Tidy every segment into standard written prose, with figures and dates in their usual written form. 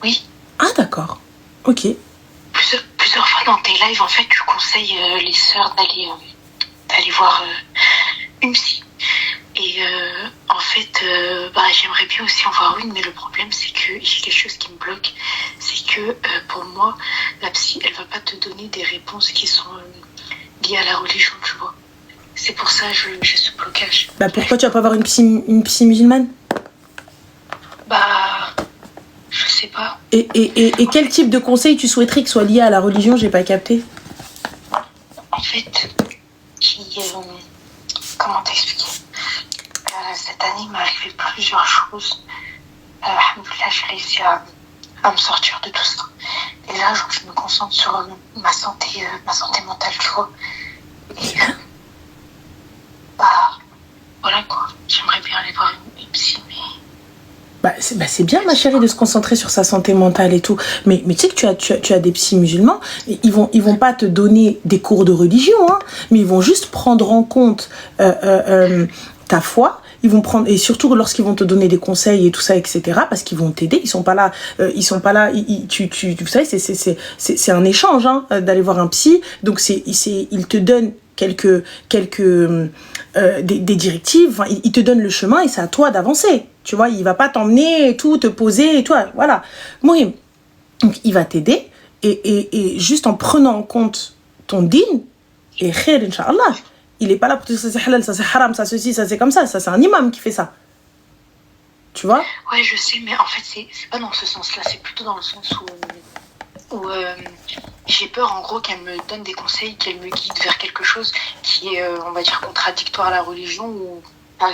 Oui. Ah, d'accord. Ok. Plusieurs fois dans tes lives, en fait, tu conseilles les sœurs d'aller voir une psy. Et en fait, j'aimerais bien aussi en voir une, mais le problème, c'est que j'ai quelque chose qui me bloque. C'est que pour moi, la psy, elle va pas te donner des réponses qui sont liées à la religion, tu vois. C'est pour ça que j'ai ce blocage. Pourquoi tu vas pas voir une psy musulmane? Je sais pas. Et quel type de conseil tu souhaiterais que soit lié à la religion? J'ai pas capté. En fait, comment t'expliquer? Cette année, il m'est arrivé plusieurs choses. Alhamdoulilah, j'ai réussi à me sortir de tout ça. Et là, je me concentre sur ma santé mentale, tu vois. Et voilà quoi. J'aimerais bien aller voir une psy, mais... c'est bien, ma chérie, de se concentrer sur sa santé mentale et tout. Mais tu sais que tu as des psys musulmans, ils vont pas te donner des cours de religion, hein, mais ils vont juste prendre en compte ta foi. Ils vont prendre, et surtout lorsqu'ils vont te donner des conseils et tout ça, etc., parce qu'ils vont t'aider. Ils sont pas là, vous savez, c'est un échange, hein, d'aller voir un psy. Donc il te donne des directives, enfin, il te donne le chemin et c'est à toi d'avancer. Tu vois, il va pas t'emmener et tout, te poser et tout, voilà. Mohim. Donc il va t'aider et juste en prenant en compte ton din, et khair, Inch'Allah. Il est pas là pour te dire ça c'est halal, ça c'est haram, ça ceci, ça c'est comme ça c'est un imam qui fait ça. Tu vois? Ouais, je sais, mais en fait, c'est pas dans ce sens-là, c'est plutôt dans le sens où j'ai peur, en gros, qu'elle me donne des conseils, qu'elle me guide vers quelque chose qui est, on va dire, contradictoire à la religion, ou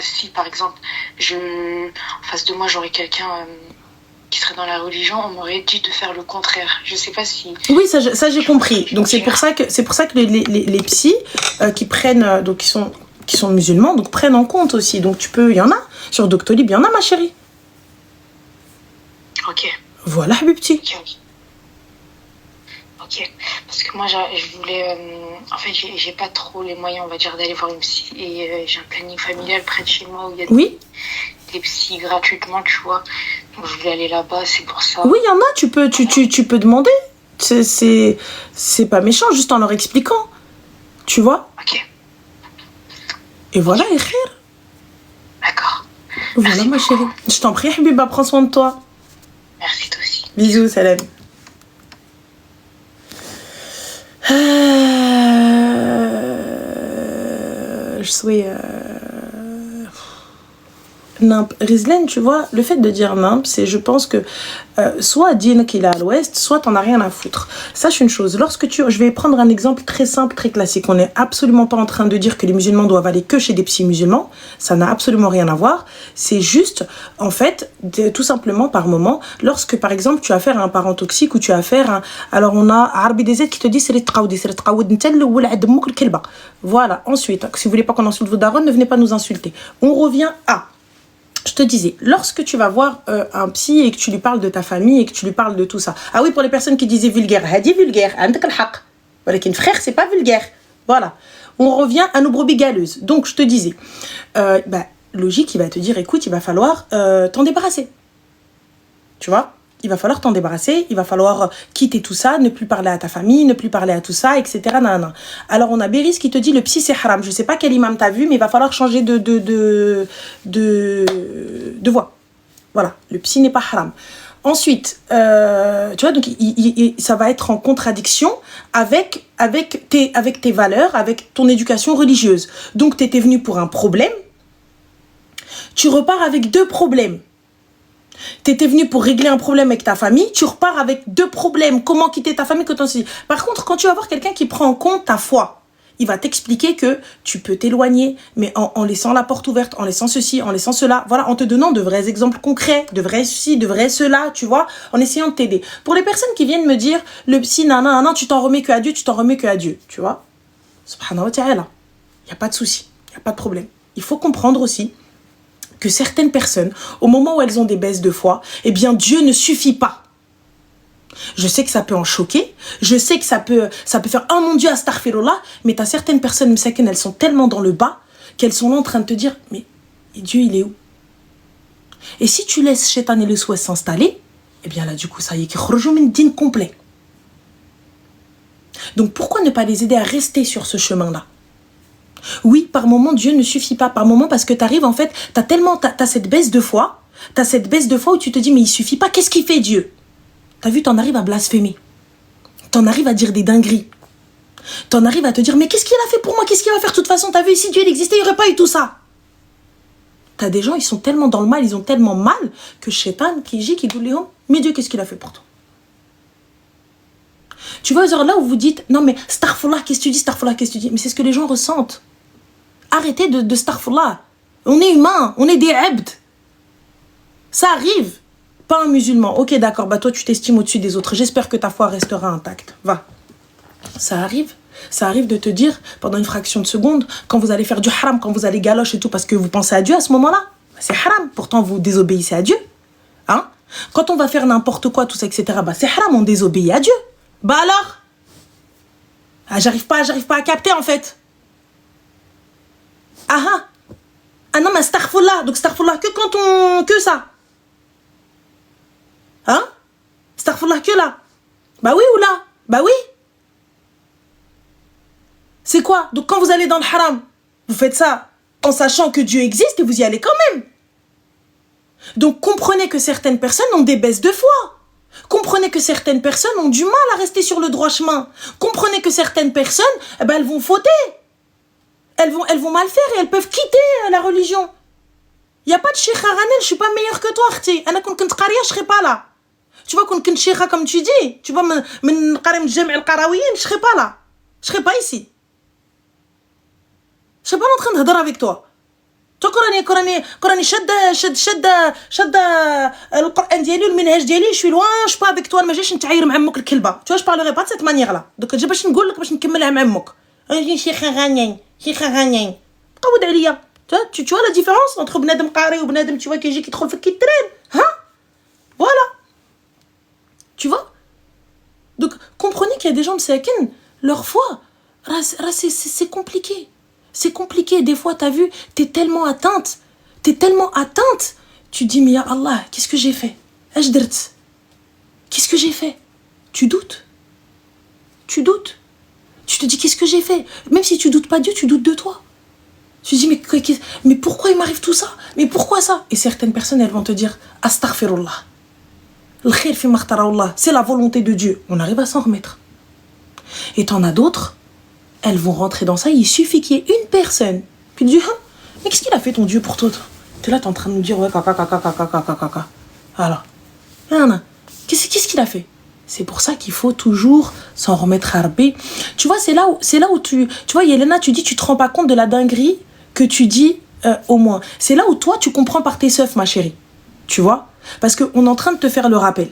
si, par exemple, en face de moi, j'aurais quelqu'un qui serait dans la religion, on m'aurait dit de faire le contraire. Je sais pas si... Oui, ça j'ai compris. Donc c'est pour ça que les psys qui prennent, donc qui sont musulmans, donc prennent en compte aussi. Donc il y en a. Sur Doctolib, il y en a, ma chérie. Ok. Voilà, Habibti. Ok. Parce que moi, je voulais... en fait, j'ai pas trop les moyens, on va dire, d'aller voir une psy. Et j'ai un planning familial près de chez moi où il y a des psys gratuitement, tu vois. Donc je voulais aller là-bas, c'est pour ça. Oui, il y en a, tu peux demander. C'est pas méchant, juste en leur expliquant. Tu vois? Ok. Et voilà, et khir. D'accord. Voilà, merci ma beaucoup. chérie. Je t'en prie, Habiba, prends soin de toi. Merci, toi aussi. Bisous, salam. Je souhaite... Nimp. Rizlen, tu vois, le fait de dire nimp, c'est, je pense que soit Dine qu'il est à l'ouest, soit t'en as rien à foutre. Sache une chose, je vais prendre un exemple très simple, très classique. On n'est absolument pas en train de dire que les musulmans doivent aller que chez des psys musulmans. Ça n'a absolument rien à voir. C'est juste, en fait, tout simplement par moment, lorsque par exemple tu as affaire à un parent toxique ou tu as affaire à... Alors on a Arbi Dezet qui te dit voilà, ensuite, si vous voulez pas qu'on insulte vos darons, ne venez pas nous insulter. On revient à... Je te disais, lorsque tu vas voir un psy et que tu lui parles de ta famille et que tu lui parles de tout ça. Ah oui, pour les personnes qui disaient vulgaire, hadi vulgaire, عندك الحق. ولكن frère, c'est pas vulgaire. Voilà. On revient à nos brebis galeuses. Donc, je te disais, logique, il va te dire, écoute, il va falloir t'en débarrasser. Tu vois? Il va falloir t'en débarrasser, il va falloir quitter tout ça, ne plus parler à ta famille, ne plus parler à tout ça, etc. Nanana. Alors on a Béris qui te dit le psy c'est haram. Je sais pas quel imam t'as vu, mais il va falloir changer de voix. Voilà, le psy n'est pas haram. Ensuite, tu vois, donc ça va être en contradiction avec tes valeurs, avec ton éducation religieuse. Donc tu étais venu pour un problème, tu repars avec 2 problèmes. T'étais venu pour régler un problème avec ta famille, tu repars avec 2 problèmes. Comment quitter ta famille? Par contre, quand tu vas voir quelqu'un qui prend en compte ta foi, il va t'expliquer que tu peux t'éloigner, mais en laissant la porte ouverte, en laissant ceci, en laissant cela. Voilà, en te donnant de vrais exemples concrets, de vrais ceci, de vrais cela, tu vois, en essayant de t'aider. Pour les personnes qui viennent me dire, le psy, nanana, tu t'en remets que à Dieu, tu vois. Subhanahu wa ta'ala. Il n'y a pas de souci, il n'y a pas de problème. Il faut comprendre aussi que certaines personnes, au moment où elles ont des baisses de foi, eh bien Dieu ne suffit pas. Je sais que ça peut en choquer, je sais que ça peut faire « Oh mon Dieu, astaghfirullah », mais t'as certaines personnes, elles sont tellement dans le bas qu'elles sont là en train de te dire « Mais Dieu, il est où ?» Et si tu laisses Shaitan et le souhait s'installer, eh bien là, du coup, ça y est, kikhrujou min din complet. Donc, pourquoi ne pas les aider à rester sur ce chemin-là? Oui, par moment, Dieu ne suffit pas. Par moment, parce que tu arrives, en fait, t'as cette baisse de foi. T'as cette baisse de foi où tu te dis, mais il suffit pas. Qu'est-ce qu'il fait, Dieu? T'as vu, t'en arrives à blasphémer. T'en arrives à dire des dingueries. T'en arrives à te dire, mais qu'est-ce qu'il a fait pour moi? Qu'est-ce qu'il va faire? De toute façon, t'as vu, si Dieu existait, il n'y aurait pas eu tout ça. T'as des gens, ils sont tellement dans le mal, ils ont tellement mal, que Shaitan, qui dit, mais Dieu, qu'est-ce qu'il a fait pour toi? Tu vois, genre là où vous dites, non mais Astaghfirullah, qu'est-ce que tu dis, Astaghfirullah, qu'est-ce que tu dis? Mais c'est ce que les gens ressentent. Arrêtez de Astaghfirullah. On est humain, on est des abd. Ça arrive. Pas un musulman. Ok, d'accord, bah toi tu t'estimes au-dessus des autres. J'espère que ta foi restera intacte. Va. Ça arrive. Ça arrive de te dire, pendant une fraction de seconde, quand vous allez faire du haram, quand vous allez galoche et tout, parce que vous pensez à Dieu à ce moment-là, c'est haram. Pourtant, vous désobéissez à Dieu. Hein? Quand on va faire n'importe quoi, tout ça, etc., bah c'est haram, on désobéit à Dieu. Bah alors? Ah, j'arrive pas à capter en fait. Ah non, mais astaghfirullah. Donc astaghfirullah que ça. Hein? Astaghfirullah que là. Bah oui ou là? Bah oui. C'est quoi? Donc quand vous allez dans le haram, vous faites ça en sachant que Dieu existe et vous y allez quand même. Donc comprenez que certaines personnes ont des baisses de foi. Comprenez que certaines personnes ont du mal à rester sur le droit chemin. Comprenez que certaines personnes, eh ben, elles vont fauter. Elles vont mal faire et elles peuvent quitter la religion. Il n'y a pas de Cheikh Haranel, je ne suis pas meilleure que toi, Arti. Je ne serai pas là. Tu vois, quand Cheikha, comme tu dis, tu vois, je ne serai pas là. Je ne serai pas ici. Je ne serai pas en train de parler avec toi. Tu vois, شد القرآن ديالي والمنهج ديالي je suis loin, je suis pas avec toi, ما جايش نتعاير مع امك الكلبه. Tu vois, je parlerai pas de cette manière là. Donc je باش نقول لك باش نكملها مع امك. شيخ غانيين قود عليا. Tu vois la différence entre بنادم قاري وبنادم tu vois كيجي كيدخل فيك كيترين. Voilà. Tu vois? Donc comprenez qu'il y a des gens de Sakin, leur foi, c'est compliqué. C'est compliqué. Des fois, t'as vu, t'es tellement atteinte. Tu dis, mais ya Allah, qu'est-ce que j'ai fait? Qu'est-ce que j'ai fait? Tu doutes. Tu te dis, qu'est-ce que j'ai fait? Même si tu doutes pas de Dieu, tu doutes de toi. Tu te dis, mais pourquoi il m'arrive tout ça? Mais pourquoi ça? Et certaines personnes, elles vont te dire, astaghfirullah. L'khair fi makhtarallah. C'est la volonté de Dieu. On arrive à s'en remettre. Et t'en as d'autres, elles vont rentrer dans ça, il suffit qu'il y ait une personne. Puis tu dis, mais qu'est-ce qu'il a fait ton Dieu pour toi? T'es là, t'es en train de nous dire, ouais, caca. Alors, qu'est-ce qu'il a fait? C'est pour ça qu'il faut toujours s'en remettre à Rabbi. Tu vois, c'est là où tu vois, Yelena, tu dis, tu te rends pas compte de la dinguerie que tu dis au moins. C'est là où toi, tu comprends par tes seufs, ma chérie. Tu vois? Parce qu'on est en train de te faire le rappel.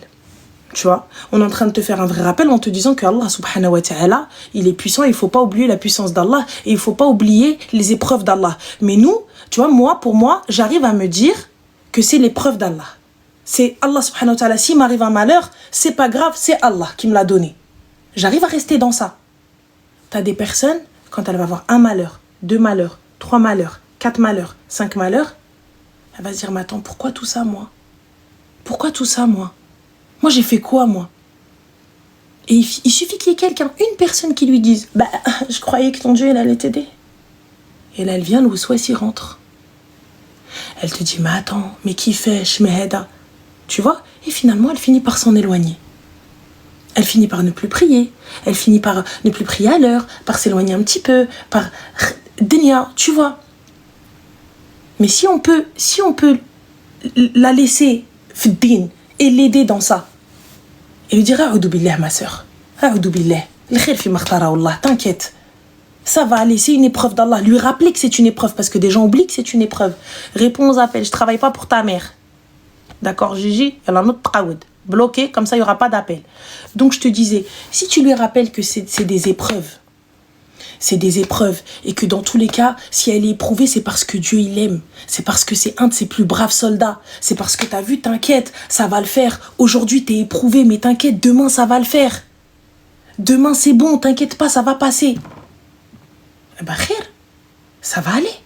Tu vois, on est en train de te faire un vrai rappel en te disant que Allah subhanahu wa ta'ala, il est puissant, il ne faut pas oublier la puissance d'Allah et il ne faut pas oublier les épreuves d'Allah. Mais nous, tu vois, pour moi, j'arrive à me dire que c'est l'épreuve d'Allah. C'est Allah subhanahu wa ta'ala, s'il m'arrive un malheur, c'est pas grave, c'est Allah qui me l'a donné. J'arrive à rester dans ça. T'as des personnes, quand elle va avoir un malheur, 2 malheurs, 3 malheurs, 4 malheurs, 5 malheurs, elle va se dire, mais attends, pourquoi tout ça, moi? Pourquoi tout ça, moi? Moi, j'ai fait quoi, moi? Et il suffit qu'il y ait quelqu'un, une personne qui lui dise, bah, je croyais que ton Dieu, il allait t'aider. Et là, elle vient, le souhait y rentre. Elle te dit, mais attends, mais qui fait, Shmeheda? Tu vois? Et finalement, elle finit par s'en éloigner. Elle finit par ne plus prier. Elle finit par ne plus prier à l'heure, par s'éloigner un petit peu, par Denia, tu vois? Mais si on peut la laisser, Fiddin, et l'aider dans ça. Et lui dire, A'udhu billah, ma soeur. A'udhu billah. L'khair fi makhtara Allah. T'inquiète. Ça va aller, c'est une épreuve d'Allah. Lui rappeler que c'est une épreuve, parce que des gens oublient que c'est une épreuve. Réponds aux appels. Je travaille pas pour ta mère. D'accord, Gigi? Elle a un autre taqawud. Bloqué, comme ça, il n'y aura pas d'appel. Donc, je te disais, si tu lui rappelles que c'est des épreuves, c'est des épreuves, et que dans tous les cas, si elle est éprouvée, c'est parce que Dieu, il l'aime. C'est parce que c'est un de ses plus braves soldats. C'est parce que t'as vu, t'inquiète, ça va le faire. Aujourd'hui, t'es éprouvé, mais t'inquiète, demain, ça va le faire. Demain, c'est bon, t'inquiète pas, ça va passer. Eh ben, khir, ça va aller.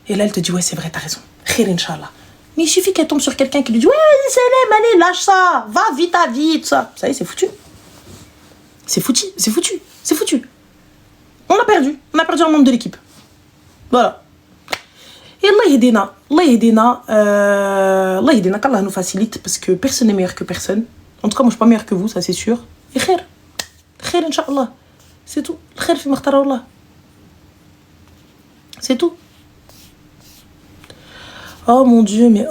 Et là, elle te dit, ouais, c'est vrai, t'as raison. Khir, Inch'Allah. Mais il suffit qu'elle tombe sur quelqu'un qui lui dit ouais, Salem, allez, lâche ça, va vite à vite, ça. Ça y est, c'est foutu. C'est foutu, c'est foutu, c'est foutu. On a perdu un membre de l'équipe. Voilà. Et Allah yhdina, qu'Allah nous facilite, parce que personne n'est meilleur que personne. En tout cas, moi, je suis pas meilleur que vous, ça c'est sûr. Et khair, Inch'Allah. C'est tout. Khair fi makhtara Allah. C'est tout. Oh mon Dieu, mais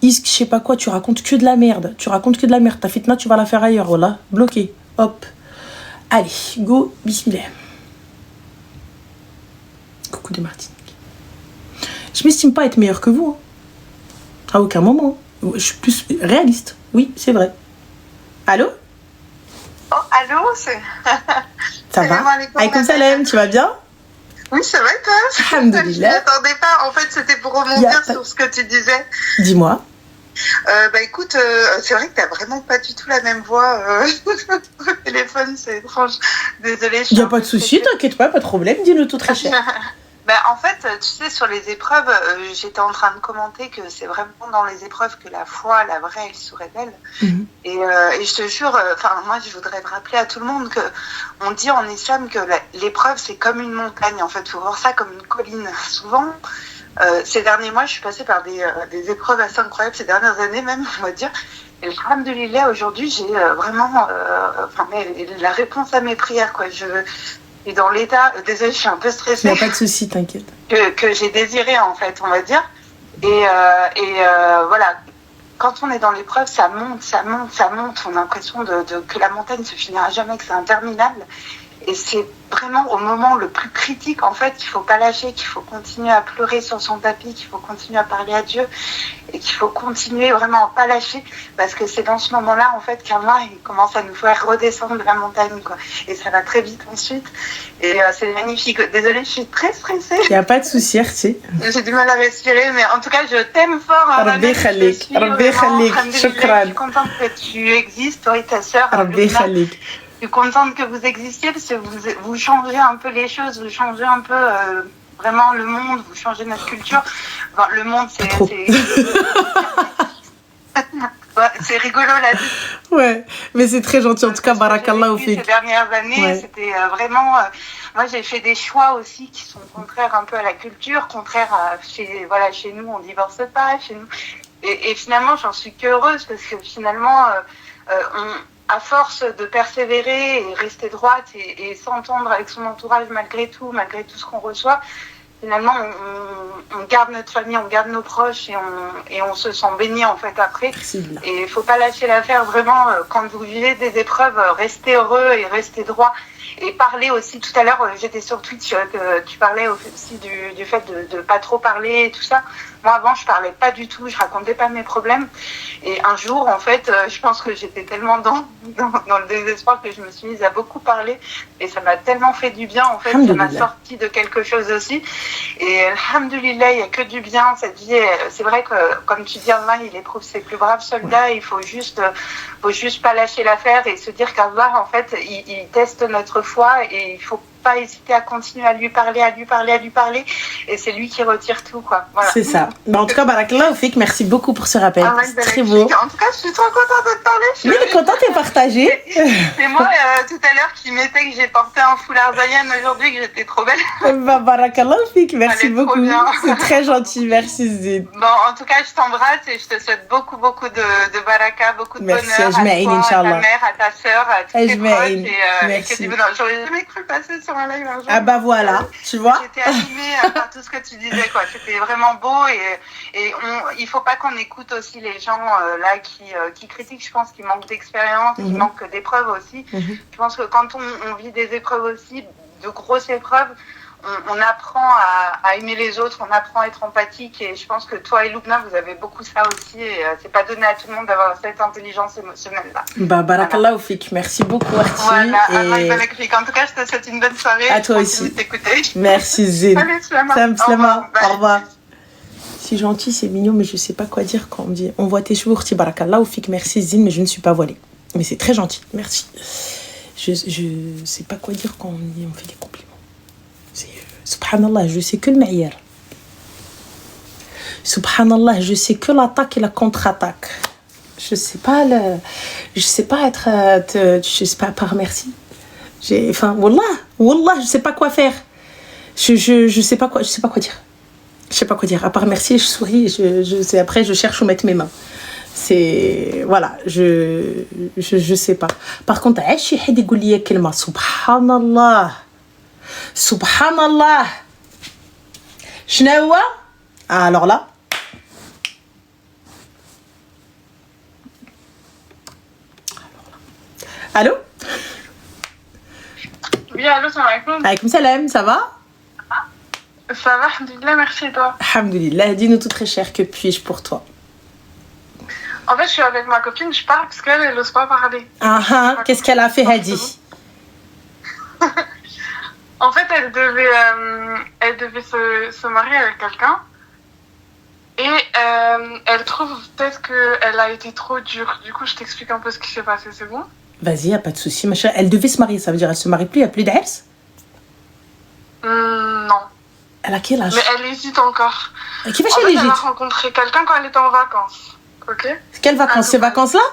je sais pas quoi, tu racontes que de la merde. Ta fitna, tu vas la faire ailleurs, voilà. Bloqué. Hop. Allez, go, bismillah. Coucou de Martinique. Je m'estime pas être meilleure que vous. Hein. À aucun moment. Je suis plus réaliste. Oui, c'est vrai. Allô? Oh, allô, c'est... Ça va? Aïkoum salam, tu vas bien? Oui, ça va, toi? Alhamdoulilah. Je ne m'attendais pas. En fait, c'était pour rebondir sur ce que tu disais. Dis-moi. Bah écoute, c'est vrai que t'as vraiment pas du tout la même voix au téléphone, c'est étrange. Désolée. Il n'y a pas de souci, t'inquiète pas de problème, dis-le tout très cher. Bah, en fait, tu sais, sur les épreuves, j'étais en train de commenter que c'est vraiment dans les épreuves que la foi, la vraie, elle se révèle. Et je te jure, moi, je voudrais te rappeler à tout le monde que on dit en islam que l'épreuve, c'est comme une montagne. En fait, il faut voir ça comme une colline. Souvent, ces derniers mois, je suis passée par des épreuves assez incroyables, ces dernières années même, on va dire. Et alhamdoulilah, aujourd'hui, j'ai vraiment la réponse à mes prières, quoi. Et dans l'état, désolée, je suis un peu stressée. Il n'y a pas de souci, t'inquiète. Que j'ai désiré, en fait, on va dire. Et voilà, quand on est dans l'épreuve, ça monte. On a l'impression que la montagne se finira jamais, que c'est interminable. Et c'est vraiment au moment le plus critique, en fait, qu'il faut pas lâcher, qu'il faut continuer à pleurer sur son tapis, qu'il faut continuer à parler à Dieu et qu'il faut continuer vraiment à pas lâcher, parce que c'est dans ce moment-là, en fait, qu'Allah, il commence à nous faire redescendre de la montagne, quoi. Et ça va très vite ensuite. Et c'est magnifique. Désolée, je suis très stressée. Il n'y a pas de souci, Arti. J'ai du mal à respirer, mais en tout cas, je t'aime fort. Rabbi khalik, Rabbi khalik, shukran. Je suis contente que tu existes, toi et ta sœur. Rabbi khalik. Je suis contente que vous existiez parce que vous changez un peu les choses, vous changez un peu vraiment le monde, vous changez notre culture. Enfin, le monde, c'est c'est rigolo là. Ouais, mais c'est très gentil. En tout cas, barakallah au fait. Ces dernières années, c'était vraiment. Moi, j'ai fait des choix aussi qui sont contraires un peu à la culture, contraires à chez nous, on divorce pas, chez nous. Et finalement, j'en suis que heureuse parce que finalement, à force de persévérer et rester droite et s'entendre avec son entourage malgré tout ce qu'on reçoit, finalement on garde notre famille, on garde nos proches et on se sent béni en fait après. Et il faut pas lâcher l'affaire vraiment. Quand vous vivez des épreuves, restez heureux et restez droit. Et parler aussi, tout à l'heure, j'étais sur Twitch, tu parlais aussi du fait de pas trop parler et tout ça. Moi, avant, je parlais pas du tout, je racontais pas mes problèmes. Et un jour, en fait, je pense que j'étais tellement dans le désespoir que je me suis mise à beaucoup parler. Et ça m'a tellement fait du bien, en fait, ça m'a sorti de quelque chose aussi. Et alhamdoulilah, il n'y a que du bien. Cette vie, c'est vrai que, comme tu dis, Allah, il éprouve ses plus braves soldats. Il faut juste pas lâcher l'affaire et se dire qu'Allah, en fait, il teste notre foi et il faut pas hésiter à continuer à lui parler, et c'est lui qui retire tout, quoi. Voilà. C'est ça. Bah, en tout cas, barakallah Oufik, merci beaucoup pour ce rappel. C'est très beau. En tout cas, je suis trop contente de te parler. Mais contente et partagée. C'est moi, tout à l'heure, qui mettais que j'ai porté un foulard Zayan aujourd'hui, que j'étais trop belle. Bah, barakallah Oufik, merci beaucoup. C'est très gentil, merci Zid. Bon, en tout cas, je t'embrasse et je te souhaite beaucoup de baraka, beaucoup de bonheur à toi, à ta mère, à ta sœur, à tous tes proches. Merci. Et que du bonheur. J'aurais jamais cru passer sur un live un jour. Ah bah voilà, tu vois. J'étais animée par tout ce que tu disais, quoi. C'était vraiment beau et il faut pas qu'on écoute aussi les gens là qui critiquent. Je pense qu'ils manquent d'expérience, qu'ils manquent d'épreuves aussi. Je pense que quand on vit des épreuves aussi, de grosses épreuves, on apprend à aimer les autres, on apprend à être empathique, et je pense que toi et Loubna, vous avez beaucoup ça aussi, et c'est pas donné à tout le monde d'avoir cette intelligence émotionnelle-là. Bah, barakallah Oufik, merci beaucoup Arti. Voilà, en tout cas, je te souhaite une bonne soirée. À toi aussi. Merci Zid. Allez, Slama. Au revoir. C'est gentil, c'est mignon, mais je sais pas quoi dire quand on me dit on voit tes cheveux, Arti, barakallah Oufik, merci Zid, mais je ne suis pas voilée. Mais c'est très gentil, merci. Je sais pas quoi dire quand on fait des compliments. Subhanallah, je sais que le meilleur. Subhanallah, je sais que l'attaque et la contre-attaque. Je sais pas être, je sais pas, par merci. Enfin, wallah, je sais pas quoi faire. Je sais pas quoi dire. Je sais pas quoi dire. À part merci, je souris, après je cherche où mettre mes mains. C'est, voilà, je sais pas. Par contre, عايش حد يقول لي كلمة سبحان الله. شنو هو؟ Alors là. Allô? Oui, allô, salam alaikum. Alaykoum salam, ça va? Ça va, alhamdoulilah, merci et toi? Alhamdoulilah, dis-nous tout très cher, que puis-je pour toi? En fait, je suis avec ma copine, je parle parce qu'elle n'ose pas parler. Qu'est-ce qu'elle a fait, Hadi? En fait, elle devait se marier avec quelqu'un. Et elle trouve peut-être qu'elle a été trop dure. Du coup, je t'explique un peu ce qui s'est passé, c'est bon? Vas-y, y a pas de souci, ma chérie. Elle devait se marier, ça veut dire elle se marie plus, il n'y a plus d'Hers? Non. Elle a quel âge? Mais elle hésite encore. Et qui va En chez fait, les elle a rencontré quelqu'un quand elle était en vacances. Ok? Quelles vacances? Ces vacances-là?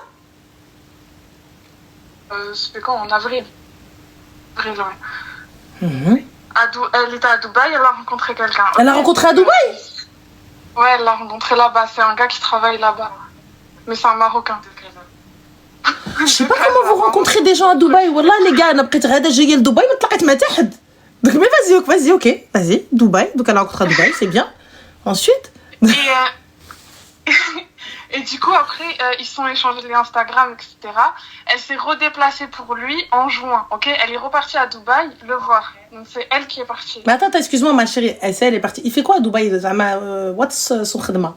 C'était quand? En avril. Avril, ouais. Mhm. Elle était à Dubaï, elle a rencontré quelqu'un. Elle l'a rencontré à Dubaï? Ouais, elle l'a rencontré là-bas. C'est un gars qui travaille là-bas. Mais c'est un Marocain. Je sais pas comment vous rencontrez des gens à Dubaï. Wallah, les gars, أنا بقيت غادة جاية لدبي ما طلعت مع حتى حد. Donc, mais vas-y, ok. Vas-y, Dubaï. Donc, elle a rencontré à Dubaï, c'est bien. Ensuite? Et du coup, après, ils sont échangés les Instagram, etc. Elle s'est redéplacée pour lui en juin, ok? Elle est repartie à Dubaï le voir. Donc, c'est elle qui est partie. Mais attends, excuse-moi, ma chérie. Elle est partie. Il fait quoi à Dubaï? What's son khidma?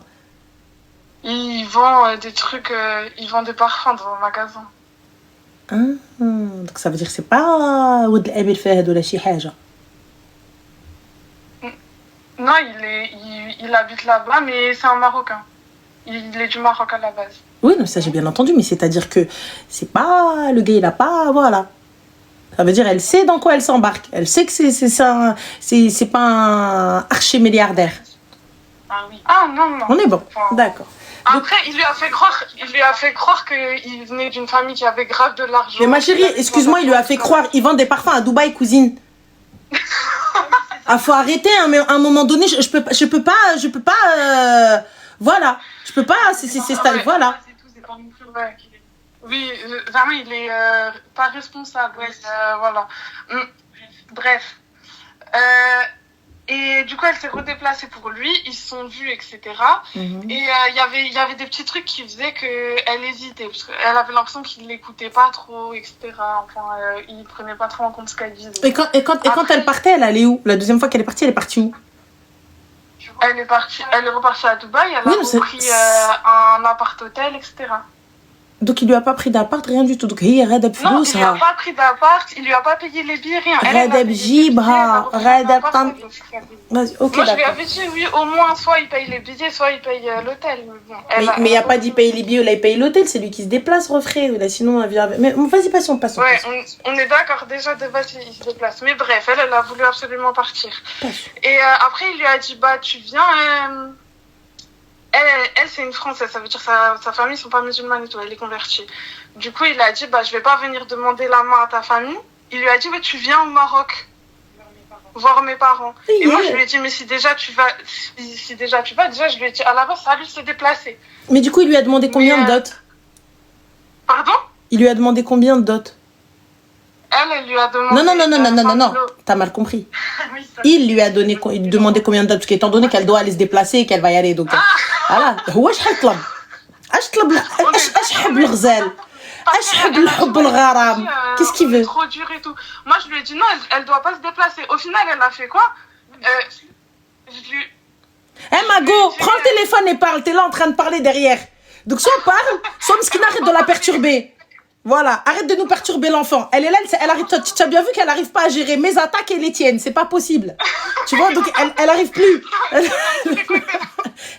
Il vend des trucs, il vend des parfums dans un magasin. Donc ça veut dire que c'est pas ود الأمير فهد ولا شي حاجة. Non, il habite là-bas, mais c'est un Marocain. Il est du Maroc à la base. Oui, non, ça j'ai bien entendu, mais c'est-à-dire que c'est pas le gars, il a pas, voilà. Ça veut dire elle sait dans quoi elle s'embarque. Elle sait que c'est pas un archi-milliardaire. Ah oui. Ah non. On est bon, d'accord. Après, il lui a fait croire qu'il venait d'une famille qui avait grave de l'argent. Mais ma chérie, excuse-moi, il lui a fait croire, il vend des parfums à Dubaï, cousine. Ah, faut arrêter, hein, mais à un moment donné, je peux pas, voilà. Je peux pas, c'est voilà. Ouais. Oui, vraiment, il est pas responsable. Ouais, voilà. Bref. Et du coup, elle s'est redéplacée pour lui, ils se sont vus, etc. Mm-hmm. Et il y avait des petits trucs qui faisaient qu'elle hésitait, parce qu'elle avait l'impression qu'il l'écoutait pas trop, etc. Enfin, il prenait pas trop en compte ce qu'elle disait. Et quand elle partait, elle allait où? La deuxième fois qu'elle est partie où? Elle est repartie à Dubaï, elle a pris un appart-hôtel, etc. Donc il lui a pas pris d'appart, rien du tout. Donc هي غادة بفلوسها. Non, il lui a pas pris d'appart, il lui a pas payé les billets, rien. غادة بجيبها, غادة بطن. Vas-y, ok, moi, d'accord. je lui avais dit, oui, au moins, soit il paye les billets, soit il paye l'hôtel. Mais il n'y a pas d'y payer les billets, là, il paye l'hôtel, c'est lui qui se déplace, refrais. Là, sinon, elle vient avec... Mais vas-y, passons. Ouais, on est d'accord, déjà, de base, il se déplace. Mais bref, elle a voulu absolument partir. Et après, il lui a dit, bah, tu viens... Elle, c'est une Française, ça veut dire que sa famille ne sont pas musulmanes et tout, elle est convertie. Du coup, il a dit, bah, je vais pas venir demander la main à ta famille. Il lui a dit, bah, tu viens au Maroc voir mes parents. Et moi, je lui ai dit, mais si déjà tu vas, déjà, je lui ai dit, à la base, ça a lui se déplacer. Mais du coup, il lui a demandé combien de dot? Pardon? Il lui a demandé combien de dot? Elle lui a demandé... Non, t'as mal compris. Oui, il lui demandé combien de dot, parce qu'étant donné qu'elle doit aller se déplacer et qu'elle va y aller, donc... Voilà. هو شحال طلب؟ اش حب الغزال؟ اش حب الحب الغرام؟ Qu'est-ce qu'il veut? Trop dur et tout. Moi, je lui ai dit, non, elle doit pas se déplacer. Au final, elle a fait quoi? Mago, prends le téléphone et parle. T'es là en train de parler derrière. Donc, soit parle, soit Mskina arrête de la perturber. Voilà, arrête de nous perturber l'enfant. Elle est là, elle arrive. Tu as bien vu qu'elle n'arrive pas à gérer mes attaques et les tiennes. C'est pas possible. Tu vois, donc elle arrive plus.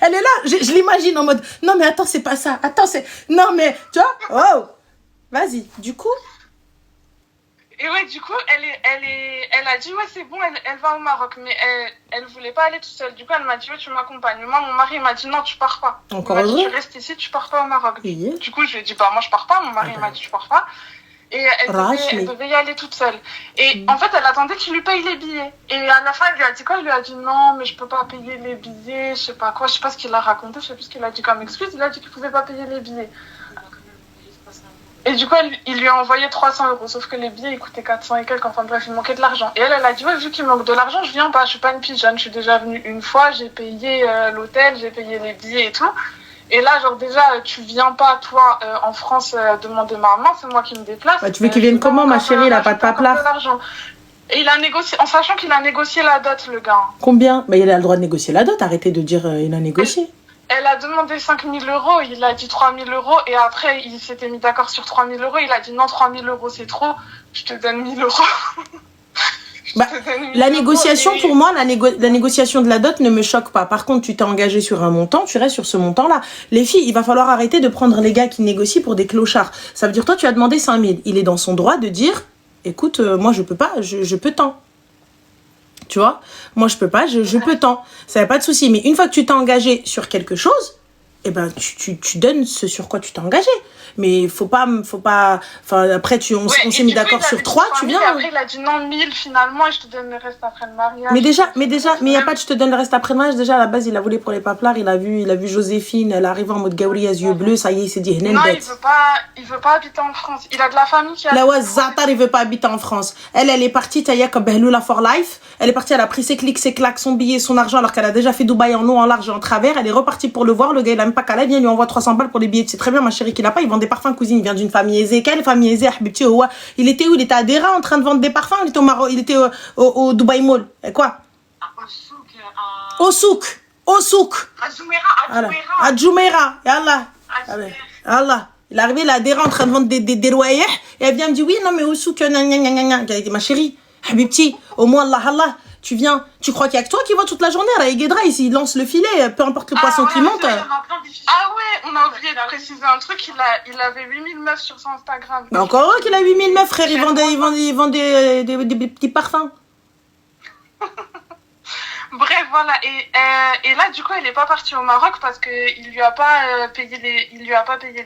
Elle est là, je l'imagine en mode, non mais attends, c'est pas ça. Attends, c'est... Non mais, tu vois, oh. Vas-y, du coup. Et ouais, du coup, elle a dit, ouais, c'est bon, elle va au Maroc. Mais elle voulait pas aller toute seule. Du coup, elle m'a dit, ouais, tu m'accompagnes. Moi, mon mari m'a dit, non, tu pars pas. Encore il m'a dit, heureux. tu restes ici, tu pars pas au Maroc. Oui. Du coup, je lui ai dit, bah, moi, je pars pas. Mon mari m'a dit, tu pars pas. Et elle devait y aller toute seule. Et en fait, elle attendait qu'il lui paye les billets. Et à la fin, il lui a dit quoi? Il lui a dit, non, mais je peux pas payer les billets, je sais pas quoi. Je sais pas ce qu'il a raconté, je sais plus ce qu'il a dit comme excuse. Il a dit qu'il pouvait pas payer les billets. Et du coup, il lui a envoyé 300 €. Sauf que les billets, ils coûtaient 400 et quelques. Enfin bref, il manquait de l'argent. Et elle a dit, ouais, vu qu'il manque de l'argent, je viens pas. Je suis pas une pigeonne. Je suis déjà venue une fois. J'ai payé l'hôtel, j'ai payé les billets et tout. Et là, genre déjà, tu viens pas, toi, en France, demander ma main. C'est moi qui me déplace. Bah, tu veux qu'il vienne comment, ma chérie? Il a pas de papelard. Et il a négocié, en sachant qu'il a négocié la dot, le gars. Combien? Bah, il a le droit de négocier la dot. Arrêtez de dire il a négocié. Elle a demandé 5 000 €, il a dit 3 000 €, et après, il s'était mis d'accord sur 3 000 €, il a dit non, 3 000 € c'est trop, je te donne 1 000 €. Bah, la négociation, pour moi, la négociation de la dot ne me choque pas. Par contre, tu t'es engagé sur un montant, tu restes sur ce montant-là. Les filles, il va falloir arrêter de prendre les gars qui négocient pour des clochards. Ça veut dire, toi, tu as demandé 5 000. Il est dans son droit de dire, écoute, moi, je peux pas, je peux tant. Tu vois, moi je peux pas, je peux tant. Ça n'a pas de souci. Mais une fois que tu t'es engagé sur quelque chose, eh ben tu donnes ce sur quoi tu t'es engagé. Mais faut pas. Enfin après on s'est mis d'accord sur 3, tu viens. Et après il a dit non 1000 finalement et je te donne le reste après le mariage. Mais il y a pas de je te donne le reste après le mariage. Déjà à la base il a voulu pour les paplards, il a vu Joséphine, elle arrive en mode gaouri à yeux bleus, ça y est, il s'est dit non, il veut pas habiter en France. Il a de la famille qui a. La Zatar, il veut pas habiter en France. Elle est partie taïa comme Behloula for life. Elle est partie, elle a pris ses clics, ses claques, son billet, son argent alors qu'elle a déjà fait Dubaï en long, en large et en travers. Elle est repartie pour le voir. Le gars il a même pas qu'à la vient, lui envoie 300 balles pour les billets. C'est très bien ma chérie qu'il a pas, il vend des parfums cousine, il vient d'une famille aisée. Quelle famille aisée? Il était où? Il était à Dera en train de vendre des parfums, il était au Maroc, il était au Dubaï Mall. Et quoi? Au souk. À Jumeirah. Yallah. Allah. Il est arrivé là à Dera en train de vendre des royers et elle vient me dire oui non mais au souk ma chérie. Habibti, au moins Allah, tu viens, tu crois qu'il y a que toi qui va toute la journée à Guédra, ici, il lance le filet, peu importe le poisson qui monte. Ah ouais, on a oublié de préciser un truc, il avait 8000 meufs sur son Instagram. Mais encore heureux qu'il a 8000 meufs, frère, il vend des petits parfums. Bref, voilà, et là, du coup, elle est pas partie au Maroc parce qu'il lui a pas payé les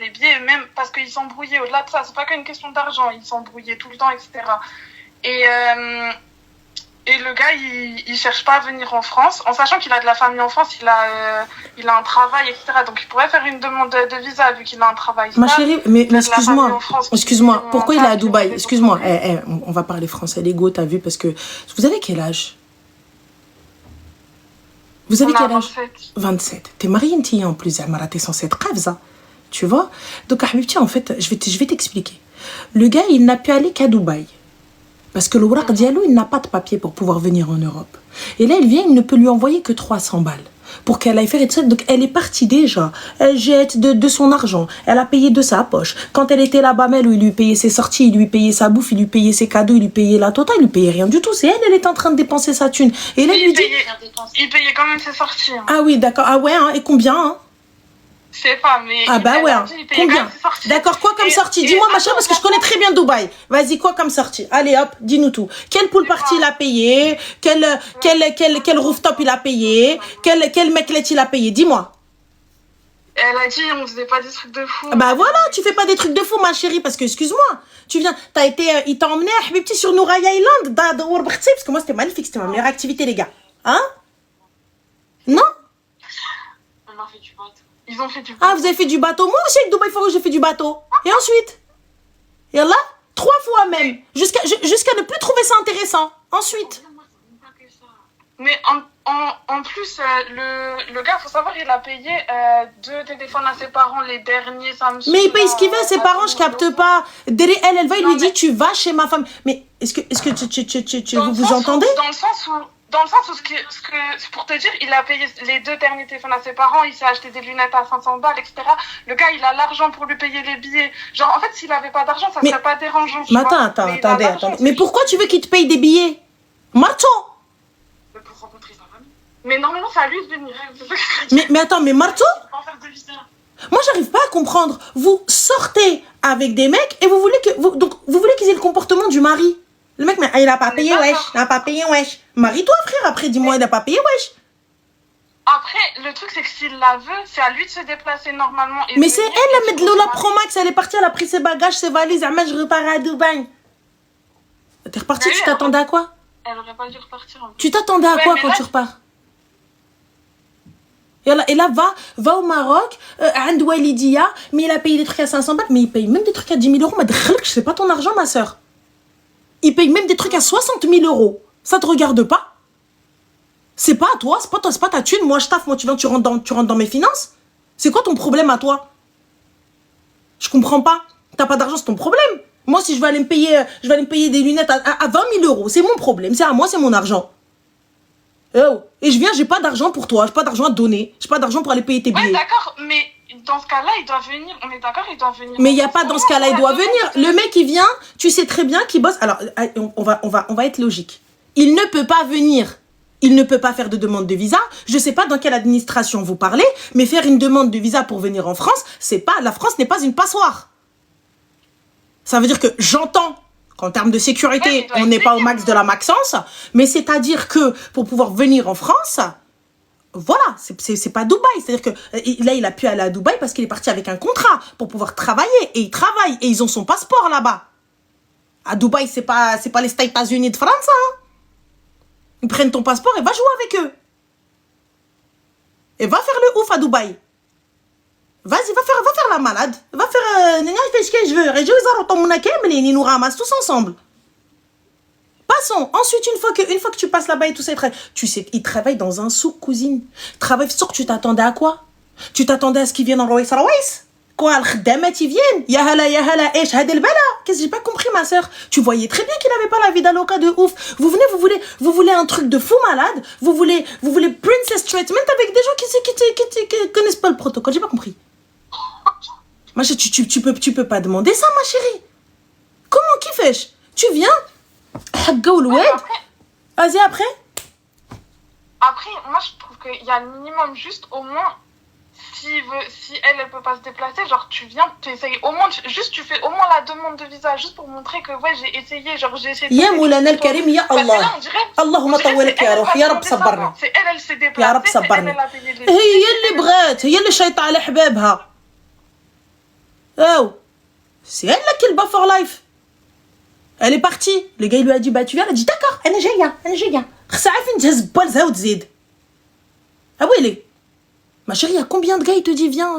billets, même parce qu'ils s'embrouillaient au-delà de ça, c'est pas qu'une question d'argent, ils s'embrouillaient tout le temps, etc. Et le gars, il cherche pas à venir en France, en sachant qu'il a de la famille en France, il a un travail, etc. Donc il pourrait faire une demande de visa vu qu'il a un travail. Ma chérie, mais excuse-moi, pourquoi il est à Dubaï? Excuse-moi, on va parler français, l'ego, t'as vu, parce que vous avez quel âge? Vous avez quel âge? 27. T'es mariée une tille en plus, Amara, t'es censée être Kavza. Tu vois? Donc, Habibti, en fait, je vais t'expliquer. Le gars, il n'a pu aller qu'à Dubaï. Parce que le Ourak Diallo, il n'a pas de papier pour pouvoir venir en Europe. Et là, il ne peut lui envoyer que 300 balles pour qu'elle aille faire et tout ça. Donc, elle est partie déjà. Elle jette de son argent. Elle a payé de sa poche. Quand elle était là-bas, il lui payait ses sorties, il lui payait sa bouffe, il lui payait ses cadeaux, il lui payait la totale, il lui payait rien du tout. C'est elle était en train de dépenser sa thune. Et là, il payait quand même ses sorties. Hein. Ah oui, d'accord. Ah ouais, hein. Et combien, hein? Je sais pas, mais... Ah bah ouais, combien? D'accord, quoi comme sortie? Dis-moi, ma chérie, parce que je connais très bien Dubaï. Vas-y, quoi comme sortie? Allez, hop, dis-nous tout. Quel pool party il a payé? Quel rooftop il a payé? Quel meclet il a payé? Dis-moi. Elle a dit, on faisait pas des trucs de fou. Bah voilà, tu fais pas des trucs de fou, ma chérie, parce que, excuse-moi, tu viens, il t'a emmené à Habibti sur Nouraïa Island, parce que moi, c'était magnifique, c'était ma meilleure activité, les gars. Hein? Non? On a fait du bateau. Ils ont fait du bateau. Ah, vous avez fait du bateau? Moi aussi, avec Dubaï Faro, j'ai fait du bateau. Et ensuite? Et là, 3 fois même. Jusqu'à ne plus trouver ça intéressant. Ensuite. Mais en plus, le gars, faut savoir, il a payé 2 téléphones à ses parents, les derniers Samsung. Mais il paye ce qu'il veut à ses parents, je capte pas. Elle va, il lui dit, tu vas chez ma femme. Mais est-ce que vous entendez? Dans le sens où pour te dire, il a payé les 2 derniers téléphones à ses parents, il s'est acheté des lunettes à 500 balles, etc. Le gars, il a l'argent pour lui payer les billets. Genre, en fait, s'il avait pas d'argent, ça serait pas dérangeant. Mais attendez. Mais pourquoi tu veux qu'il te paye des billets? Marto? Pour rencontrer sa famille. Mais normalement, c'est à lui de venir. Mais attends, mais Marto? Moi, j'arrive pas à comprendre. Vous sortez avec des mecs et vous voulez qu'ils aient le comportement du mari. Le mec, mais il a pas payé, wesh. Il a pas payé, wesh. Marie-toi, frère. Après, dis-moi, il a pas payé, wesh. Après, le truc, c'est que s'il la veut, c'est à lui de se déplacer normalement. Mais c'est elle, la Medlola Promax. Elle est partie, elle a pris ses bagages, ses valises. Ah, je repars à Dubaï. T'es reparti, tu t'attendais à quoi? Elle aurait pas dû repartir. Tu t'attendais à quoi quand tu repars? Et là, va au Maroc, à Walidia, mais il a payé des trucs à 500 balles, mais il paye même des trucs à 10 000 euros. C'est pas ton argent, ma soeur. Il paye même des trucs à 60 000 euros. Ça te regarde pas? C'est pas à toi, c'est pas ta thune. Moi, je taffe, moi, tu rentres dans mes finances. C'est quoi ton problème à toi? Je comprends pas. T'as pas d'argent, c'est ton problème. Moi, si je vais aller me payer des lunettes à 20 000 euros, c'est mon problème. C'est à moi, c'est mon argent. Oh. Et je viens, j'ai pas d'argent pour toi, j'ai pas d'argent à donner, j'ai pas d'argent pour aller payer tes billets. Ouais, d'accord, mais dans ce cas-là, il doit venir, on est d'accord, il doit venir. Mais il y a pas dans ce cas-là, il doit venir. Le mec, il vient, tu sais très bien qu'il bosse. Alors, on va être logique. Il ne peut pas venir. Il ne peut pas faire de demande de visa. Je sais pas dans quelle administration vous parlez, mais faire une demande de visa pour venir en France, la France n'est pas une passoire. Ça veut dire que j'entends qu'en termes de sécurité, on n'est pas au max de la Maxence, mais c'est-à-dire que pour pouvoir venir en France, voilà, c'est pas Dubaï. C'est-à-dire que là, il a pu aller à Dubaï parce qu'il est parti avec un contrat pour pouvoir travailler. Et il travaille. Et ils ont son passeport là-bas. À Dubaï, c'est pas les États-Unis de France. Hein. Ils prennent ton passeport et va jouer avec eux. Et va faire le ouf à Dubaï. Vas-y, va faire la malade. Va faire... je veux. Ils nous ramassent tous ensemble. Passons. Ensuite, une fois que tu passes là-bas et tout ça, tu sais, ils travaillent dans un souk, cousine. Travaille sur, tu t'attendais à quoi? Tu t'attendais à ce qu'ils viennent en Royce Royce? Quoi, al-Khdamat, ils viennent? Yahala, esh, hadel bala. Qu'est-ce que j'ai pas compris, ma soeur? Tu voyais très bien qu'il avait pas la vie d'Aloca de ouf. Vous voulez un truc de fou malade? Vous voulez princess treatment avec des gens qui connaissent pas le protocole? J'ai pas compris. Ma chérie, tu peux pas demander ça, ma chérie. Comment qui fais-je? Tu viens? Vas-y, après. Après, moi, je trouve qu'il y a le minimum juste au moins, si elle peut pas se déplacer, genre, tu viens, tu essayes au moins, tu fais au moins la demande de visa, juste pour montrer que, ouais, j'ai essayé, genre, j'ai essayé. Ya Moulana al-Karim, ya Allah. Allahumma tawwalak ya Ruh, ya Rab sabarna. C'est elle s'est déplacée. Ya Rab sabarna. هي اللي بغات, هي اللي شايطة على حبابها. Oh, c'est elle là qui est le bas for life. Elle est partie. Le gars il lui a dit bah tu viens. Elle a dit d'accord. Elle est géniale. Ah oui, elle est. Ma chérie, il y a combien de gars il te dit viens.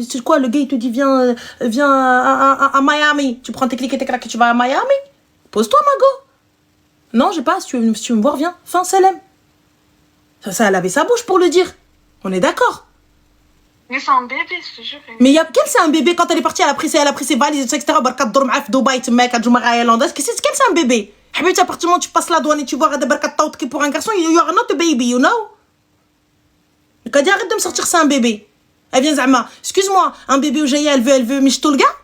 C'est quoi le gars il te dit viens à Miami. Tu prends tes clics et tes claques et tu vas à Miami. Pose-toi ma go. Non, j'ai pas. Si tu veux me voir viens. Fin Salem. Ça elle avait sa bouche pour le dire. On est d'accord. Mais c'est un bébé, je te jure. Mais quel c'est un bébé quand elle est partie, elle a pris ses valises, etc. Barkat dorm à Dubaï, tu mec, à Jumaïa Irlandaise. Quel c'est un bébé? Habib, à partir du moment où tu passes la douane et tu vois des barkat taout qui pour un garçon, you are not a baby, you know? Quand elle arrête de me sortir, c'est un bébé. Elle vient Zama. Excuse-moi, un bébé où j'ai elle veut michto le gars?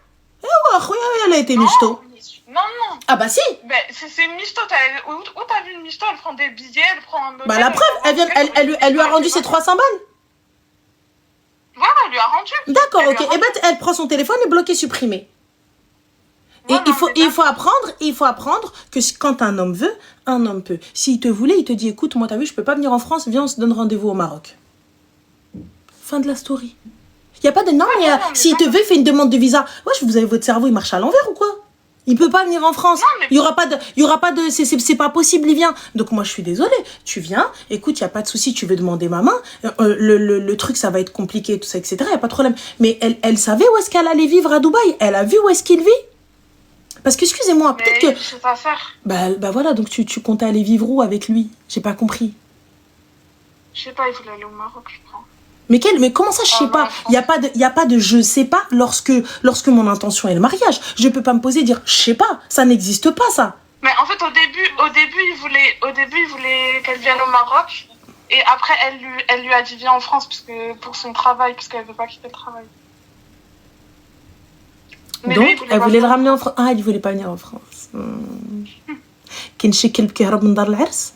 Eh ouais, elle a été michto. Non. Ah bah si. Ben, c'est michto. Où t'as vu une michto? Elle prend des billets, elle prend un. Bah la preuve, elle lui a rendu ses 300 balles. Voilà, elle lui a rendu. D'accord, ok. Et ben, elle prend son téléphone et bloqué, supprimé. Et il faut apprendre que quand un homme veut, un homme peut. S'il te voulait, il te dit, écoute, moi, t'as vu, je peux pas venir en France, viens, on se donne rendez-vous au Maroc. Fin de la story. Il n'y a pas de... Non, s'il te veut, il fait une demande de visa. Wesh, vous avez votre cerveau, il marche à l'envers ou quoi? Il peut pas venir en France. Non, il y aura pas de c'est pas possible, il vient. Donc moi je suis désolée. Tu viens, écoute, il y a pas de souci, tu veux demander ma main. Le truc ça va être compliqué, tout ça, etc. Il y a pas de problème. Mais elle savait où est-ce qu'elle allait vivre à Dubaï. Elle a vu où est-ce qu'il vit. Parce que excusez-moi, peut-être que. Je sais pas faire. Bah voilà, donc tu comptais aller vivre où avec lui? J'ai pas compris. Je sais pas, il voulait aller au Maroc, je crois. Mais comment ça, je sais pas? Il y a pas de je sais pas lorsque mon intention est le mariage. Je peux pas me poser et dire je sais pas. Ça n'existe pas, ça. Mais en fait, au début, il voulait qu'elle vienne au Maroc. Et après, elle lui a dit viens en France pour son travail, parce qu'elle veut pas quitter le travail. Mais donc, lui, elle voulait le ramener en France. Ah, il voulait pas venir en France. كاين شي كلب كيهرب من دار العرس.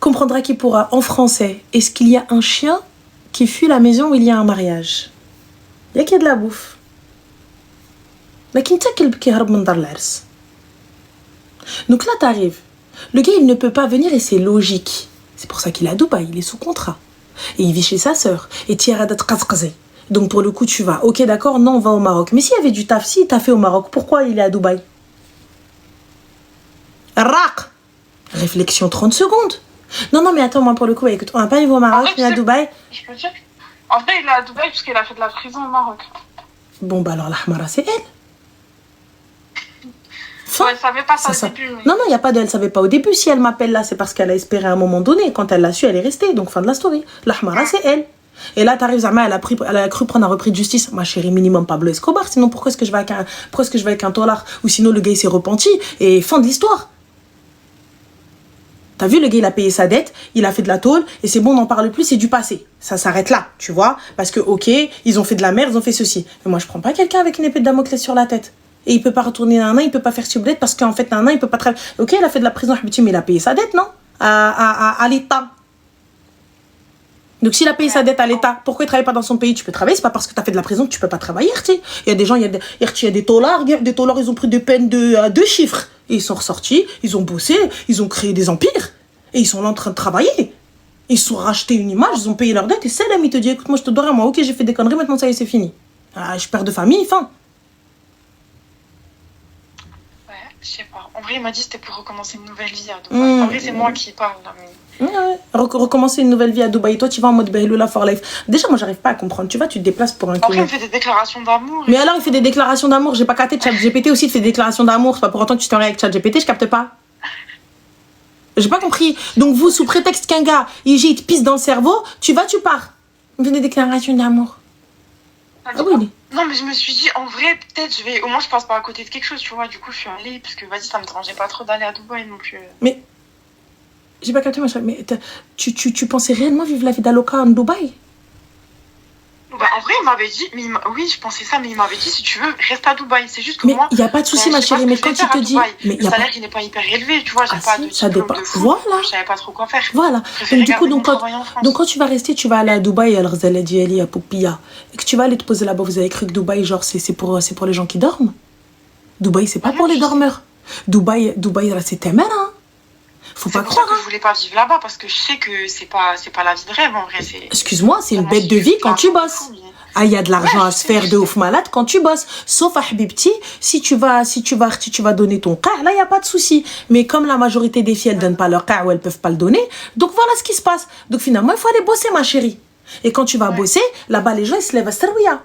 Comprendra qui pourra. En français, est-ce qu'il y a un chien qui fuit la maison où il y a un mariage? Il y a qu'il y a de la bouffe. لكن انت كلب كيهرب من دار العرس. Donc là t'arrives. Le gars il ne peut pas venir et c'est logique. C'est pour ça qu'il est à Dubaï, il est sous contrat. Et il vit chez sa sœur. Et tu iras d'être. Donc pour le coup tu vas. Ok d'accord, non on va au Maroc. Mais s'il y avait du taf, si t'as fait au Maroc, pourquoi il est à Dubaï? Raq. Réflexion 30 secondes. Non mais attends, moi pour le coup, écoute, on va pas aller au Maroc, mais à Dubaï. Je peux dire. En vrai il est à Dubaï parce qu'il a fait de la prison au Maroc. Bon bah alors la Hamara c'est elle. Enfin, elle savait pas ça au début. Mais... Non, il n'y a pas de elle savait pas au début. Si elle m'appelle là, c'est parce qu'elle a espéré à un moment donné. Quand elle l'a su, elle est restée. Donc, fin de la story. La Hamara, c'est elle. Et là, t'arrives, Zama, elle a cru prendre un repris de justice. Ma chérie, minimum Pablo Escobar. Sinon, pourquoi est-ce que je vais avec un dollar? Ou sinon, le gars, il s'est repenti. Et fin de l'histoire. T'as vu, le gars, il a payé sa dette, il a fait de la tôle, et c'est bon, on n'en parle plus, c'est du passé. Ça s'arrête là, tu vois. Parce que, ok, ils ont fait de la merde, ils ont fait ceci. Mais moi, je prends pas quelqu'un avec une épée de Damoclès sur la tête. Et il peut pas retourner Nana, il peut pas faire sublet parce qu'en fait Nana il peut pas travailler. Ok, il a fait de la prison, mais il a payé sa dette, non? À l'État. Donc s'il a payé sa dette à l'État, pourquoi il travaille pas dans son pays? Tu peux travailler, c'est pas parce que tu as fait de la prison que tu peux pas travailler, tu sais. Il y a des gens, il y a des taulards, ils ont pris des peines de 2 chiffres. Et ils sont ressortis, ils ont bossé, ils ont créé des empires. Et ils sont là en train de travailler. Ils se sont rachetés une image, ils ont payé leur dette. Et c'est là, il te dit, écoute, moi je te dois rien, moi, ok, j'ai fait des conneries, maintenant ça y est, c'est fini. Je perds de famille, fin. Je sais pas. En vrai, il m'a dit que c'était pour recommencer une nouvelle vie à Dubaï. En vrai, c'est moi qui parle là. Mais... Ouais. Recommencer une nouvelle vie à Dubaï. Toi, tu vas en mode Behloula for life. Déjà, moi, j'arrive pas à comprendre. Tu te déplaces pour un Après, il me fait des déclarations d'amour. Mais alors, il fait des déclarations d'amour. J'ai pas capté. ChatGPT aussi, il fait des déclarations d'amour. C'est pas pour autant que tu t'en avec ChatGPT, je capte pas. J'ai pas compris. Donc, vous, sous prétexte qu'un gars, il te pisse dans le cerveau, tu pars. Il fait des déclarations d'amour. Ah oui. Non, mais je me suis dit, en vrai, peut-être, au moins, je passe pas à côté de quelque chose, tu vois. Du coup, je suis allée, parce que, vas-y, ça me dérangeait pas trop d'aller à Dubaï, donc... Mais, j'ai pas capté, mais tu pensais réellement vivre la vie d'Aloca en Dubaï? Bah, en vrai, il m'avait dit, oui, je pensais ça, mais il m'avait dit, si tu veux, reste à Dubaï. C'est juste que mais moi... il y a pas de souci, ma chérie, mais quand tu te dis... Mais le salaire, il n'est pas hyper élevé, tu vois, j'ai pas de diplôme de fou, voilà. Je savais pas trop quoi faire. Voilà. Donc, du coup, donc quand tu vas rester, tu vas aller à Dubaï, alors vous allez dire à Poupia, et que tu vas aller te poser là-bas, vous avez cru que Dubaï, genre, c'est pour les gens qui dorment? Dubaï, c'est pas pour les dormeurs. Dubaï, c'est ta mère, hein. Faut pas croire. C'est pour ça que je voulais pas vivre là-bas, parce que je sais que c'est pas la vie de rêve, en vrai. Excuse-moi, c'est une bête de vie quand tu bosses. Ah, il y a de l'argent à se faire de ouf malade quand tu bosses. Sauf à Habibti, si tu vas donner ton cas, là, il n'y a pas de souci. Mais comme la majorité des filles, elles donnent pas leur cas ou elles peuvent pas le donner, donc voilà ce qui se passe. Donc finalement, il faut aller bosser, ma chérie. Et quand tu vas bosser, là-bas, les gens, ils se lèvent à Serouia.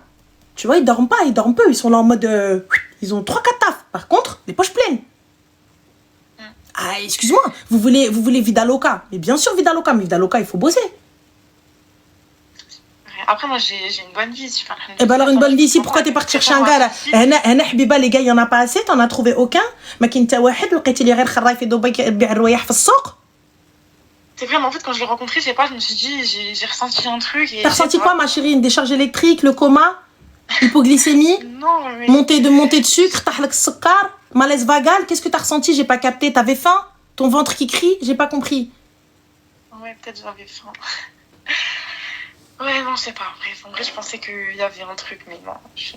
Tu vois, ils dorment pas, ils dorment peu. Ils sont là en mode... ils ont 3-4 tafs. Par contre, les poches pleines. Ah, excuse-moi, vous voulez vida loca. Mais bien sûr, vida loca. Mais vida loca, il faut bosser. Après, moi, j'ai une bonne vie. Eh ben alors, une bonne vie ici, pourquoi t'es parti chercher un gars là? Les gars, il y en a pas assez, t'en as trouvé aucun. C'est vrai, mais en fait, quand je l'ai rencontré, je sais pas, je me suis dit, j'ai ressenti un truc. T'as ressenti quoi, ma chérie? Une décharge électrique, le coma, hypoglycémie, non, mais... montée de sucre, malaise vagal, qu'est-ce que t'as ressenti? J'ai pas capté. T'avais faim? Ton ventre qui crie? J'ai pas compris. Ouais, peut-être j'avais faim. Ouais, non, c'est pas vrai. En vrai, je pensais qu'il y avait un truc, mais non. C'est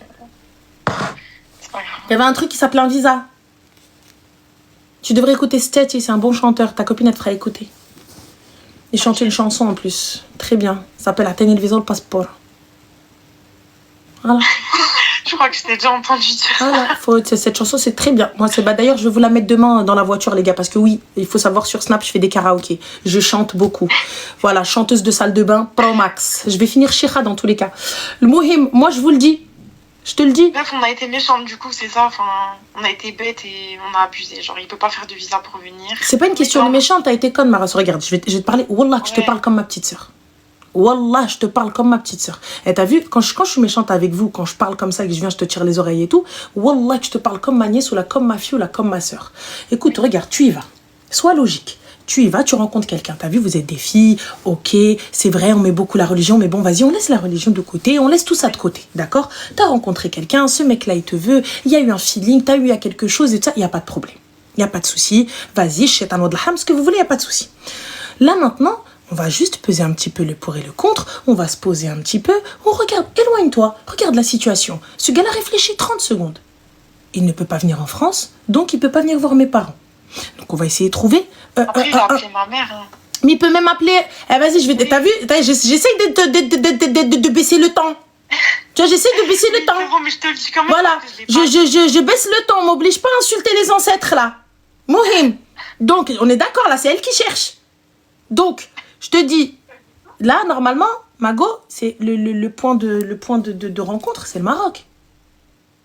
pas grave. Il y avait un truc qui s'appelait un visa. Tu devrais écouter Steti, c'est un bon chanteur. Ta copine, elle te fera écouter. Il chantait une chanson en plus. Très bien. Ça s'appelle Atteindre le visa, le passeport. Voilà. Je crois que je t'ai déjà entendu dire. Voilà, cette chanson, c'est très bien. Moi, d'ailleurs, je vais vous la mettre demain dans la voiture, les gars, parce que oui, il faut savoir, sur Snap, je fais des karaokés. Je chante beaucoup. Voilà, chanteuse de salle de bain, pro max. Je vais finir Sheikha dans tous les cas. Le Mohim, moi, je vous le dis. Je te le dis. Bref, on a été méchante, du coup, c'est ça. Enfin, on a été bêtes et on a abusé. Genre, il peut pas faire de visa pour venir. C'est pas une question de méchante, t'as été conne, Mara. Regarde, je vais te parler. Wallah, que je te parle comme ma petite sœur. Wallah, je te parle comme ma petite sœur. Et t'as vu, quand je suis méchante avec vous, quand je parle comme ça, que je viens, je te tire les oreilles et tout, Wallah, que je te parle comme ma nièce ou là, comme ma fille ou là, comme ma sœur. Écoute, regarde, tu y vas. Sois logique. Tu y vas, tu rencontres quelqu'un. T'as vu, vous êtes des filles, ok, c'est vrai, on met beaucoup la religion, mais bon, vas-y, on laisse la religion de côté, on laisse tout ça de côté, d'accord? T'as rencontré quelqu'un, ce mec-là, il te veut, il y a eu un feeling, t'as eu quelque chose et tout ça, il n'y a pas de problème. Il n'y a pas de souci. Vas-y, shaitan de l'ham, ce que vous voulez, il n'y a pas de souci. Là, maintenant, on va juste peser un petit peu le pour et le contre. On va se poser un petit peu. On regarde, éloigne-toi. Regarde la situation. Ce gars-là réfléchit 30 secondes. il ne peut pas venir en France, donc il peut pas venir voir mes parents. Donc on va essayer de trouver... Après, il a appelé ma mère. Hein. Mais il peut même appeler... Vas-y, je vais... Oui. T'as vu? J'essaye de baisser le temps. Tu vois, j'essaie de baisser le temps. Bon, mais je te le dis quand même. Voilà, je baisse le temps, on m'oblige pas à insulter les ancêtres, là. Mohim. Donc, on est d'accord, là, c'est elle qui cherche. Donc, je te dis, là, normalement, Mago, c'est le point de rencontre, c'est le Maroc.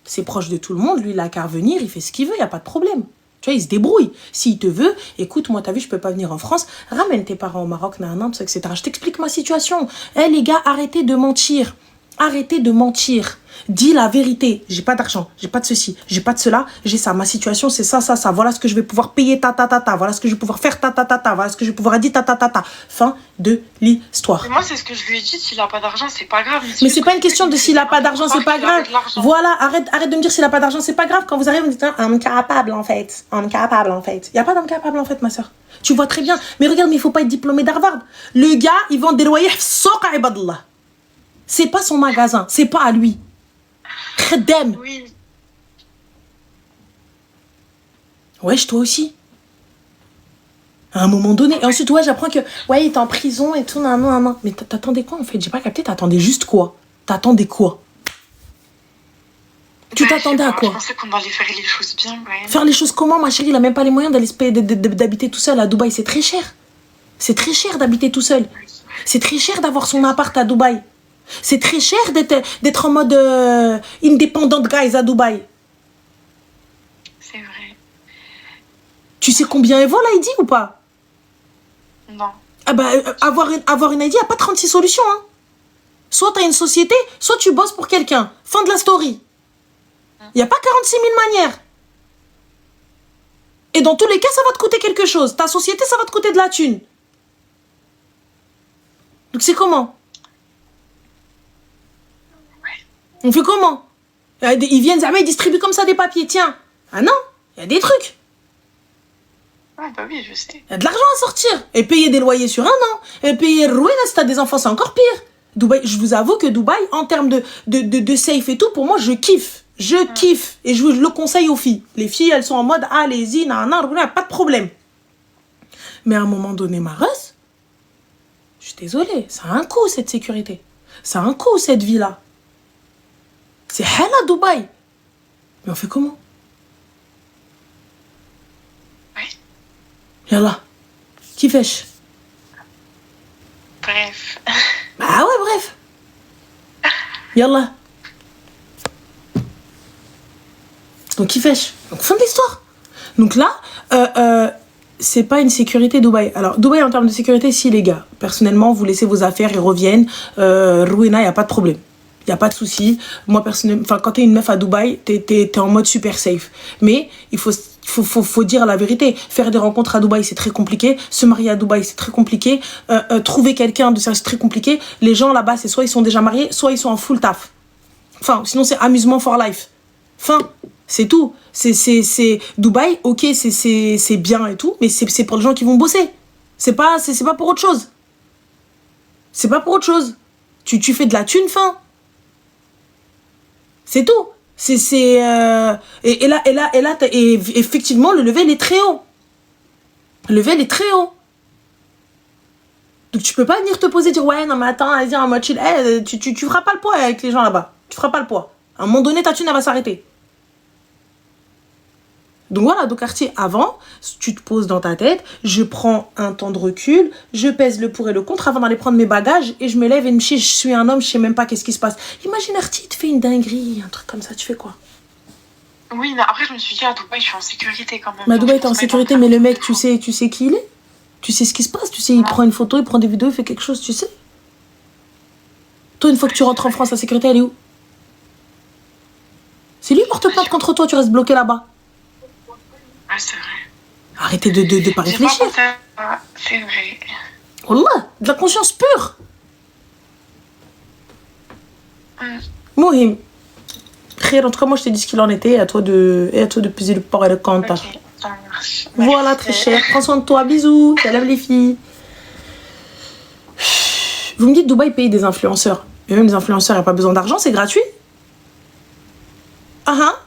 C'est proche de tout le monde, lui, il a qu'à venir, il fait ce qu'il veut, il n'y a pas de problème. Tu vois, il se débrouille. S'il te veut, écoute, moi, t'as vu, je peux pas venir en France, ramène tes parents au Maroc, etc. Je t'explique ma situation. Les gars, arrêtez de mentir. Arrêtez de mentir. Dis la vérité. J'ai pas d'argent, j'ai pas de ceci, j'ai pas de cela, j'ai ça. Ma situation, c'est ça. Voilà ce que je vais pouvoir payer, Voilà ce que je vais pouvoir faire, Voilà ce que je vais pouvoir dire, Fin de l'histoire. Et moi, c'est ce que je lui ai dit. S'il a pas d'argent, c'est pas grave. Mais c'est pas une question de s'il a pas d'argent, c'est pas grave. Voilà, arrête de me dire s'il a pas d'argent, c'est pas grave. Quand vous arrivez, vous dites homme capable, en fait. Homme capable, en fait. Y a pas d'homme capable, en fait, ma soeur. Tu vois très bien. Mais regarde, mais il faut pas être diplômé d'Harvard. Le gars, il vend des loyers, soqa ibadallah. C'est pas son magasin, c'est pas à lui. Khedem. Oui. Wesh, toi aussi. À un moment donné. Et ensuite, ouais, j'apprends que, ouais, il est en prison et tout, non. Mais t'attendais quoi, en fait? J'ai pas capté, t'attendais juste quoi? T'attendais quoi? Tu t'attendais à quoi? Je pensais qu'on allait faire les choses bien, ouais. Faire les choses comment, ma chérie? Il a même pas les moyens d'habiter tout seul à Dubaï. C'est très cher. C'est très cher d'habiter tout seul. C'est très cher d'avoir son appart à Dubaï. C'est très cher d'être en mode independent guys à Dubaï. C'est vrai. Tu sais combien elle vaut l'ID ou pas? Non. Ah bah, avoir une ID, il n'y a pas 36 solutions. Hein. Soit tu as une société, soit tu bosses pour quelqu'un. Fin de la story. Il n'y a pas 46 000 manières. Et dans tous les cas, ça va te coûter quelque chose. Ta société, ça va te coûter de la thune. Donc c'est comment? On fait comment? Ils viennent, ils distribuent comme ça des papiers, tiens. Ah non, il y a des trucs. Ah bah oui, je sais. Il y a de l'argent à sortir. Et payer des loyers sur un an. Et payer Rouena, si t'as des enfants, c'est encore pire. Dubaï, je vous avoue que Dubaï, en termes de safe et tout, pour moi, je kiffe. Je kiffe. Et je le conseille aux filles. Les filles, elles sont en mode, allez-y, pas de problème. Mais à un moment donné, ma reste, je suis désolée, ça a un coût, cette sécurité. Ça a un coût, cette vie-là. C'est hala Dubaï. Mais on fait comment? Oui. Yallah. Qui fêche? Bref. Ah ouais, bref. Yallah. Donc qui fêche? Donc fin de l'histoire. Donc là, c'est pas une sécurité Dubaï. Alors Dubaï en termes de sécurité, si les gars, personnellement, vous laissez vos affaires, ils reviennent, Rouena, y a pas de problème. Il n'y a pas de souci. Moi, personnellement, quand tu es une meuf à Dubaï, tu es en mode super safe. Mais il faut dire la vérité. Faire des rencontres à Dubaï, c'est très compliqué. Se marier à Dubaï, c'est très compliqué. Trouver quelqu'un de ça, c'est très compliqué. Les gens là-bas, c'est soit ils sont déjà mariés, soit ils sont en full taf. Enfin, sinon, c'est amusement for life. Enfin, c'est tout. C'est Dubaï, ok, c'est bien et tout, mais c'est pour les gens qui vont bosser. C'est pas pour autre chose. C'est pas pour autre chose. Tu fais de la thune, fin. C'est tout. Et là, effectivement, le level est très haut. Le level est très haut. Donc tu peux pas venir te poser et dire ouais, non mais attends, vas-y, en mode chill. Tu feras pas le poids avec les gens là-bas. Tu feras pas le poids. À un moment donné, ta thune, elle va s'arrêter. Donc voilà, donc Artie, avant, tu te poses dans ta tête, je prends un temps de recul, je pèse le pour et le contre avant d'aller prendre mes bagages et je me lève et je suis un homme, je sais même pas qu'est-ce qui se passe. Imagine Artie, il te fait une dinguerie, un truc comme ça, tu fais quoi? Oui, mais après je me suis dit à Dubaï, je suis en sécurité quand même. Mais à Dubaï, t'es en sécurité, mais le mec, tu sais qui il est? Tu sais ce qui se passe? Tu sais, il prend une photo, il prend des vidéos, il fait quelque chose, tu sais? Toi, une fois que tu rentres en France, la sécurité, elle est où? C'est lui qui porte plainte contre toi, tu restes bloqué là-bas. Ah, c'est vrai. Arrêtez de pas réfléchir. C'est vrai. Wallah, de la conscience pure. Mohim. Khir, en tout cas, moi, je t'ai dit ce qu'il en était. Et à toi de peser le pour et le contre. Ok, ça marche. Voilà, très cher. Prends soin de toi. Bisous. Ça lève les filles. Vous me dites Dubaï paye des influenceurs. Mais même les influenceurs, il n'y a pas besoin d'argent, c'est gratuit. Ah ah.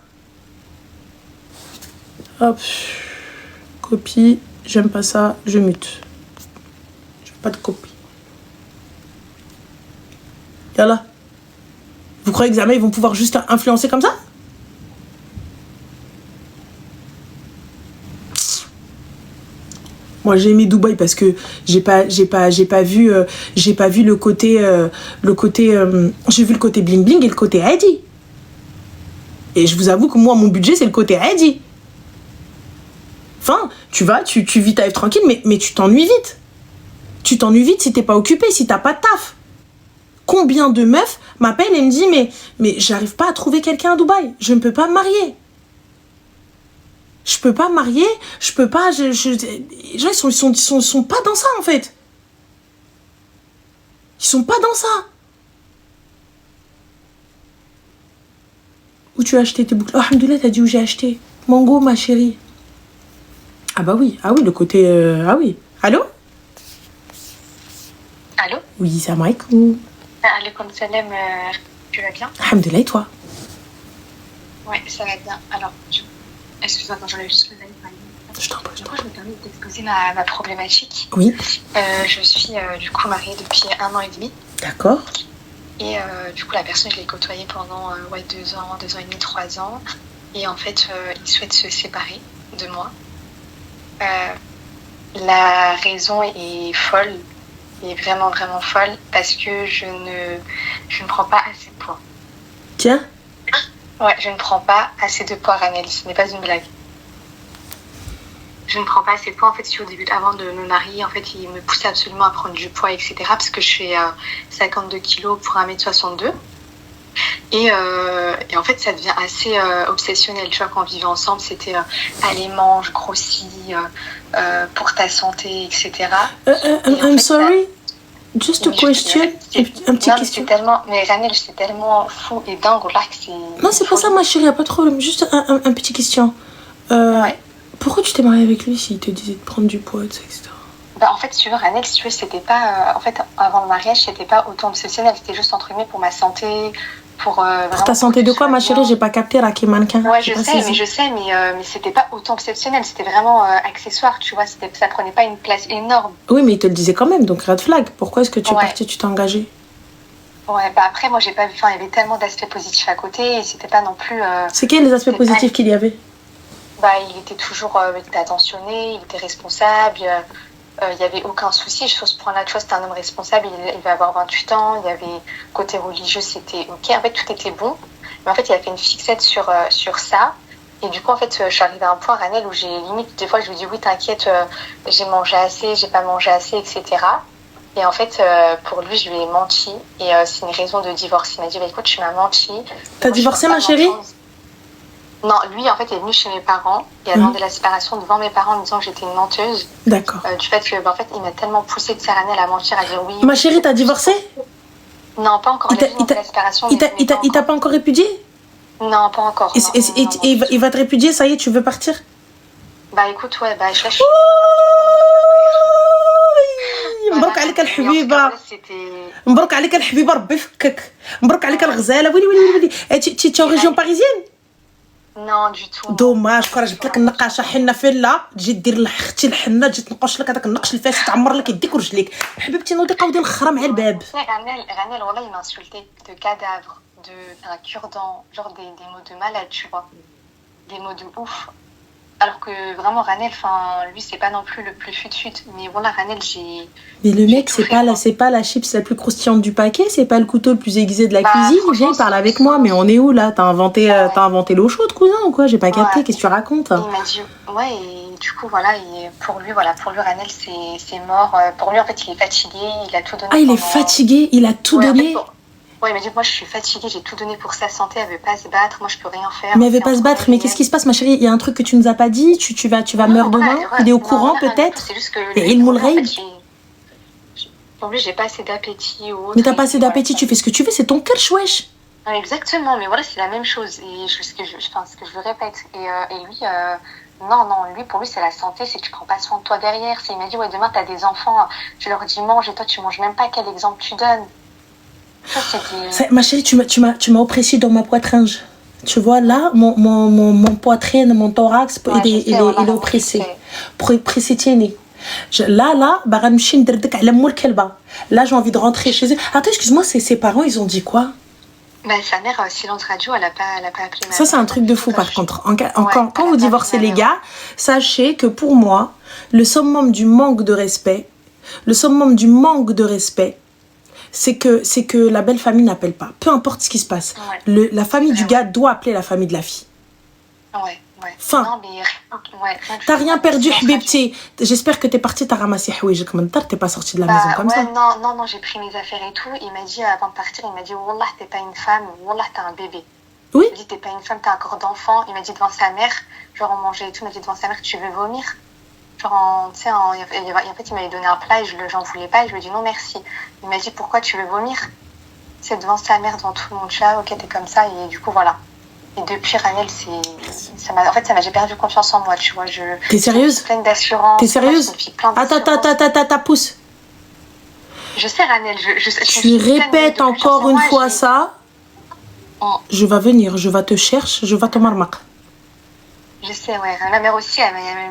Hop. Copie. J'aime pas ça. Je mute. Je veux pas de copie. Yallah. Vous croyez que jamais ils vont pouvoir juste influencer comme ça? Moi j'ai aimé Dubaï parce que j'ai pas vu le côté j'ai vu le côté bling bling et le côté Adi. Et je vous avoue que moi mon budget c'est le côté Adi. Enfin, tu vis ta vie tranquille mais tu t'ennuies vite. Tu t'ennuies vite si t'es pas occupé, si t'as pas de taf. Combien de meufs m'appellent et me disent mais j'arrive pas à trouver quelqu'un à Dubaï, je ne peux pas me marier. Je peux pas me marier, je peux pas. Les gens, ils sont pas dans ça, en fait. Ils sont pas dans ça. Où tu as acheté tes boucles? Oh, alhamdoulilah, t'as dit où j'ai acheté. Mango, ma chérie. Ah bah oui, le côté... Ah oui. Allô? Allô? Oui, salam alaikum. Alaikum salam, tu vas bien? Alhamdoulilah, et toi? Ouais, ça va bien. Alors, excuse-moi, quand j'enlève juste le live. Je t'en prie. Du coup, je me permets de t'exposer ma problématique. Oui. Je suis du coup mariée depuis 1 an et demi. D'accord. Et du coup, la personne, je l'ai côtoyée pendant 2 ans, 2 ans et demi, 3 ans. Et en fait, il souhaite se séparer de moi. La raison est folle, est vraiment, vraiment folle, parce que je ne prends pas assez de poids. Tiens. Ouais, je ne prends pas assez de poids, Ranel, ce n'est pas une blague. Je ne prends pas assez de poids, en fait, si au début, avant de me marier, en fait, il me poussait absolument à prendre du poids, etc. Parce que je fais 52 kilos pour 1m62. Et en fait, ça devient assez obsessionnel, tu vois, quand on vivait ensemble, c'était allez, mange, grossis, pour ta santé, etc. I'm sorry. Just a question. Un petit question. Mais Ranel, c'est tellement fou et dingue là que c'est... Non, c'est pas ça, ma chérie, y a pas de problème. Juste un petit question. Ouais. Pourquoi tu t'es mariée avec lui s'il te disait de prendre du poids, etc. Bah, en fait, si tu veux, Ranel, si tu veux, c'était pas... en fait, avant le mariage, c'était pas autant obsessionnel. C'était juste, entre guillemets, pour ma santé, pour ta santé de quoi, ma chérie? J'ai pas capté, là, qui est mannequin. Ouais, je sais, mais c'était pas autant obsessionnel. C'était vraiment accessoire, tu vois. Ça prenait pas une place énorme. Oui, mais il te le disait quand même, donc red flag. Pourquoi est-ce que tu es partie, tu t'es engagée? Ouais, bah après, moi, j'ai pas vu... Enfin, il y avait tellement d'aspects positifs à côté, et c'était pas non plus... C'est quels les aspects positifs qu'il y avait? Bah, il était toujours il était attentionné, il était responsable, il n'y avait aucun souci. Sur ce point-là, tu vois, c'était un homme responsable, il va avoir 28 ans, il y avait côté religieux, c'était ok. En fait, tout était bon. Mais en fait, il a fait une fixette sur ça. Et du coup, en fait, je suis arrivée à un point, Ranel, où j'ai limite, des fois, je lui dis, oui, t'inquiète, j'ai mangé assez, j'ai pas mangé assez, etc. Et en fait, pour lui, je lui ai menti. Et c'est une raison de divorce. Il m'a dit, bah, écoute, tu m'as menti. T'as divorcé, ma chérie? Non, lui, en fait, il est venu chez mes parents et a demandé la séparation devant mes parents en disant que j'étais une menteuse. D'accord. Du fait que, en fait, il m'a tellement poussé de Ranel à mentir, à dire oui. Ma chérie, t'as divorcé? Non, pas encore. La séparation. Il t'a pas encore répudié? Non, pas encore. Et il va te répudier, ça y est, tu veux partir? Bah écoute, ouais, bah je lâche. مبروك عليك الحبيبه مبروك عليك الحبيبه ربي يفكك مبروك عليك الغزاله ويلي تي en région parisienne. Non du tout. دوماج كره جبت لك النقاشه حنه فيلا تجي دير اختي الحنه تجي تنقش لك هذاك النقش الفاسد تعمر لك يديك ورجليك حبيبتي نوضي قاودي نخرى مع الباب. Ranel والله il m'a insulté de cadavre, d'un cure-dent, genre des mots de malade, tu vois, des mots de ouf. Alors que vraiment Ranel, lui c'est pas non plus le plus fut-fut, mais voilà Ranel j'ai... Mais le mec c'est pas la chips la plus croustillante du paquet, c'est pas le couteau le plus aiguisé de la cuisine, viens il parle avec moi, mais on est où là? T'as inventé l'eau chaude cousin ou quoi? J'ai pas capté, qu'est-ce que tu racontes? Il m'a dit, ouais, et du coup voilà, pour lui Ranel c'est mort, pour lui en fait il est fatigué, il a tout donné. Ah il est fatigué, il a tout donné? Ouais, il m'a dit, moi je suis fatiguée, j'ai tout donné pour sa santé, elle veut pas se battre, moi je peux rien faire. Mais elle veut pas se battre, mais qu'est-ce qui se passe ma chérie? Il y a un truc que tu nous as pas dit, tu vas meurs demain? Il est au courant peut-être? C'est juste que et il mourrait. En plus j'ai pas assez d'appétit ou autre. Mais t'as pas assez d'appétit, tu fais ce que tu veux, c'est ton cœur wesh. Exactement, mais voilà c'est la même chose, et ce que je le répète, et lui... Non, pour lui, c'est la santé, c'est que tu prends pas soin de toi derrière. Il m'a dit, ouais, demain, t'as des enfants, je leur dis mange, et toi, tu manges même pas, quel exemple tu donnes? Ma chérie, tu m'as oppressée dans ma poitrine. Tu vois, là, mon poitrine, mon thorax, il est oppressé. Pressé. Là, j'ai envie de rentrer chez eux. Attends, excuse-moi, ses parents, ils ont dit quoi? Bah, sa mère, silence radio, elle a pas appelé ma Ça, c'est un truc de fou, par contre. Quand vous divorcez, les gars, sachez que pour moi, le summum du manque de respect, c'est que la belle famille n'appelle pas. Peu importe ce qui se passe. Ouais. La famille du gars doit appeler la famille de la fille. Ouais. Fin. Non, mais... T'as rien perdu, Hbibti. J'espère que t'es partie, t'as ramassé Houijek. T'es pas sortie de la maison comme ça. Non, j'ai pris mes affaires et tout. Il m'a dit, avant de partir, Wallah, t'es pas une femme. Wallah, t'as un bébé. Oui. Il m'a dit, t'es pas une femme, t'as un corps d'enfant. Il m'a dit devant sa mère, genre on mangeait et tout. Il m'a dit devant sa mère, tu veux vomir? Genre, tu sais, en fait, il m'avait donné un plat et j'en voulais pas. Et je lui ai dit non, merci. Il m'a dit, pourquoi tu veux vomir? C'est devant sa mère, devant tout le monde. Ok, t'es comme ça. Et du coup, voilà. Et depuis, Ranel, j'ai perdu confiance en moi, tu vois. T'es sérieuse? Je suis pleine d'assurance. T'es sérieuse? Attends, pousse. Je sais, Ranel. Tu répètes encore une fois ça. Je vais venir, je vais te chercher, je vais te marmac. Je sais, ouais. Ma mère aussi,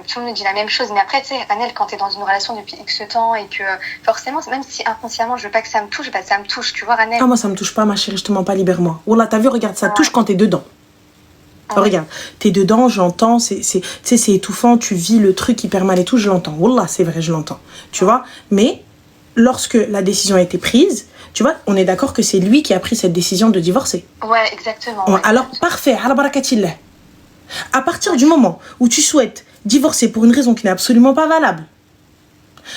tout le monde dit la même chose. Mais après, tu sais, Ranel, quand t'es dans une relation depuis X temps et que forcément, même si inconsciemment, je veux pas que ça me touche, bah ça me touche, tu vois, Ranel. Ah, moi, ça me touche pas, ma chérie, je te mens pas, libère-moi. Wallah, t'as vu, regarde, ça touche quand t'es dedans. Ouais. Regarde, t'es dedans, j'entends, c'est étouffant, tu vis le truc hyper mal et tout, je l'entends. Wallah, c'est vrai, je l'entends. Tu vois, mais lorsque la décision a été prise, tu vois, on est d'accord que c'est lui qui a pris cette décision de divorcer. Ouais, exactement. Ouais, alors, parfait, ala barakatillah. À partir du moment où tu souhaites divorcer pour une raison qui n'est absolument pas valable,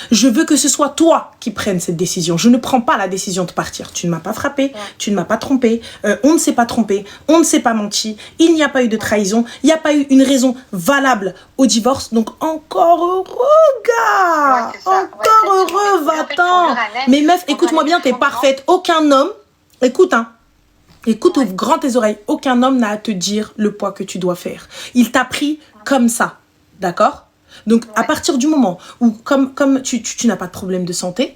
je veux que ce soit toi qui prennes cette décision. Je ne prends pas la décision de partir. Tu ne m'as pas frappé, tu ne m'as pas trompé, on ne s'est pas trompé, on ne s'est pas menti, il n'y a pas eu de trahison, il n'y a pas eu une raison valable au divorce. Donc encore heureux, gars, encore heureux, va-t'en. Mais meuf, écoute-moi bien, t'es parfaite. Aucun homme, écoute, ouvre grand tes oreilles, aucun homme n'a à te dire le poids que tu dois faire. Il t'a pris comme ça, d'accord ? Donc, à partir du moment où, comme tu n'as pas de problème de santé,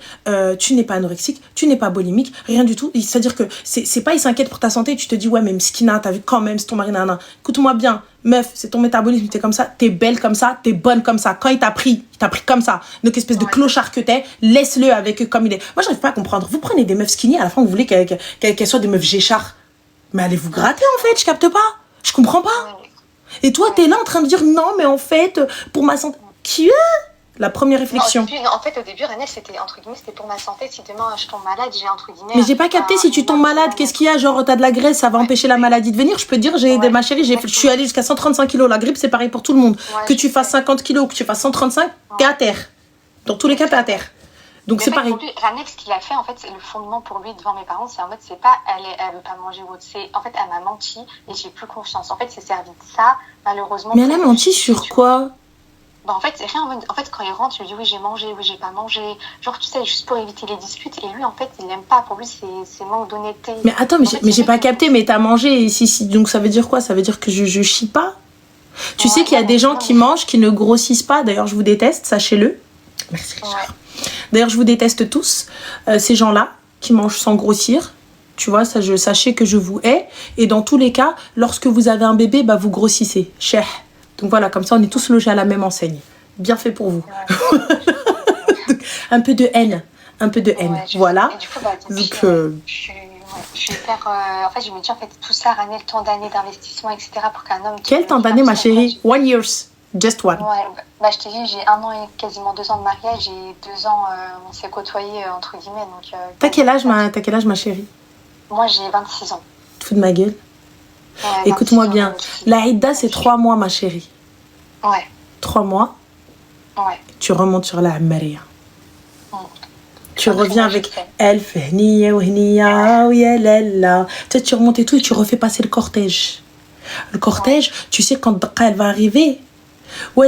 tu n'es pas anorexique, tu n'es pas boulimique, rien du tout. C'est-à-dire que c'est pas, il s'inquiète pour ta santé, tu te dis, ouais, mais mskina, t'as vu quand même, c'est ton mari, nana. Écoute-moi bien, meuf, c'est ton métabolisme, t'es comme ça, t'es belle comme ça, t'es bonne comme ça. Quand il t'a pris comme ça. Donc, espèce de clochard que t'es, laisse-le avec eux comme il est. Moi, j'arrive pas à comprendre. Vous prenez des meufs skinny, à la fin, vous voulez qu'elles soient des meufs géchards. Mais allez vous gratter, en fait, je capte pas. Je comprends pas. Et toi, t'es là en train de dire, non, mais en fait, pour ma santé. Qui est la première réflexion? En fait, au début, Ranel, c'était entre guillemets, c'était pour ma santé. Si demain je tombe malade, j'ai entre guillemets. Mais j'ai pas capté. Si tu tombes malade, qu'est-ce qu'il y a? Genre, t'as de la graisse, ça va empêcher la maladie de venir. Je peux te dire, ma chérie, je suis allée jusqu'à 135 kilos. La grippe, c'est pareil pour tout le monde. Que tu fasses 50 kilos, que tu fasses 135, t'es à terre. Dans tous les cas, t'es à terre. Donc, c'est pareil. Ranel, ce qu'il a fait, en fait, c'est le fondement pour lui devant mes parents. C'est en fait, c'est pas, elle veut pas manger ou autre. C'est, en fait, elle m'a menti et j'ai plus confiance. En fait, c'est servi de ça, malheureusement. Mais elle a menti sur quoi? Bah en fait, c'est rien. En fait, quand il rentre, il lui dit oui, j'ai mangé, oui, j'ai pas mangé. Genre, tu sais, juste pour éviter les disputes. Et lui, en fait, il l'aime pas. Pour lui, c'est manque d'honnêteté. Mais attends, mais j'ai pas capté. Mais t'as mangé ici. Donc, ça veut dire quoi? Ça veut dire que je chie pas? Tu sais qu'il y a des gens qui mangent, qui ne grossissent pas. D'ailleurs, je vous déteste, sachez-le. Merci, Richard. D'ailleurs, je vous déteste tous. Ces gens-là qui mangent sans grossir. Tu vois, sachez que je vous hais. Et dans tous les cas, lorsque vous avez un bébé, bah, vous grossissez. Cheh. Donc voilà, comme ça, on est tous logés à la même enseigne. Bien fait pour vous. Un peu de haine. Voilà. Et du coup, donc, je suis hyper... en fait, je me dis, en fait, tout ça, Ranel, tant d'années d'investissement, etc. pour qu'un homme... Quel temps d'années, ma chérie? 1 year. Just one. Ouais, je t'ai dit, j'ai 1 an et quasiment 2 ans de mariage et 2 ans, on s'est côtoyés, entre guillemets. Donc, T'as quel âge, ma chérie? Moi, j'ai 26 ans. Tu te fous de ma gueule? Ouais, écoute-moi bien. La Idda, c'est 3 mois, ma chérie. Ouais. 3 mois. Ouais. Tu remontes sur la Maria. Tu reviens avec Elf, Hniya ou Hniya, oui, elle. Tu sais, tu remontes et tout et tu refais passer le cortège. Le cortège, tu sais, quand elle va arriver, et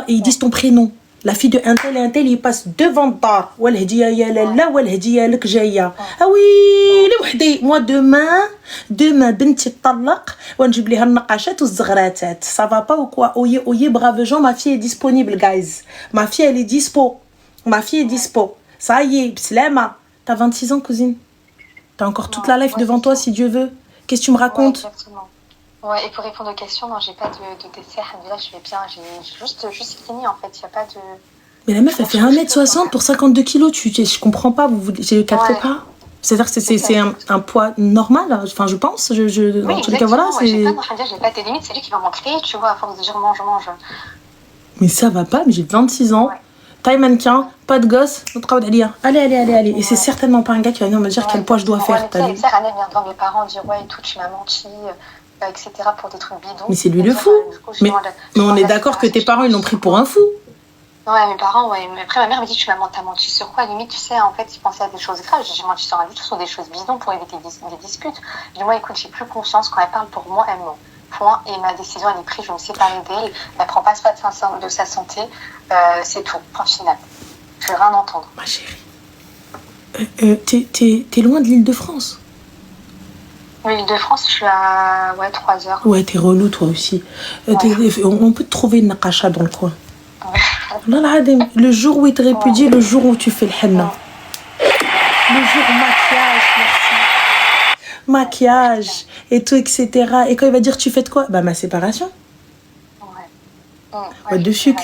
ils disent ton prénom. La fille de un tel et un tel, il passe devant le bar. Ah oui, moi demain, بنتي تطلق ونجيب لها النقاشات والزغراتات. Ça va pas ou quoi? Oyez, braves gens, ma fille est disponible, guys. Ma fille, elle est dispo. Ça y est, Slama. T'as 26 ans, cousine? T'as encore toute la life devant toi, si Dieu veut. Qu'est-ce que tu me racontes? Exactement. Ouais, et pour répondre aux questions, non, j'ai pas de décès. Alhamdoulilah, je vais bien. J'ai juste fini, en fait. Il n'y a pas de... Mais la meuf, elle fait 1m60 pour 52 kilos. Je comprends pas. Je capte pas. C'est-à-dire que c'est un poids normal. Enfin, je pense. Dans tous les cas, voilà. J'ai pas tes limites. C'est lui qui va m'en créer, tu vois, à force de dire mange. Mais ça va pas. Mais j'ai 26 ans. Taille mannequin, pas de gosse. Allez. Et c'est certainement pas un gars qui va venir me dire quel poids je dois faire. Annelle vient devant mes parents dire ouais, et tout, tu m'as menti. Etc. pour des trucs bidons. Mais c'est lui le fou. Mais on est d'accord que tes parents, ils l'ont pris pour un fou. Ouais, mes parents, ouais. Mais après, ma mère me dit, t'as menti sur quoi? Limite, tu sais, en fait, ils pensaient à des choses graves. J'ai menti sur rien du tout, sur des choses bidons pour éviter des disputes. Je dis, moi, écoute, j'ai plus confiance. Quand elle parle pour moi, elle ment. Point. Et ma décision, elle est prise. Je me sépare d'elle. Elle prend pas de sa santé. C'est tout. Point final. Je veux rien entendre. Ma chérie. T'es loin de l'Île-de-France? L'Île-de-France, je suis à 3 heures. Ouais, t'es relou toi aussi. On peut te trouver une naqasha dans le coin. Le jour où il te répudie, le jour où tu fais le henna. Le jour maquillage et tout, etc. Et quand il va dire tu fais de quoi? Bah ma séparation. Ouais, de fuck.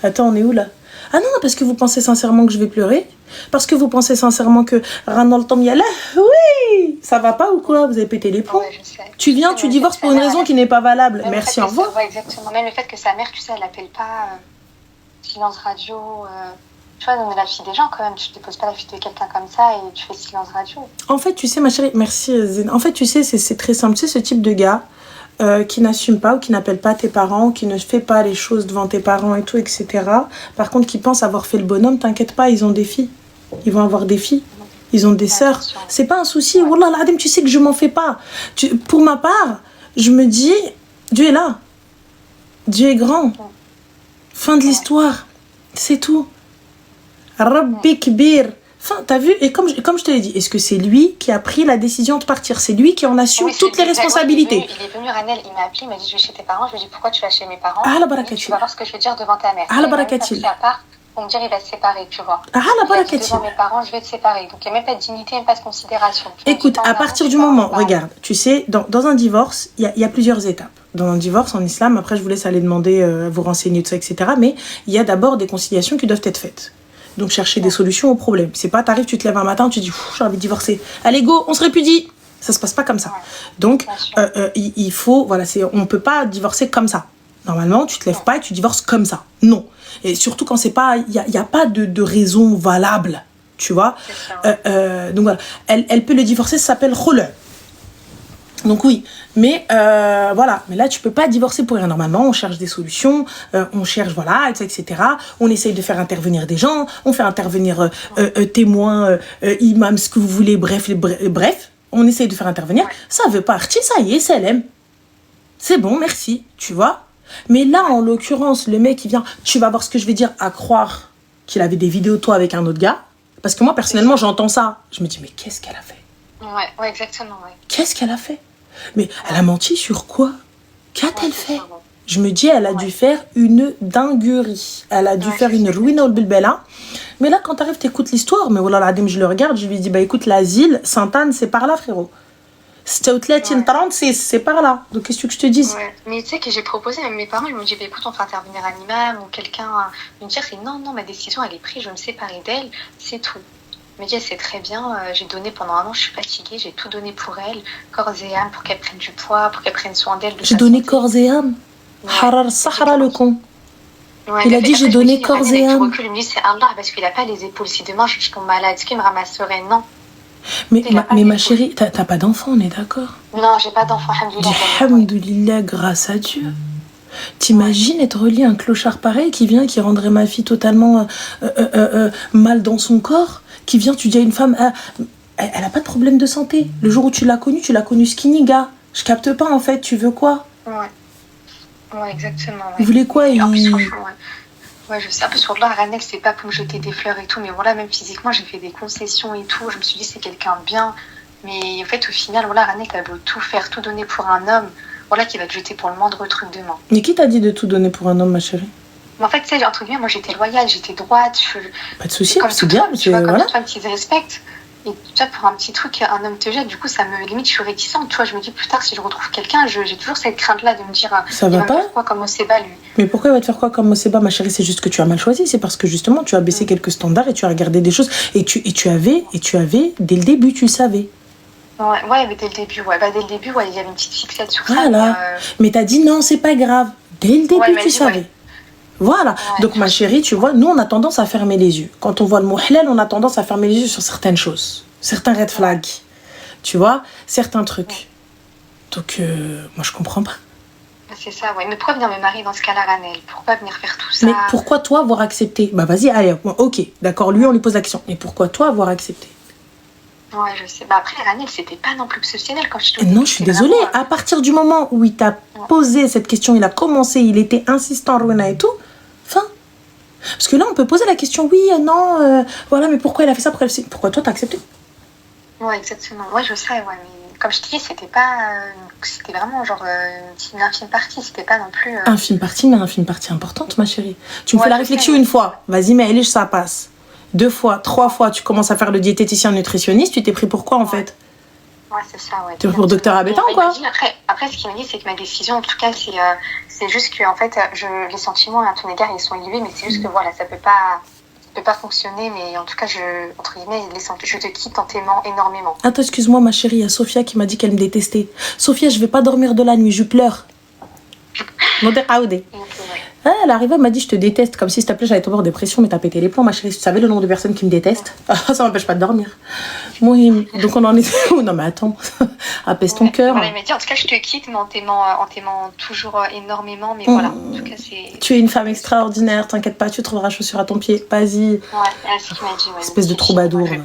Attends, on est où là? Ah non, parce que vous pensez sincèrement que je vais pleurer? Parce que vous pensez sincèrement que Ranal Tomyala, oui, ça va pas ou quoi? Vous avez pété les plombs. Tu viens, tu divorces pour une raison qui n'est pas valable. Merci, au revoir. Ouais, exactement. Même le fait que sa mère, tu sais, elle appelle pas silence radio. Tu vois, on est la fille des gens quand même. Tu ne déposes pas la fille de quelqu'un comme ça et tu fais silence radio. En fait, tu sais, ma chérie, merci Zine. En fait, tu sais, c'est très simple. Tu sais, ce type de gars qui n'assume pas ou qui n'appelle pas tes parents, qui ne fait pas les choses devant tes parents et tout, etc. Par contre, qui pense avoir fait le bonhomme, t'inquiète pas, ils ont des filles. Ils vont avoir des filles. Ils ont des sœurs. C'est pas un souci. Wallah l'adem, tu sais que je m'en fais pas. Pour ma part, je me dis, Dieu est là. Dieu est grand. Fin de l'histoire. C'est tout. Rabbi Kbir. Enfin, t'as vu? Et comme je te l'ai dit, est-ce que c'est lui qui a pris la décision de partir? C'est lui qui en assume toutes les responsabilités. Il est venu, Ranel, il m'a appelé, il m'a dit je vais chez tes parents. Je lui ai dit pourquoi tu vas chez mes parents? Ah la barakatil. Tu vas voir ce que je vais dire devant ta mère. Ah la barakatil. Pour me dire il va se séparer, tu vois. Ah la barakatil. Devant mes parents, je vais te séparer. Donc il n'y a même pas de dignité, même pas de considération. Écoute, à partir du moment, regarde, tu sais, dans un divorce, il y a plusieurs étapes. Dans un divorce en islam, après je vous laisse aller demander, vous renseigner tout ça, etc. Mais il y a d'abord des conciliations qui doivent être faites. Donc chercher des solutions aux problèmes. C'est pas, t'arrives, tu te lèves un matin, tu dis, j'ai envie de divorcer. Allez go, on se répudie. Ça se passe pas comme ça. Donc il faut, voilà, on peut pas divorcer comme ça. Normalement, tu te lèves pas et tu divorces comme ça. Non. Et surtout quand c'est pas, il y a pas de raison valable, tu vois. Donc voilà, elle peut le divorcer, ça s'appelle khula. Donc oui, mais voilà, mais là tu peux pas divorcer pour rien. Normalement, on cherche des solutions, on cherche voilà, etc. On essaye de faire intervenir des gens, on fait intervenir témoins, imams, ce que vous voulez, bref, on essaye de faire intervenir. Ça veut partir, ça y est, c'est l'aime. C'est bon, merci, tu vois. Mais là, en l'occurrence, le mec, il vient, tu vas voir ce que je vais dire, à croire qu'il avait des vidéos de toi avec un autre gars. Parce que moi, personnellement, j'entends ça. Je me dis, mais qu'est-ce qu'elle a fait? Ouais, exactement, ouais. Qu'est-ce qu'elle a fait? Mais elle a menti sur quoi? Qu'a-t-elle fait? Je me dis, elle a dû faire une dinguerie. Elle a dû faire une ruine au bilbella. Mais là, quand t'arrives, t'écoutes l'histoire. Mais voilà, je le regarde, je lui dis, bah écoute, l'asile, Sainte-Anne, c'est par là, frérot. C'était au 36, c'est par là. Donc, qu'est-ce que je te dise? Mais tu sais que j'ai proposé, même mes parents, ils m'ont dit, bah, écoute, on fait intervenir un imam ou quelqu'un. Ils me disent, c'est non, ma décision, elle est prise, je vais me séparer d'elle, c'est tout. Je me dis, c'est très bien, j'ai donné pendant 1 an, je suis fatiguée, j'ai tout donné pour elle, corps et âme, pour qu'elle prenne du poids, pour qu'elle prenne soin d'elle. J'ai donné corps et âme. Harar Sahara, le con. Il a dit, j'ai donné corps et âme. Il me dit, c'est Allah, parce qu'il n'a pas les épaules. Si demain je tombe malade, est-ce qu'il me ramasserait? Non. Mais ma chérie, t'as pas d'enfant, on est d'accord? Non, j'ai pas d'enfant, alhamdoulilah. Alhamdoulilah, grâce à Dieu. T'imagines être relié à un clochard pareil qui vient, qui rendrait ma fille totalement mal dans son corps, qui vient, tu dis à une femme, elle a pas de problème de santé. Le jour où tu l'as connue skinny, gars. Je capte pas en fait, tu veux quoi? Ouais, exactement. Vous voulez quoi? Ouais, je sais un peu sur là, Ranel, c'est pas pour me jeter des fleurs et tout, mais voilà, même physiquement, j'ai fait des concessions et tout. Je me suis dit, c'est quelqu'un de bien. Mais en fait, au final, voilà, Ranel, elle veut tout faire, tout donner pour un homme, voilà, qui va te jeter pour le moindre truc demain. Mais qui t'a dit de tout donner pour un homme, ma chérie? Mais en fait, tu sais, entre guillemets, moi, j'étais loyale, j'étais droite. Pas de soucis, c'est bien. Tu vois, comme toute femme qui se respecte. Et tu vois, pour un petit truc, un homme te jette, du coup, ça me limite, je suis réticente. Tu vois, je me dis plus tard, si je retrouve quelqu'un, j'ai toujours cette crainte-là de me dire, ça va pas. Quoi comme Oseba, lui. Mais pourquoi il va te faire quoi comme Oseba, ma chérie? C'est juste que tu as mal choisi. C'est parce que justement, tu as baissé quelques standards et tu as regardé des choses. Et tu avais, dès le début, tu le savais. Ouais, mais dès le début, il y avait une petite fixette sur ça. Voilà. Mais t'as dit non, c'est pas grave. Dès le début, tu savais. Ouais. Voilà. Ouais, donc, ma chérie, tu vois, nous, on a tendance à fermer les yeux. Quand on voit le mot halal, on a tendance à fermer les yeux sur certaines choses. Certains red flags. Tu vois, certains trucs. Ouais. Donc, moi, je comprends pas. C'est ça, ouais. Mais pourquoi venir me marier dans ce cas-là, Ranel? Pourquoi venir faire tout ça? Mais pourquoi toi avoir accepté? Bah, vas-y, allez, ok, d'accord, lui, on lui pose la question. Mais pourquoi toi avoir accepté? Ouais, je sais. Bah après, Ranel, c'était pas non plus obsessionnel quand je te dis. Non, je suis désolée. Vraiment... À partir du moment où il t'a posé cette question, il a commencé, il était insistant, Rwena et tout, fin. Parce que là, on peut poser la question, oui, non, voilà, mais pourquoi il a fait ça? Pourquoi toi, t'as accepté? Ouais, exactement. Ouais, je sais, ouais, mais comme je te dis, c'était pas... c'était vraiment genre une infime partie, c'était pas non plus... Infime partie, mais infime partie importante, ma chérie. Tu me fais la réflexion une fois, vas-y, mais Elige, ça passe. 2 fois, 3 fois, tu commences à faire le diététicien nutritionniste, tu t'es pris pour quoi en fait? Ouais, c'est ça, ouais. Tu es pris pour docteur Abétan ou quoi? Après, ce qu'il m'a dit, c'est que ma décision, en tout cas, c'est juste que, en fait, les sentiments à ton égard, ils sont élevés, mais c'est juste que, voilà, ça peut pas fonctionner, mais en tout cas, entre guillemets, je te quitte en t'aimant énormément. Attends, excuse-moi, ma chérie, il y a Sophia qui m'a dit qu'elle me détestait. Sophia, je vais pas dormir de la nuit, je pleure. Elle arrive, elle m'a dit je te déteste, comme si s'il te plaît j'allais tomber en dépression, mais t'as pété les plombs, ma chérie. Tu savais le nombre de personnes qui me détestent? Ça m'empêche pas de dormir. Mohim. Donc on en est où? Non mais attends, apaise ton cœur. Voilà, il m'a dit en tout cas je te quitte, mais en t'aimant toujours énormément, mais voilà, en tout cas c'est... Tu es une femme extraordinaire, t'inquiète pas, tu trouveras chaussure à ton pied, vas-y. Ouais, c'est ce qu'il m'a dit. Ouais, espèce de troubadour. Et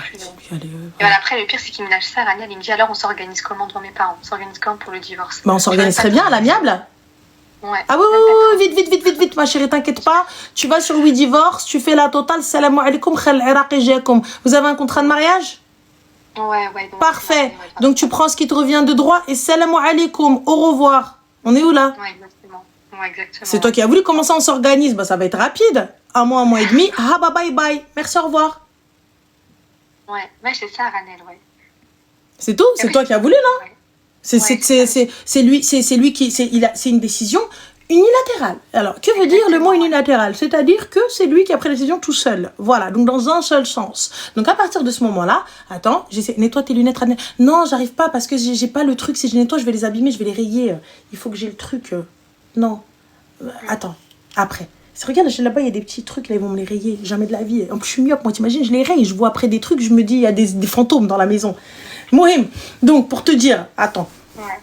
voilà, après le pire c'est qu'il me lâche ça, Raniel, il me dit alors on s'organise comment devant mes parents? On s'organise comment pour le divorce? Bah on s'organise très bien, à l'amiable. Ouais. Ah oui, vite, ma chérie, t'inquiète pas. Tu vas sur Oui Divorce, tu fais la totale. Salam alaikum, khal iraqi jakum. Vous avez un contrat de mariage? Ouais. Donc, parfait. Donc tu prends ce qui te revient de droit et salam alaikum, au revoir. On est où là? Ouais, exactement. C'est toi qui as voulu. Comment ça on s'organise? Bah ça va être rapide. 1 mois et demi. Ah bah bye. Merci, au revoir. Ouais, c'est ça, Ranel, ouais. C'est tout? C'est toi qui as voulu, non? Ouais. C'est lui qui c'est une décision unilatérale. Alors que veut dire le mot unilatéral? C'est-à-dire que c'est lui qui a pris la décision tout seul. Voilà, donc dans un seul sens. Donc à partir de ce moment-là, attends, nettoie tes lunettes. Non, j'arrive pas parce que j'ai pas le truc. Si je nettoie, je vais les abîmer, je vais les rayer. Il faut que j'ai le truc. Non, attends. Après. Regarde, là-bas, il y a des petits trucs, là, ils vont me les rayer. Jamais de la vie. En plus, je suis myope, moi, t'imagines, je les raye. Je vois après des trucs, je me dis, il y a des fantômes dans la maison. Mohim. Donc, pour te dire, attends. Ouais.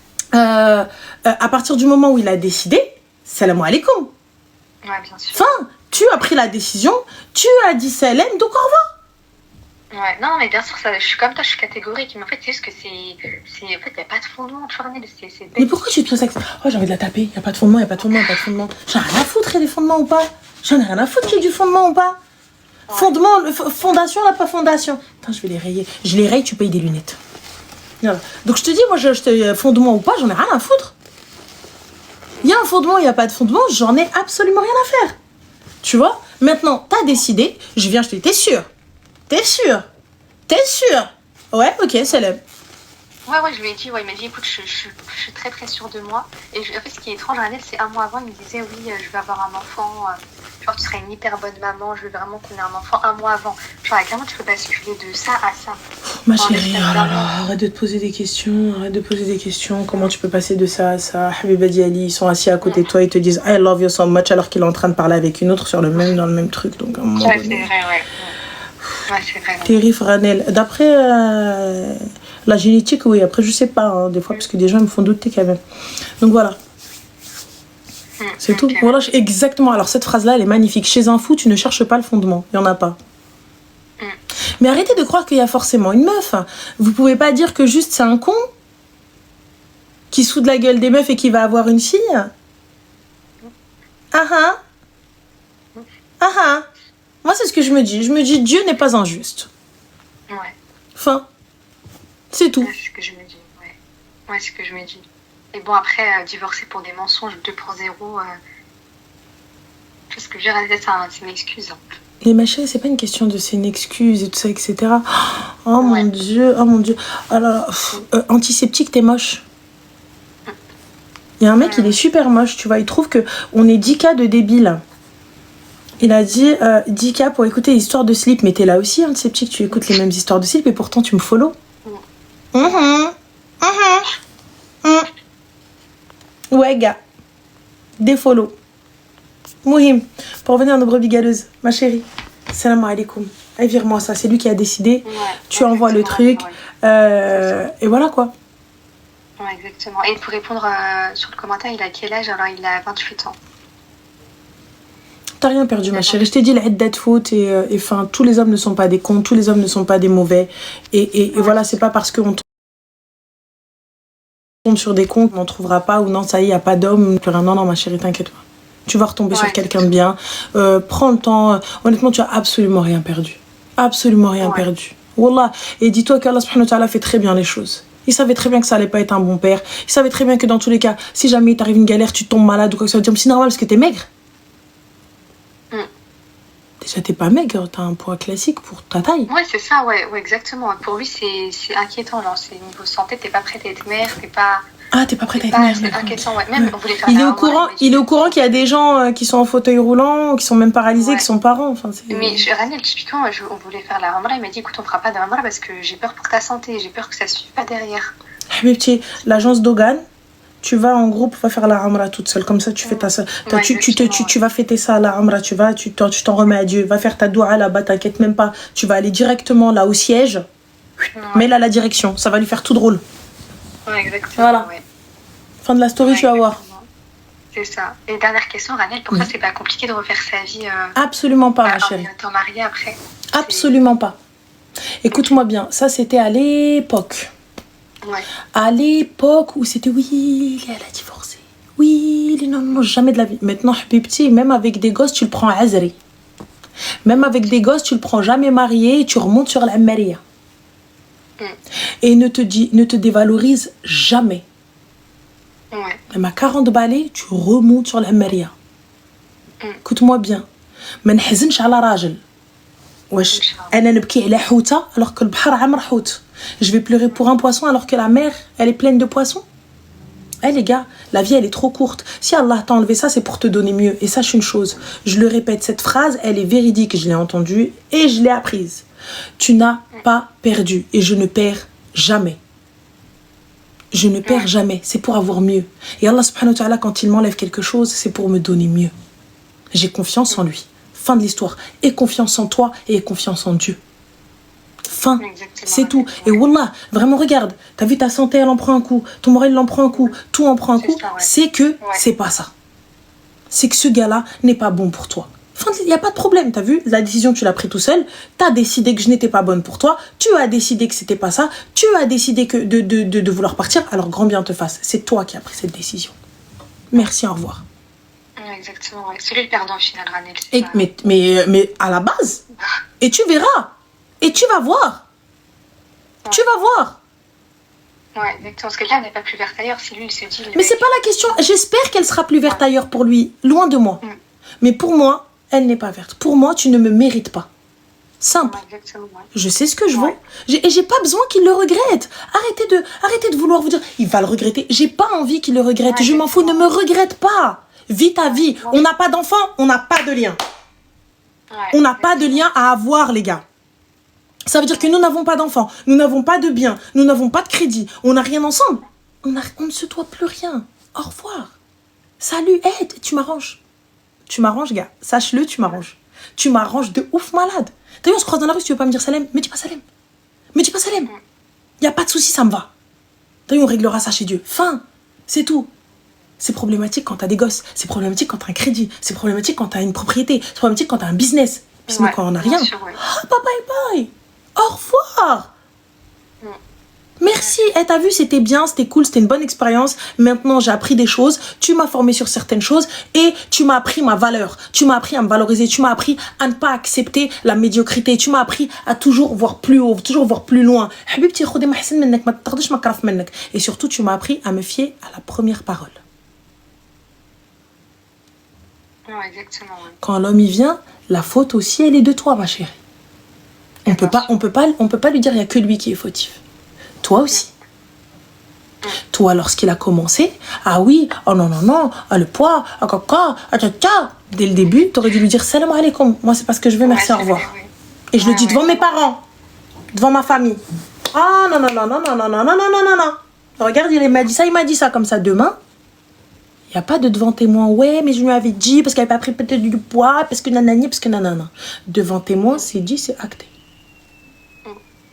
À partir du moment où il a décidé, salam alaikum. Ouais, bien sûr. Enfin, tu as pris la décision, tu as dit salam, donc au revoir. Ouais, non, mais bien sûr, ça, je suis comme toi, je suis catégorique. Mais en fait, c'est juste que en fait, il n'y a pas de fondement, tu vois, mais pourquoi tu es tout ça? Oh, j'ai envie de la taper. Il n'y a pas de fondement, J'en ai rien à foutre, il y a des fondements ou pas? J'en ai rien à foutre qu'il y ait du fondement ou pas? Ouais. Fondement, fondation, là, pas fondation. Attends, je vais les rayer. Je les raye, tu payes des lunettes. Voilà. Donc, je te dis, moi, fondement ou pas, j'en ai rien à foutre. Il y a un fondement, il n'y a pas de fondement, j'en ai absolument rien à faire. Tu vois? Maintenant, t'as décidé, je te dis, t'es sûr? T'es sûr? Ouais, ok, c'est le... Ouais, je lui ai dit, il m'a dit, écoute, je suis très très sûre de moi. Et en fait, ce qui est étrange, c'est 1 mois avant, il me disait, oui, je vais avoir un enfant, genre, tu seras une hyper bonne maman, je veux vraiment qu'on ait un enfant 1 mois avant. Genre, clairement, tu peux basculer de ça à ça. Ma chérie, oh là là, arrête de te poser des questions, Comment tu peux passer de ça à ça? Habiba Diali, ils sont assis à côté de toi, ils te disent, I love you so much, alors qu'il est en train de parler avec une autre dans le même truc. Donc, ouais, c'est vrai, ouais. Ouais, c'est vrai. Terrible, Ranel. D'après la génétique, oui. Après, je sais pas, hein, des fois, parce que des gens me font douter quand même. Donc voilà. C'est tout. Voilà, exactement. Alors, cette phrase-là, elle est magnifique. Chez un fou, tu ne cherches pas le fondement. Il n'y en a pas. Mais arrêtez de croire qu'il y a forcément une meuf. Vous pouvez pas dire que juste c'est un con qui soude la gueule des meufs et qui va avoir une fille. Moi, c'est ce que je me dis. Je me dis, Dieu n'est pas injuste. Ouais. Enfin, c'est tout. Ouais, c'est ce que je me dis. Ouais, c'est ce que je me dis. Et bon, après, divorcer pour des mensonges 2.0, parce que j'ai réalisé ça, c'est une excuse. Les machins, c'est pas une question de c'est une excuse et tout ça, etc. Oh mon Dieu, oh mon Dieu. Alors, antiseptique, t'es moche. Il y a un mec, il est super moche, tu vois. Il trouve qu'on est 10 cas de débiles. Il a dit 10 cas pour écouter l'histoire de slip. Mais t'es là aussi, antiseptique, tu écoutes les mêmes histoires de slip et pourtant tu me follow. Ouais, gars. Défollow. Mouhim, pour revenir à nos brebis galeuses, ma chérie, salam alaikum. Allez, vire-moi ça, c'est lui qui a décidé. Tu envoies le truc. Et voilà quoi. Ouais, exactement. Et pour répondre sur le commentaire, il a quel âge? Alors, il a 28 ans. T'as rien perdu, ma chérie. Je t'ai dit, l'iddat foot et enfin, tous les hommes ne sont pas des cons, tous les hommes ne sont pas des mauvais. Et voilà, c'est pas parce qu'on tombe sur des cons qu'on n'en trouvera pas ou non, ça y est, il n'y a pas d'homme. Non, ma chérie, t'inquiète pas. Tu vas retomber sur quelqu'un de bien. Prends le temps. Honnêtement, tu as absolument rien perdu. Absolument rien perdu. Wallah. Et dis-toi qu'Allah subhanahu wa ta'ala fait très bien les choses. Il savait très bien que ça allait pas être un bon père. Il savait très bien que dans tous les cas, si jamais il t'arrive une galère, tu tombes malade ou quoi que ce soit, c'est normal parce que t'es maigre. Déjà, t'es pas maigre, t'as un poids classique pour ta taille. Ouais, c'est ça, ouais, exactement. Pour lui, c'est inquiétant. Genre, c'est niveau santé, t'es pas prête à être mère, t'es pas... Ah, t'es pas prête à être mère. C'est inquiétant, ouais. Même, on voulait faire il est au courant qu'il y a des gens qui sont en fauteuil roulant, qui sont même paralysés, qui sont parents. Enfin, mais Raniel, typiquement, on voulait faire la Ramra, il m'a dit, écoute, on fera pas de Ramra parce que j'ai peur pour ta santé, j'ai peur que ça suive pas derrière. Habibti, l'agence Dogan, tu vas en groupe, va faire la Ramra toute seule, comme ça tu fais ta seule. Tu vas fêter ça, la Ramra, tu t'en remets à Dieu, va faire ta doua là-bas, t'inquiète même pas. Tu vas aller directement là au siège, mets là la direction, ça va lui faire tout drôle. Ouais, exactement. Voilà. Fin de la story, tu vas voir. C'est ça. Et dernière question, Raniel, pourquoi c'est pas compliqué de refaire sa vie Absolument pas, ma chérie. En étant mariée après? Absolument pas. Écoute-moi bien, ça c'était à l'époque. Ouais. À l'époque où c'était oui, elle a divorcé. Oui, non, jamais de la vie. Maintenant, Habibti, même avec des gosses, tu le prends azri. Même avec des gosses, tu le prends jamais marié, tu remontes sur la maria. Et ne te dévalorise jamais. Ouais. Même à 40 balais, tu remontes sur la maria. Écoute-moi bien. ما نحزنش على راجل. واش انا نبكي على حوته alors que البحر عامر حوت. Je vais pleurer pour un poisson alors que la mer, elle est pleine de poissons. Eh les gars, la vie elle est trop courte. Si Allah t'a enlevé ça, c'est pour te donner mieux. Et sache une chose, je le répète, cette phrase, elle est véridique, je l'ai entendue et je l'ai apprise. Tu n'as pas perdu et je ne perds jamais. Je ne perds jamais, c'est pour avoir mieux. Et Allah subhanahu wa ta'ala, quand il m'enlève quelque chose, c'est pour me donner mieux. J'ai confiance en lui. Fin de l'histoire. Aie confiance en toi et aie confiance en Dieu. Fin. C'est tout. Et wallah, vraiment regarde, t'as vu ta santé, elle en prend un coup, ton moral, il en prend un coup, tout en prend un coup. C'est que c'est pas ça. C'est que ce gars-là n'est pas bon pour toi. Enfin, il n'y a pas de problème, t'as vu? La décision, tu l'as prise tout seul. T'as décidé que je n'étais pas bonne pour toi. Tu as décidé que c'était pas ça. Tu as décidé que de vouloir partir. Alors, grand bien te fasse. C'est toi qui as pris cette décision. Merci, au revoir. Exactement, ouais. C'est lui le perdant au final, Ranel. Mais à la base. Et tu verras. Et tu vas voir. Ouais. Tu vas voir. Ouais, exactement. Parce que là, elle n'est pas plus verte ailleurs. Si lui, il se dit... Mais c'est pas la question. J'espère qu'elle sera plus verte ailleurs pour lui. Loin de moi. Mais pour moi, elle n'est pas verte. Pour moi, tu ne me mérites pas. Simple. Je sais ce que je vaux. Et j'ai pas besoin qu'il le regrette. Arrêtez de vouloir vous dire, il va le regretter. J'ai pas envie qu'il le regrette. Je m'en fous. Ne me regrette pas. Vis ta vie. On n'a pas d'enfant, on n'a pas de lien. On n'a pas de lien à avoir, les gars. Ça veut dire que nous n'avons pas d'enfants. Nous n'avons pas de biens. Nous n'avons pas de crédit. On n'a rien ensemble. On ne se doit plus rien. Au revoir. Salut, aide. Tu m'arranges. Tu m'arranges, gars. Sache-le, tu m'arranges. Tu m'arranges de ouf malade. T'as vu, on se croise dans la rue, si tu veux pas me dire salam, mais dis pas salam. Mais dis pas salam. Y a pas de souci, ça me va. T'as vu, on réglera ça chez Dieu. Fin. C'est tout. C'est problématique quand t'as des gosses. C'est problématique quand t'as un crédit. C'est problématique quand t'as une propriété. C'est problématique quand t'as un business. Sinon, quand on n'a rien. Sûr, Ah, bye bye. Au revoir. Merci, t'as vu, c'était bien, c'était cool, c'était une bonne expérience. Maintenant, j'ai appris des choses, tu m'as formé sur certaines choses et tu m'as appris ma valeur. Tu m'as appris à me valoriser, tu m'as appris à ne pas accepter la médiocrité. Tu m'as appris à toujours voir plus haut, toujours voir plus loin. Et surtout, tu m'as appris à me fier à la première parole. Non, exactement. Ouais. Quand l'homme il vient, la faute aussi, elle est de toi, ma chérie. On peut pas lui dire il y a que lui qui est fautif. Toi aussi. Toi, lorsqu'il a commencé, ah oui, oh non, non, non, ah le poids, ah caca, ah tcha. Dès le début, t'aurais dû lui dire salam alaikum. Moi, c'est parce que je veux, merci, au revoir. Et je le dis devant mes parents, devant ma famille. Ah non, non, non, non, non, non, non, non, non, non, non. Regarde, il m'a dit ça comme ça demain. Il n'y a pas de devant témoin. Ouais, mais je lui avais dit parce qu'elle n'avait pas pris peut-être du poids, parce que nanani, parce que nanana. Devant témoin, c'est dit, c'est acté.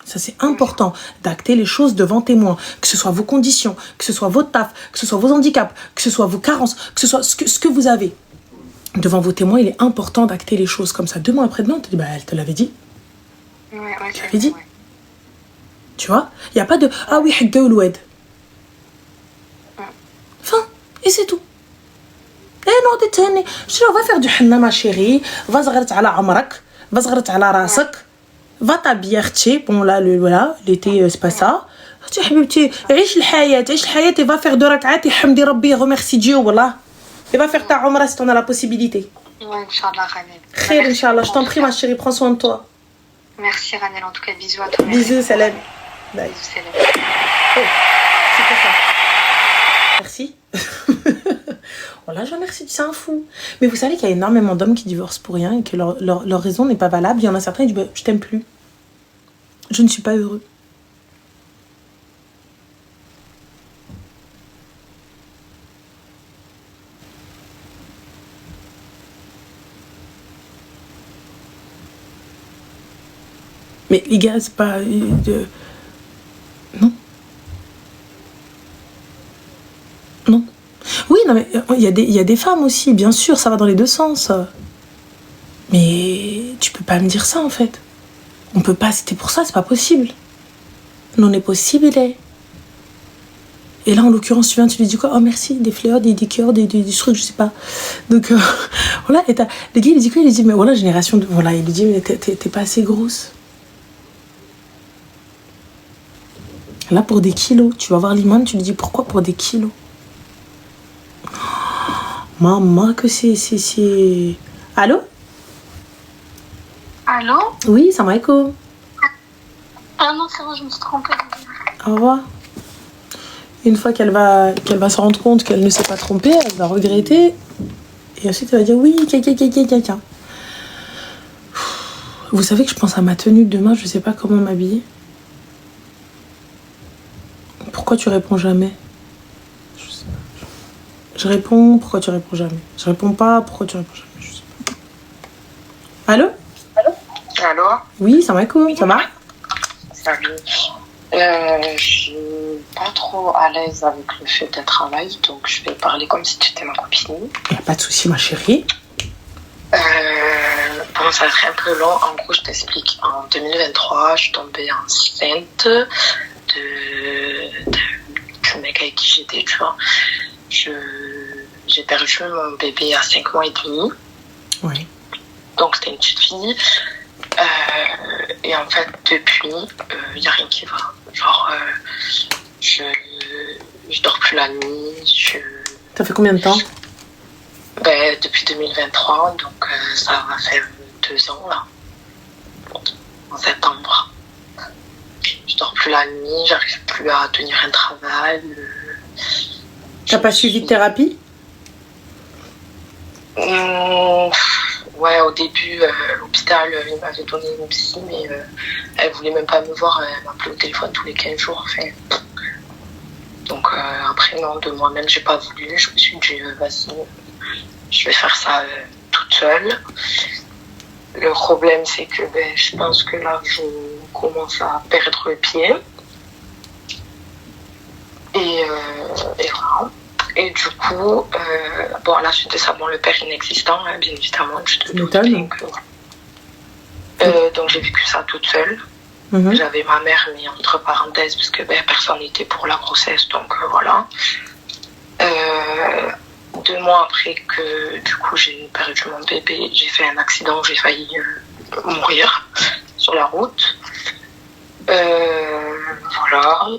Ça, c'est important d'acter les choses devant témoin. Que ce soit vos conditions, que ce soit votre taf, que ce soit vos handicaps, que ce soit vos carences, que ce soit ce que vous avez. Devant vos témoins, il est important d'acter les choses comme ça. Demain, après-demain, on te dit, bah, elle te l'avait dit. Ouais, tu l'avais dit. Ouais. Tu vois, il n'y a pas de, ah oui, hagga ou l'oued. Enfin, et c'est tout. Eh non, détenez. Je dis, on va faire du henna, ma chérie. Va zagret ala amrak. Va zagret ala rasak. Va t'habiller, bon là, voilà, l'été, c'est pas ça. Tu حبيبتي عيش الحياة et va faire 2 rak'at et hamdi rabbi, remercie Dieu, wallah. Et va faire ta umrah si t'en as la possibilité. Ouais, Inch'Allah, Ranel. Khair, Inch'Allah, je t'en prie, ma chérie, prends soin de toi. Merci, Ranel, en tout cas, bisous à toi. Bisous, salam. Bye. Bisous, salam. Oh, c'est quoi ça? Merci. Voilà, je remercie, c'est un fou. Mais vous savez qu'il y a énormément d'hommes qui divorcent pour rien et que leur raison n'est pas valable. Il y en a certains qui disent, bah, je t'aime plus. Je ne suis pas heureux. Mais les gars, c'est pas... Non. Non. Oui, non, mais il y a des femmes aussi, bien sûr, ça va dans les deux sens. Mais tu peux pas me dire ça, en fait. On peut pas, c'était pour ça, c'est pas possible. Non, est possible. Et là, en l'occurrence, tu viens, tu lui dis quoi? Oh, merci, des fleurs, des cœurs, des trucs, je sais pas. Donc, voilà, et le gars, il dit quoi? Il dit, mais voilà, génération de... Voilà, il lui dit, mais t'es pas assez grosse. Là, pour des kilos, tu vas voir l'imam, tu lui dis, pourquoi pour des kilos? Maman, que c'est... Allô? Allô? Oui, salam alaikum. Ah non, c'est bon, je me suis trompée. Au revoir. Une fois qu'elle va se rendre compte qu'elle ne s'est pas trompée, elle va regretter. Et ensuite, elle va dire oui, caca. Vous savez que je pense à ma tenue de demain, je sais pas comment m'habiller. Pourquoi tu réponds jamais? Je réponds, pourquoi tu réponds jamais? Je réponds pas, pourquoi tu réponds jamais? Je sais pas. Allô? Allô? Oui, salam alaikum, ça va? Salut. Je suis pas trop à l'aise avec le fait d'un travail, donc je vais parler comme si tu étais ma copine. Y a pas de souci, ma chérie. Bon, ça va être un peu long. En gros, je t'explique. En 2023, je suis tombée enceinte du mec avec qui j'étais, tu vois. J'ai perdu mon bébé à 5 mois et demi. Oui. Donc, c'était une petite fille. Et en fait, depuis, y a rien qui va. Genre, je dors plus la nuit. Ça fait combien de temps? Depuis 2023, donc ça va faire 2 ans là. En septembre. Je dors plus la nuit, j'arrive plus à tenir un travail. T'as pas suivi de thérapie? Ouais, au début, l'hôpital, il m'avait donné une psy, mais elle voulait même pas me voir, elle m'appelait au téléphone tous les 15 jours. Enfin. Donc après, non, de moi-même, j'ai pas voulu. Je me suis dit, vas-y, je vais faire ça toute seule. Le problème, c'est que je pense que là, je commence à perdre le pied. Et voilà. Et du coup, à la suite de ça, le père inexistant, hein, bien évidemment, je te doute bien que... donc j'ai vécu ça toute seule. Mm-hmm. J'avais ma mère, mais entre parenthèses, parce que personne n'était pour la grossesse, donc voilà. 2 mois après que du coup j'ai perdu mon bébé, j'ai fait un accident, j'ai failli mourir sur la route. Voilà.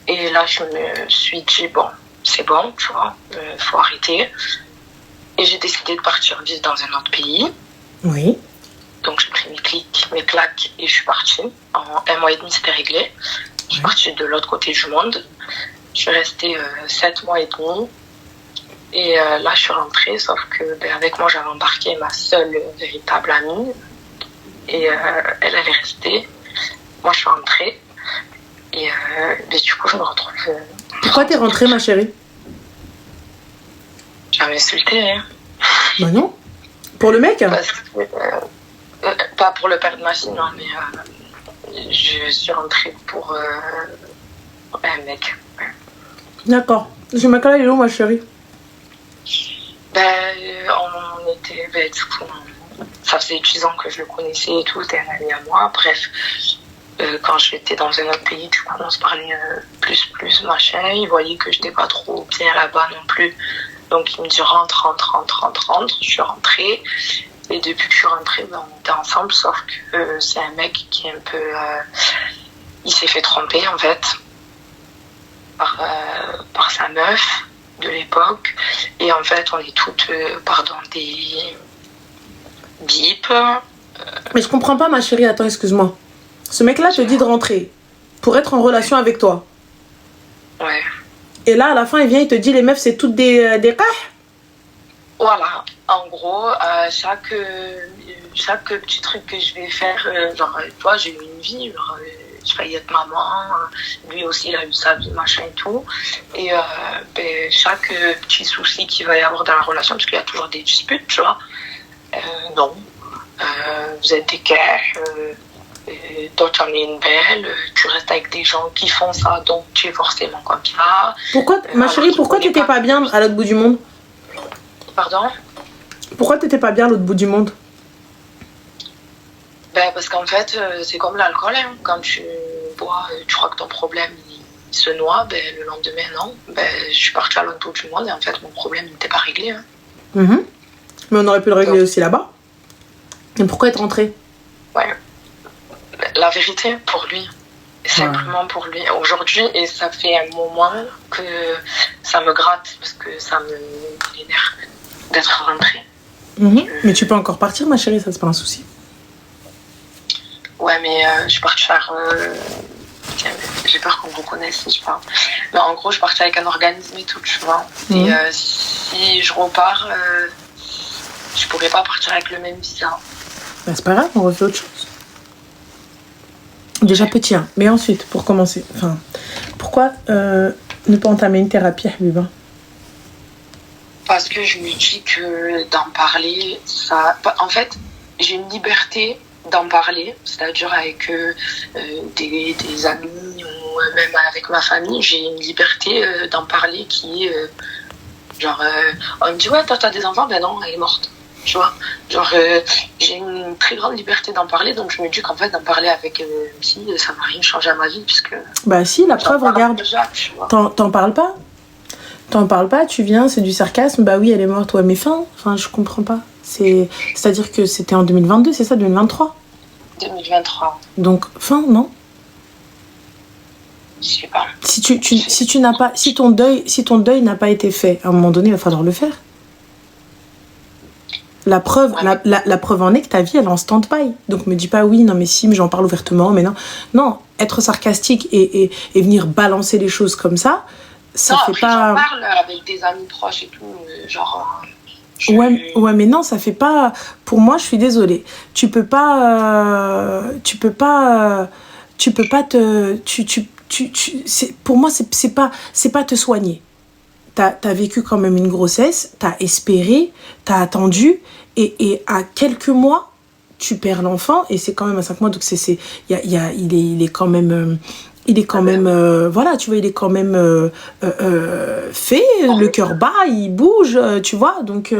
Et là, je me suis dit, bon, c'est bon, tu vois, faut arrêter. Et j'ai décidé de partir vivre dans un autre pays. Oui. Donc j'ai pris mes claques et je suis partie. En 1 mois et demi, c'était réglé. Je suis partie de l'autre côté du monde. Je suis restée 7 mois et demi. Et là, je suis rentrée, sauf que avec moi, j'avais embarqué ma seule véritable amie. Et elle est restée. Moi, je suis rentrée. Et du coup, je me retrouve... Pourquoi t'es rentrée, ma chérie? Tu vas m'insulter, hein. Bah non. Pour le mec? Parce que, pas pour le père de ma fille, non, mais je suis rentrée pour un mec. D'accord. Je m'appelle Hello, ma chérie. On était... du coup, ça faisait 10 ans que je le connaissais et tout, c'était un ami à moi. Bref, quand j'étais dans un autre pays, du coup, on se parlait plus, machin. Il voyait que je n'étais pas trop bien là-bas non plus. Donc, il me dit rentre. Je suis rentrée. Et depuis que je suis rentrée, on était ensemble, sauf que c'est un mec qui est un peu... il s'est fait tromper, en fait, par sa meuf de l'époque. Et en fait, on est toutes, des bips. Mais je comprends pas, ma chérie. Attends, excuse-moi. Ce mec-là te dit de rentrer pour être en relation avec toi. Ouais. Et là, à la fin, il vient, il te dit les meufs, c'est toutes des cas. Voilà. En gros, chaque petit truc que je vais faire, toi, j'ai eu une vie, je failli être maman, lui aussi, il a eu sa vie, machin et tout. Et chaque petit souci qu'il va y avoir dans la relation, parce qu'il y a toujours des disputes, tu vois, non. Vous êtes des cœurs, toi tu en es une belle, tu restes avec des gens qui font ça, donc tu es forcément comme ça. Pourquoi, ma chérie, pourquoi t'étais pas bien à l'autre bout du monde? Pardon? Pourquoi t'étais pas bien à l'autre bout du monde? Parce qu'en fait, c'est comme l'alcool, hein. Quand tu bois, tu crois que ton problème il se noie, le lendemain, non. Je suis partie à l'autre bout du monde et en fait, mon problème n'était pas réglé. Hein. Mais on aurait pu le régler aussi là-bas. Et pourquoi être rentrée? Ouais. La vérité, pour lui. Simplement pour lui. Aujourd'hui, et ça fait un moment que ça me gratte, parce que ça me énerve d'être rentrée. Mais tu peux encore partir, ma chérie, ça c'est pas un souci. Ouais, mais je suis partie faire... j'ai peur qu'on me reconnaisse si je parle. Mais en gros, je partais avec un organisme et tout, tu vois. Et si je repars, je pourrais pas partir avec le même visa. C'est pas grave, on refait autre chose. Déjà petit, hein. Mais ensuite, pour commencer, pourquoi ne pas entamer une thérapie, Habiba? Parce que je me dis que d'en parler, ça... En fait, j'ai une liberté d'en parler, c'est-à-dire avec des amis ou même avec ma famille, j'ai une liberté d'en parler qui est on me dit ouais, t'as des enfants, ben non, elle est morte, tu vois, j'ai une très grande liberté d'en parler, donc je me dis qu'en fait d'en parler avec psy, ça va rien changer à ma vie, puisque bah si, la preuve, regarde, déjà, t'en parles pas, tu viens, c'est du sarcasme, bah oui, elle est morte, ouais, mais je comprends pas. C'est-à-dire que c'était en 2022, c'est ça, 2023? 2023. Donc, non? Je sais pas. Si ton deuil n'a pas été fait, à un moment donné, il va falloir le faire. La preuve, ouais. la preuve en est que ta vie, elle est en stand-by. Donc, me dis pas oui, non, mais si, mais j'en parle ouvertement, mais non. Non, être sarcastique et venir balancer les choses comme ça, ça non, fait après, pas... j'en parle avec des amis proches et tout, Ouais, mais non, ça fait pas... Pour moi, je suis désolée. Tu peux pas pour moi, c'est pas te soigner. T'as vécu quand même une grossesse, t'as espéré, t'as attendu, et à quelques mois, tu perds l'enfant, et c'est quand même à 5 mois, donc il est quand même... voilà, tu vois, il est quand même fait, le cœur bat, il bouge, tu vois, donc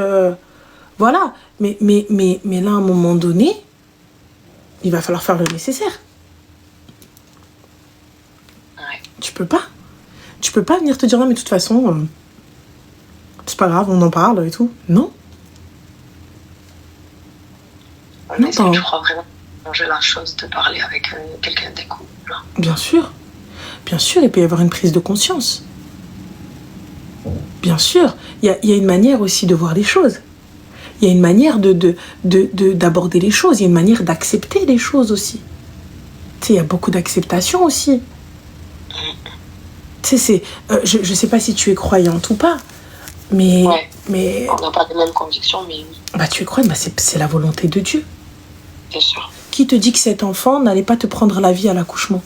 voilà. Mais là, à un moment donné, il va falloir faire le nécessaire. Ouais. Tu peux pas venir te dire non, mais de toute façon, c'est pas grave, on en parle et tout. Non. Mais est-ce que tu crois vraiment changer la chose de parler avec quelqu'un des couples? Bien sûr, il peut y avoir une prise de conscience. Bien sûr, il y a une manière aussi de voir les choses. il y a une manière d'aborder les choses, il y a une manière d'accepter les choses aussi. Tu sais, il y a beaucoup d'acceptation aussi. Tu sais, je sais pas si tu es croyante ou pas, mais... Ouais. mais on n'a pas les mêmes convictions, mais... Bah, tu es croyante, bah, c'est la volonté de Dieu. Bien sûr. Qui te dit que cet enfant n'allait pas te prendre la vie à l'accouchement?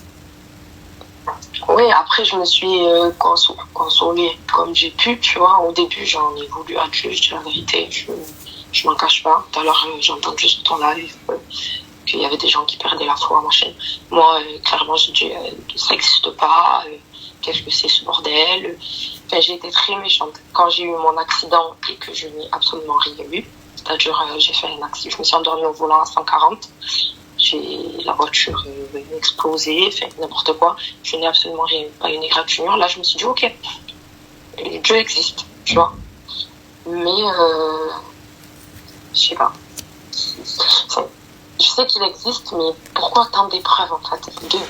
Oui, après, je me suis consolée comme j'ai pu, tu vois. Au début, j'en ai voulu à Dieu, je dis la vérité, je m'en cache pas. Tout à l'heure, j'ai entendu sur ton live qu'il y avait des gens qui perdaient la foi, machin. Moi, clairement, j'ai dit, ça n'existe pas, qu'est-ce que c'est ce bordel? Enfin, j'ai été très méchante. Quand j'ai eu mon accident et que je n'ai absolument rien eu, c'est-à-dire, j'ai fait un accident, je me suis endormie au volant à 140. La voiture explosé, fait n'importe quoi. Je n'ai absolument rien, pas une égratignure. Là, je me suis dit, ok, Dieu existe, tu vois. Mais, je sais pas. Je sais qu'il existe, mais pourquoi tant d'épreuves, en fait?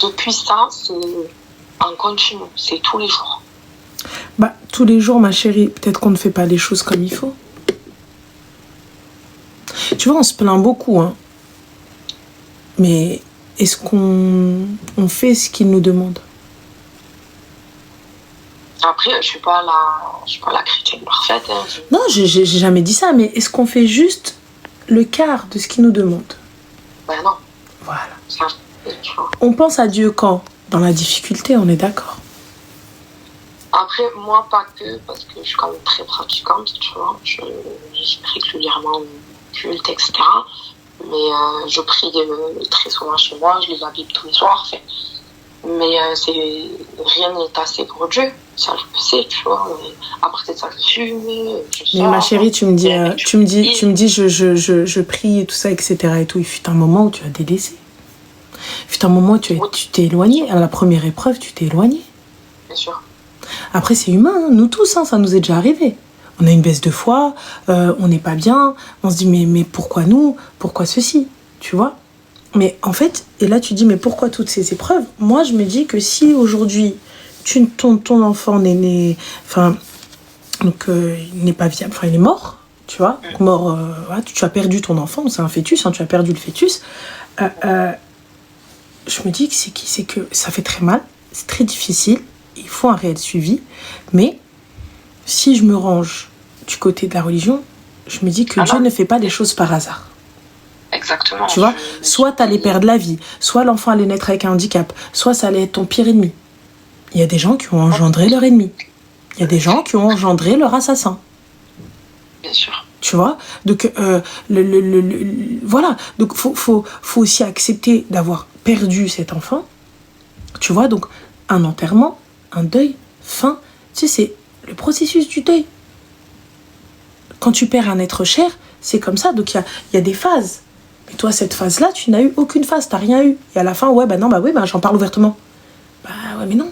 Depuis ça, c'est en continu, c'est tous les jours. Bah, tous les jours, ma chérie, peut-être qu'on ne fait pas les choses comme il faut. Tu vois, on se plaint beaucoup, hein. Mais est-ce qu'on fait ce qu'il nous demande? Après, je suis pas la chrétienne parfaite. Hein. Non, j'ai jamais dit ça, mais est-ce qu'on fait juste le quart de ce qu'il nous demande? Ben non. Voilà. Ça, on pense à Dieu quand? Dans la difficulté, on est d'accord. Après, moi, pas que, parce que je suis quand même très pratiquante, tu vois. Je prie régulièrement au culte, etc. Mais je prie très souvent chez moi, je lis la Bible tous les soirs. Fait. Mais rien n'est assez pour Dieu. Ça, je sais, tu vois. Après, ça, je fume, je sors. Mais ma chérie, tu me dis, je prie et tout ça, etc. Et tout. Il fut un moment où tu as délaissé. Il fut un moment où tu t'es éloigné. À la première épreuve, tu t'es éloigné. Bien sûr. Après, c'est humain, hein. Nous tous, hein, ça nous est déjà arrivé. On a une baisse de foi, on n'est pas bien, on se dit mais pourquoi nous? Pourquoi ceci? Tu vois? Mais en fait, et là tu dis mais pourquoi toutes ces épreuves? Moi je me dis que si aujourd'hui ton enfant n'est enfin donc il n'est pas viable, enfin il est mort, tu vois? Mort, tu as perdu ton enfant, c'est un fœtus, hein, tu as perdu le fœtus. Je me dis que c'est que ça fait très mal, c'est très difficile, il faut un réel suivi, mais si je me range du côté de la religion, je me dis que Dieu ne fait pas des choses par hasard. Exactement. Tu vois, soit tu allais perdre la vie, soit l'enfant allait naître avec un handicap, soit ça allait être ton pire ennemi. Il y a des gens qui ont engendré leur ennemi. Il y a des gens qui ont engendré leur assassin. Bien sûr. Tu vois, donc voilà, donc faut aussi accepter d'avoir perdu cet enfant. Tu vois, donc un enterrement, un deuil, fin, tu sais, c'est le processus du deuil. Quand tu perds un être cher, c'est comme ça. Donc, il y a des phases. Mais toi, cette phase-là, tu n'as eu aucune phase. Tu n'as rien eu. Et à la fin, j'en parle ouvertement. Bah ouais, mais non.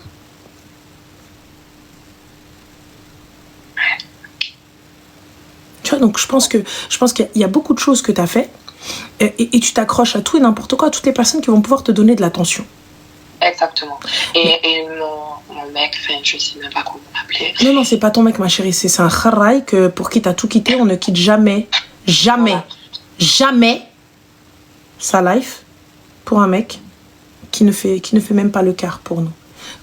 Tu vois, donc je pense qu'il y a beaucoup de choses que tu as fait. Et tu t'accroches à tout et n'importe quoi, à toutes les personnes qui vont pouvoir te donner de l'attention. Exactement. Et mon mec, je sais même pas comment l'appeler. Non, c'est pas ton mec, ma chérie. C'est un kharaï que pour qui t'as tout quitté, on ne quitte jamais sa life pour un mec qui ne fait même pas le quart pour nous.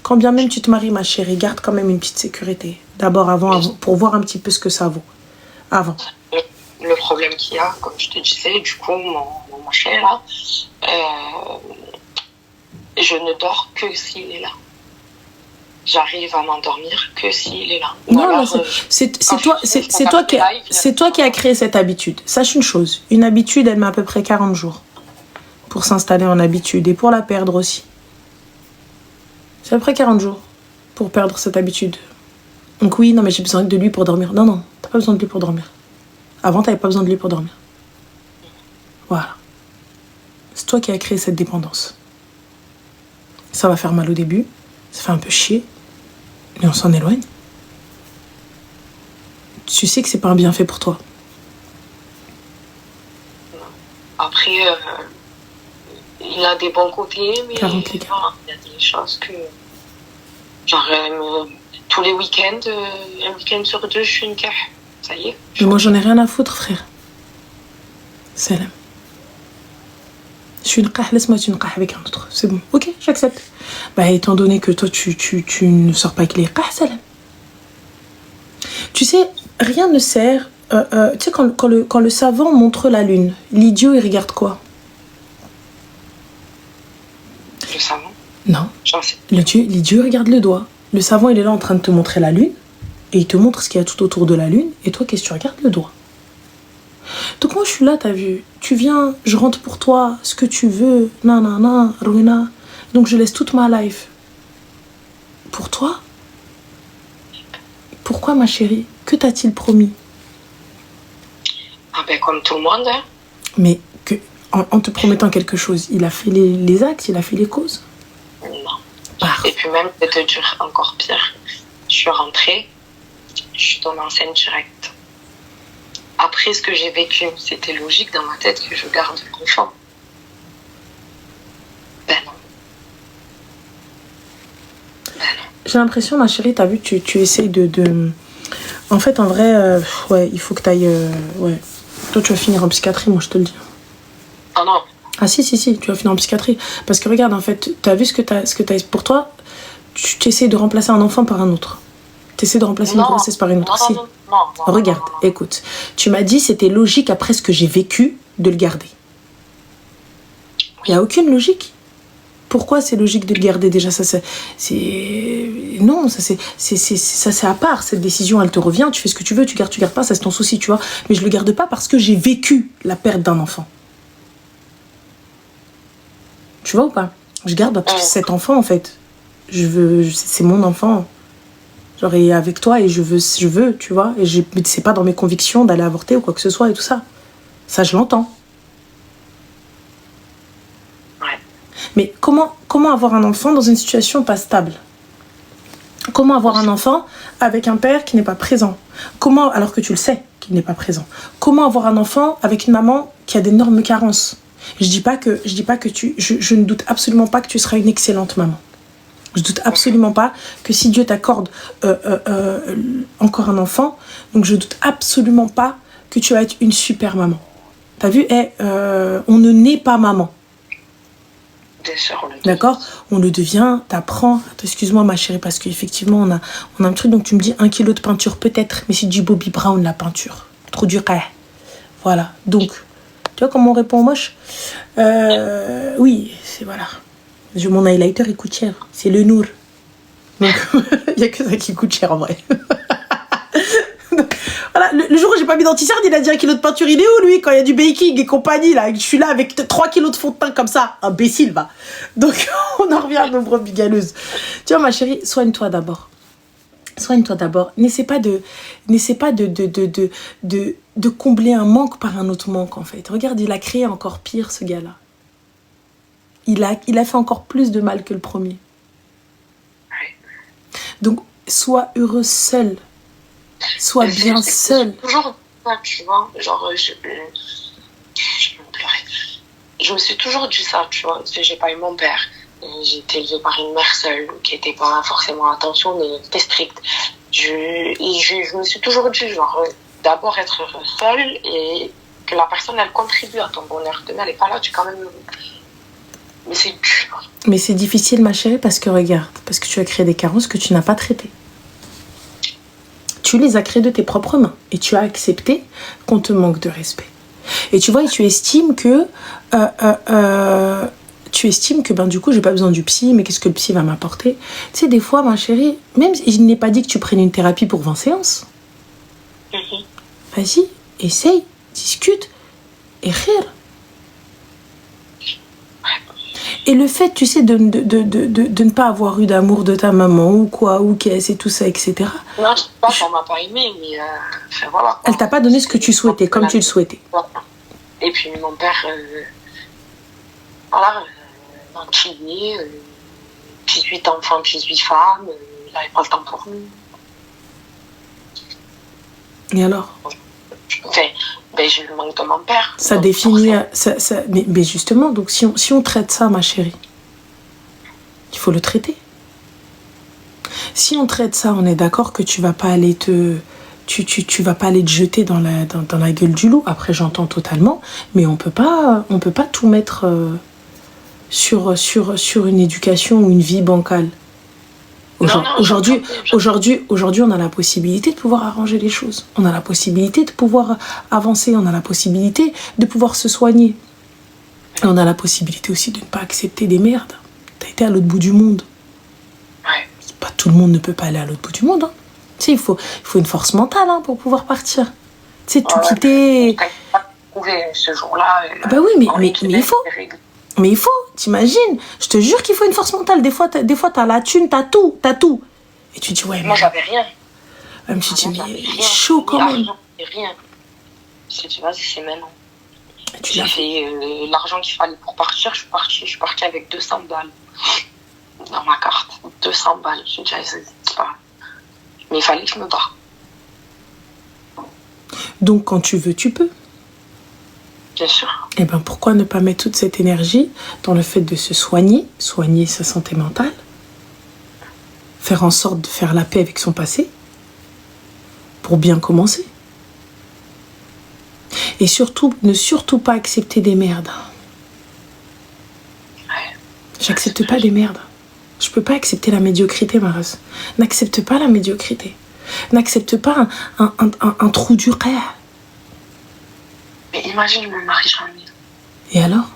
Quand bien même tu te maries, ma chérie, garde quand même une petite sécurité. D'abord avant pour voir un petit peu ce que ça vaut. Avant. Le problème qu'il y a, comme je te disais, du coup, mon chien là, je ne dors que s'il est là. J'arrive à m'endormir que s'il est là. C'est toi qui as créé cette habitude. Sache une chose, une habitude, elle met à peu près 40 jours pour s'installer en habitude et pour la perdre aussi. C'est à peu près 40 jours pour perdre cette habitude. Donc oui, non mais j'ai besoin de lui pour dormir. Non, t'as pas besoin de lui pour dormir. Avant, t'avais pas besoin de lui pour dormir. Voilà. C'est toi qui as créé cette dépendance. Ça va faire mal au début, ça fait un peu chier, mais on s'en éloigne. Tu sais que c'est pas un bienfait pour toi. Après, il a des bons côtés, mais il y a des choses que... Genre, tous les week-ends, un week-end sur deux, je suis une cache. Ça y est. Mais moi, j'en ai rien à foutre, frère. Salam. Je suis laisse-moi tu avec un autre. C'est bon. Ok, j'accepte. Bah, étant donné que toi, tu ne sors pas avec les salam. Tu sais, rien ne sert. Tu sais, quand le savant montre la lune, l'idiot, il regarde quoi? Le savant? Non. L'idiot regarde le doigt. Le savant, il est là en train de te montrer la lune. Et il te montre ce qu'il y a tout autour de la lune. Et toi, qu'est-ce que tu regardes? Le doigt. Donc moi, je suis là, t'as vu. Tu viens, je rentre pour toi, ce que tu veux. Nanana, ruina. Donc je laisse toute ma life. Pour toi? Pourquoi, ma chérie? Que t'a-t-il promis? Ah ben, comme tout le monde. Hein. Mais en te promettant quelque chose, il a fait les actes, il a fait les causes? Non. Et puis même, je vais te dire encore pire. Je suis rentrée, je suis tombée enceinte directe. Après ce que j'ai vécu, c'était logique dans ma tête que je garde l'enfant. Ben non. J'ai l'impression, ma chérie, t'as vu, tu essayes de... En fait, en vrai, ouais, il faut que t'ailles... ouais. Toi, tu vas finir en psychiatrie, moi, je te le dis. Ah non. Ah si, tu vas finir en psychiatrie. Parce que regarde, en fait, t'as vu ce que t'as... Pour toi, tu essaies de remplacer un enfant par un autre. Tu essaies de remplacer une grossesse par une autre. Non. Regarde, écoute. Tu m'as dit c'était logique après ce que j'ai vécu de le garder. Il n'y a aucune logique. Pourquoi c'est logique de le garder déjà? Non, ça c'est à part. Cette décision, elle te revient. Tu fais ce que tu veux, tu gardes pas, ça c'est ton souci, tu vois. Mais je le garde pas parce que j'ai vécu la perte d'un enfant. Tu vois ou pas? Je garde cet enfant en fait. C'est mon enfant. Genre, et avec toi, et je veux, tu vois. Et c'est pas dans mes convictions d'aller avorter ou quoi que ce soit et tout ça. Ça, je l'entends. Ouais. Mais comment avoir un enfant dans une situation pas stable? Comment avoir un enfant avec un père qui n'est pas présent? Comment, alors que tu le sais qu'il n'est pas présent? Comment avoir un enfant avec une maman qui a d'énormes carences? Je ne doute absolument pas que tu seras une excellente maman. Je doute absolument pas que si Dieu t'accorde encore un enfant, donc je doute absolument pas que tu vas être une super maman. T'as vu, on ne naît pas maman. Bien sûr, d'accord? On le devient, t'apprends. Excuse-moi ma chérie, parce qu'effectivement on a un truc, donc tu me dis 1 kilo de peinture peut-être, mais c'est du Bobbi Brown la peinture. Trop dur. Voilà, donc, tu vois comment on répond moche? Oui, c'est voilà. Mon highlighter, il coûte cher. C'est le Nour. Donc, il n'y a que ça qui coûte cher, en vrai. Voilà, le jour où j'ai pas mis d'anti-cerne, il a dit 1 kilo de peinture. Il est où, lui, quand il y a du baking et compagnie, là? Je suis là avec 3 kilos de fond de teint comme ça. Imbécile, va. Donc, on en revient à nos brebis galeuses. Tu vois, ma chérie, soigne-toi d'abord. Soigne-toi d'abord. N'essaie pas de combler un manque par un autre manque, en fait. Regarde, il a créé encore pire, ce gars-là. Il a fait encore plus de mal que le premier. Ouais. Donc, sois heureuse seule. Sois bien seule. Toujours ça, tu vois. Genre, je vais me pleurer. Je me suis toujours dit ça, tu vois. Parce que j'ai pas eu mon père. J'ai été élevée par une mère seule, qui était pas forcément attentionnée, qui était stricte. Je me suis toujours dit, genre, d'abord être seule et que la personne, elle contribue à ton bonheur. Demain, elle est pas là, tu es quand même... Mais c'est dur. Mais c'est difficile, ma chérie, parce que regarde, parce que tu as créé des carences que tu n'as pas traitées. Tu les as créées de tes propres mains et tu as accepté qu'on te manque de respect. Et tu vois, et tu estimes que ben du coup, j'ai pas besoin du psy, mais qu'est-ce que le psy va m'apporter? Tu sais, des fois, ma chérie, même si je n'ai pas dit que tu prennes une thérapie pour 20 séances. Vas-y, essaye, discute et rire. Et le fait, tu sais, de ne pas avoir eu d'amour de ta maman ou quoi, ou qu'est-ce et tout ça, etc. Non, je sais pas, on m'a pas aimé, mais voilà. Elle t'a pas donné ce que tu souhaitais, comme tu le souhaitais. Et puis mon père, voilà, maquillé, 18 enfants, 18 femmes, il n'avait pas le temps pour nous. Et alors? J'ai le manque de mon père. Ça définit... Mais justement, donc si on traite ça, ma chérie, il faut le traiter. Si on traite ça, on est d'accord que tu vas pas aller te tu vas pas aller te jeter dans la gueule du loup. Après, j'entends totalement, mais on peut pas tout mettre sur une éducation ou une vie bancale. Aujourd'hui, on a la possibilité de pouvoir arranger les choses. On a la possibilité de pouvoir avancer. On a la possibilité de pouvoir se soigner. Et on a la possibilité aussi de ne pas accepter des merdes. T'as été à l'autre bout du monde. Ouais. Pas tout le monde ne peut pas aller à l'autre bout du monde. Hein. Tu sais, il faut une force mentale pour pouvoir partir. Tu sais, tout quitter. Ce jour-là. Bah oui, mais il faut. Mais il faut, t'imagines. Je te jure qu'il faut une force mentale. Des fois, t'as la thune, t'as tout. Et tu te dis, ouais, moi, j'avais rien. Je me suis dit, mais chaud quand même. Rien. Je me suis dit, vas-y, c'est maintenant. J'ai fait l'argent qu'il fallait pour partir. Je suis partie avec 200 balles dans ma carte. 200 balles. J'ai dit, c'est pas. Mais il fallait que je me barre. Donc, quand tu veux, tu peux. Bien sûr. Eh bien, pourquoi ne pas mettre toute cette énergie dans le fait de se soigner sa santé mentale, faire en sorte de faire la paix avec son passé, pour bien commencer. Et surtout, ne surtout pas accepter des merdes. Ouais. J'accepte pas des merdes. Je peux pas accepter la médiocrité, Mareuse. N'accepte pas la médiocrité. N'accepte pas un trou du rêve. Mais imagine mon mari jamais. Et alors?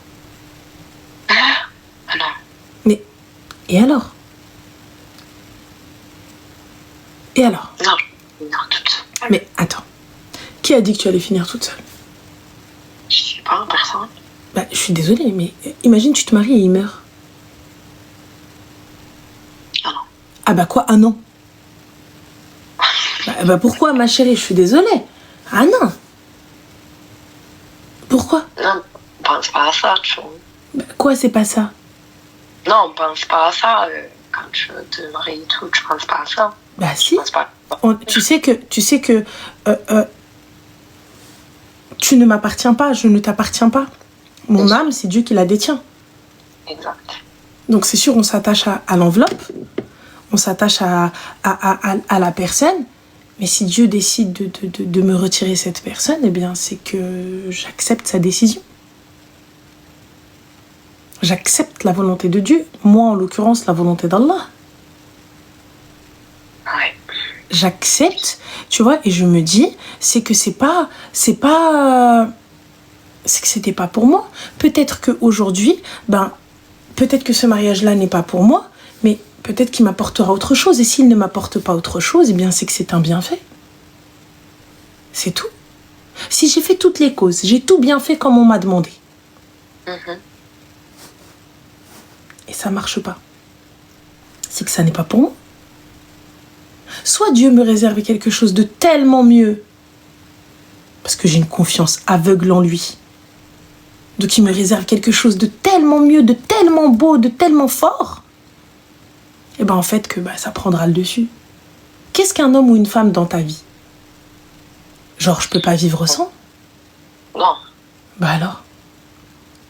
Ah non. Mais, et alors? Et alors? Non, je vais finir toute seule. Mais attends, qui a dit que tu allais finir toute seule? Je sais pas, personne. Bah, je suis désolée, mais imagine tu te maries et il meurt. Ah non. Ah bah quoi? Ah non. Bah pourquoi, ma chérie? Je suis désolée. Ah non. Pourquoi? Non, on pense pas à ça, tu vois. Bah, quoi, c'est pas ça? Non, on pense pas à ça. Quand tu te maries et tout, tu penses pas à ça. Bah si. Pas. Tu sais que tu ne m'appartiens pas, je ne t'appartiens pas. Mon âme, c'est Dieu qui la détient. Exact. Donc c'est sûr, on s'attache à l'enveloppe, on s'attache à la personne, mais si Dieu décide de me retirer cette personne, eh bien c'est que j'accepte sa décision. J'accepte la volonté de Dieu, moi en l'occurrence la volonté d'Allah. Ouais. J'accepte, tu vois, et je me dis, c'est que c'est que c'était pas pour moi. Peut-être qu'aujourd'hui, peut-être que ce mariage-là n'est pas pour moi, mais peut-être qu'il m'apportera autre chose. Et s'il ne m'apporte pas autre chose, eh bien c'est que c'est un bienfait. C'est tout. Si j'ai fait toutes les causes, j'ai tout bien fait comme on m'a demandé. Et ça marche pas. C'est que ça n'est pas pour moi. Soit Dieu me réserve quelque chose de tellement mieux, parce que j'ai une confiance aveugle en lui. Donc il me réserve quelque chose de tellement mieux, de tellement beau, de tellement fort. Et en fait que ça prendra le dessus. Qu'est-ce qu'un homme ou une femme dans ta vie? Genre je peux pas vivre sans? Non. Alors,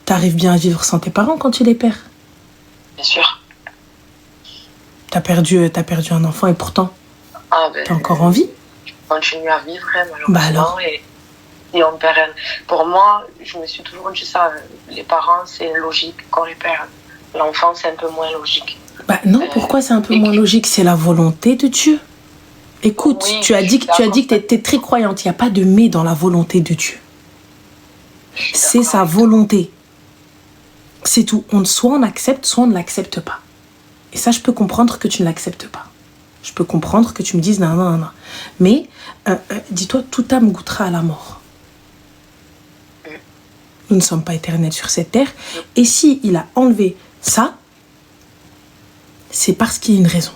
t'arrives bien à vivre sans tes parents quand tu les perds? Bien sûr. T'as perdu un enfant et pourtant t'es encore en vie? Je continue à vivre, malheureusement. Alors. Et on perd. Pour moi, je me suis toujours dit ça. Les parents, c'est logique qu'on les perd. L'enfant, c'est un peu moins logique. Non, pourquoi c'est un peu moins logique? C'est la volonté de Dieu. Écoute, oui, tu as dit que tu étais très croyante. Il n'y a pas de mais dans la volonté de Dieu. C'est sa volonté. C'est tout. Soit on accepte, soit on ne l'accepte pas. Et ça, je peux comprendre que tu ne l'acceptes pas. Je peux comprendre que tu me dises non. Mais dis-toi, toute âme goûtera à la mort. Nous ne sommes pas éternels sur cette terre. Et si il a enlevé ça, c'est parce qu'il y a une raison.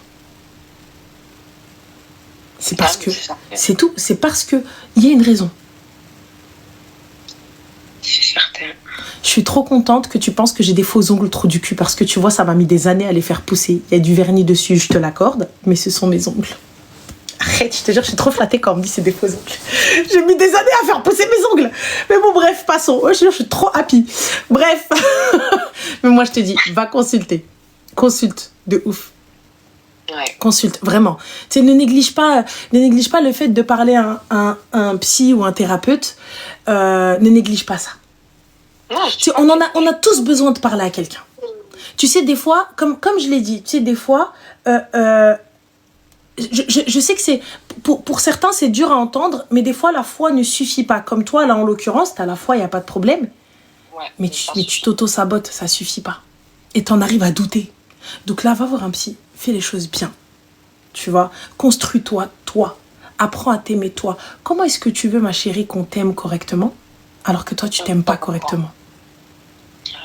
C'est parce que... C'est tout. C'est parce qu'il y a une raison. C'est certain. Je suis trop contente que tu penses que j'ai des faux ongles trop du cul parce que tu vois, ça m'a mis des années à les faire pousser. Il y a du vernis dessus, je te l'accorde, mais ce sont mes ongles. Arrête, je te jure, je suis trop flattée quand on me dit c'est des faux ongles. J'ai mis des années à faire pousser mes ongles. Mais bon, bref, passons. Je te jure, je suis trop happy. Bref. Mais moi, je te dis, va consulter. Consulte de ouf. Ouais. Consulte, vraiment. Tu sais, ne néglige pas le fait de parler à un psy ou un thérapeute. Ne néglige pas ça. Non, Tu sais, on a tous besoin de parler à quelqu'un. Tu sais, des fois, comme je l'ai dit, tu sais, des fois, je sais que c'est... Pour certains, c'est dur à entendre, mais des fois, la foi ne suffit pas. Comme toi, là, en l'occurrence, t'as la foi, il n'y a pas de problème. Ouais, mais tu t'auto-sabotes, ça suffit pas. Et t'en arrives à douter. Donc là, va voir un psy. Fais les choses bien. Tu vois, construis-toi, toi. Apprends à t'aimer, toi. Comment est-ce que tu veux, ma chérie, qu'on t'aime correctement, alors que toi, tu t'aimes pas correctement?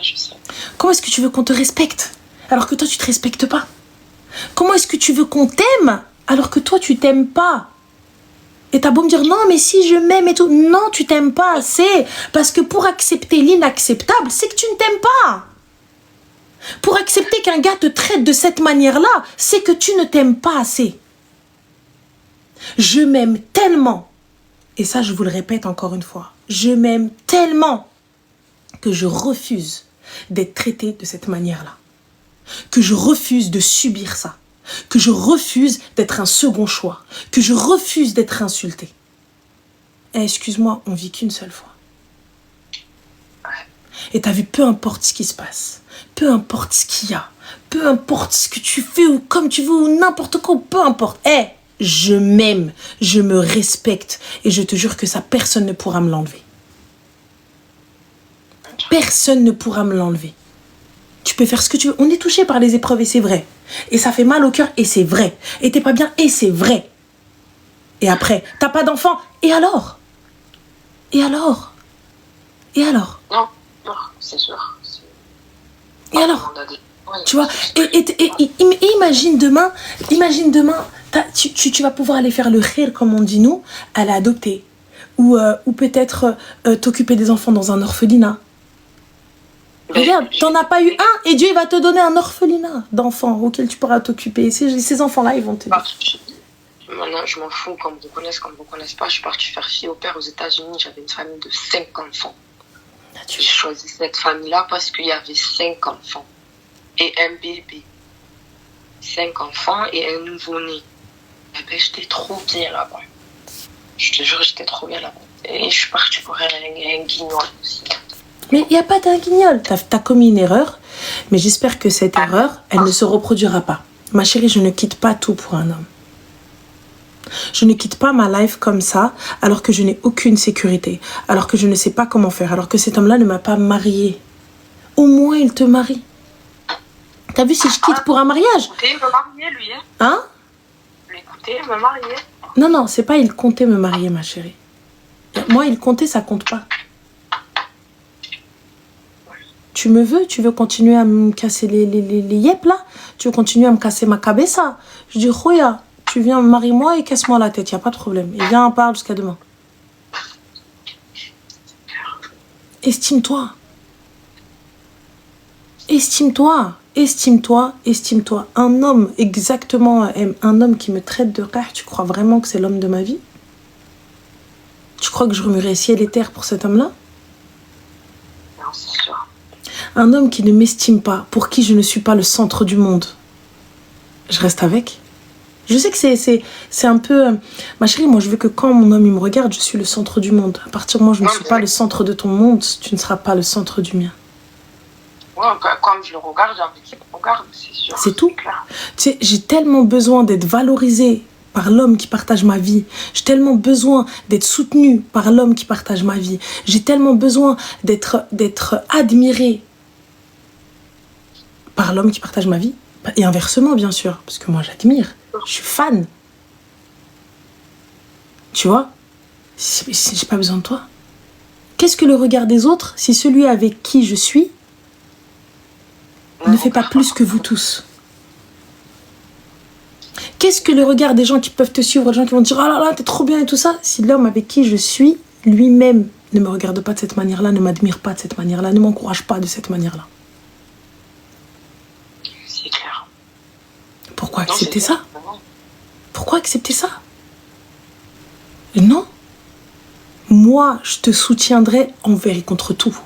Je sais. Comment est-ce que tu veux qu'on te respecte, alors que toi, tu te respectes pas? Comment est-ce que tu veux qu'on t'aime, alors que toi, tu t'aimes pas? Et t'as beau me dire, non, mais si je m'aime et tout. Non, tu t'aimes pas assez. Parce que pour accepter l'inacceptable, c'est que tu ne t'aimes pas. Pour accepter qu'un gars te traite de cette manière-là, c'est que tu ne t'aimes pas assez. Je m'aime tellement, et ça je vous le répète encore une fois, je m'aime tellement que je refuse d'être traitée de cette manière-là. Que je refuse de subir ça. Que je refuse d'être un second choix. Que je refuse d'être insultée. Eh, excuse-moi, on vit qu'une seule fois. Et t'as vu, peu importe ce qui se passe, peu importe ce qu'il y a, peu importe ce que tu fais ou comme tu veux ou n'importe quoi, peu importe. Eh, je m'aime, je me respecte et je te jure que ça, personne ne pourra me l'enlever. Personne ne pourra me l'enlever. Tu peux faire ce que tu veux. On est touché par les épreuves et c'est vrai. Et ça fait mal au cœur et c'est vrai. Et t'es pas bien et c'est vrai. Et après, t'as pas d'enfant et alors? Et alors? Et alors? Non, c'est sûr. Et alors? Tu vois, et imagine demain, tu vas pouvoir aller faire le khir, comme on dit nous, aller adopter. Ou peut-être t'occuper des enfants dans un orphelinat. Regarde, t'en as pas eu un et Dieu il va te donner un orphelinat d'enfants auquel tu pourras t'occuper. Ces enfants-là, ils vont te dire. Maintenant, je m'en fous, comme vous connaissez, comme vous connaissez pas. Je suis partie faire fille au père aux États-Unis. J'avais une famille de 5 enfants. J'ai choisi cette famille-là parce qu'il y avait 5 enfants et un bébé. 5 enfants et un nouveau-né. Eh ben, j'étais trop bien là-bas. Je te jure, j'étais trop bien là-bas. Et je suis partie pour un guignol aussi. Mais il n'y a pas d'un guignol. T'as commis une erreur, mais j'espère que cette erreur, elle ne se reproduira pas. Ma chérie, je ne quitte pas tout pour un homme. Je ne quitte pas ma life comme ça, alors que je n'ai aucune sécurité, alors que je ne sais pas comment faire, alors que cet homme-là ne m'a pas mariée. Au moins, il te marie. T'as vu si je quitte pour un mariage? Il me marier, lui. Hein? L'écouter, me marier. Non, c'est pas il comptait me marier, ma chérie. Moi, il comptait, ça compte pas. Tu me veux? Tu veux continuer à me casser les yep là? Tu veux continuer à me casser ma cabessa? Je dis, Khoya, tu viens marie-moi et casse-moi la tête, y a pas de problème. Et viens, on parle jusqu'à demain. Estime-toi. Estime-toi. Estime-toi, estime-toi. Un homme exactement, un homme qui me traite de rare, tu crois vraiment que c'est l'homme de ma vie? Tu crois que je remuerais ciel et terre pour cet homme-là? Non, c'est sûr. Un homme qui ne m'estime pas, pour qui je ne suis pas le centre du monde. Je reste avec. Je sais que c'est un peu... Ma chérie, moi je veux que quand mon homme il me regarde, je suis le centre du monde. À partir du moment où je ne suis pas le centre de ton monde, tu ne seras pas le centre du mien. Ouais, comme je le regarde, j'ai envie qu'il me regarde, c'est sûr. C'est tout. Tu sais, j'ai tellement besoin d'être valorisée par l'homme qui partage ma vie. J'ai tellement besoin d'être soutenue par l'homme qui partage ma vie. J'ai tellement besoin d'être admirée par l'homme qui partage ma vie. Et inversement, bien sûr, parce que moi, j'admire. Je suis fan. Tu vois? J'ai pas besoin de toi. Qu'est-ce que le regard des autres si celui avec qui je suis ne fait pas plus que vous tous? Qu'est-ce que le regard des gens qui peuvent te suivre, des gens qui vont te dire « Oh là là, t'es trop bien » et tout ça, si l'homme avec qui je suis, lui-même, ne me regarde pas de cette manière-là, ne m'admire pas de cette manière-là, ne m'encourage pas de cette manière-là? C'est clair. Pourquoi accepter ça? Pourquoi accepter ça? Non. Moi, je te soutiendrai envers et contre tout.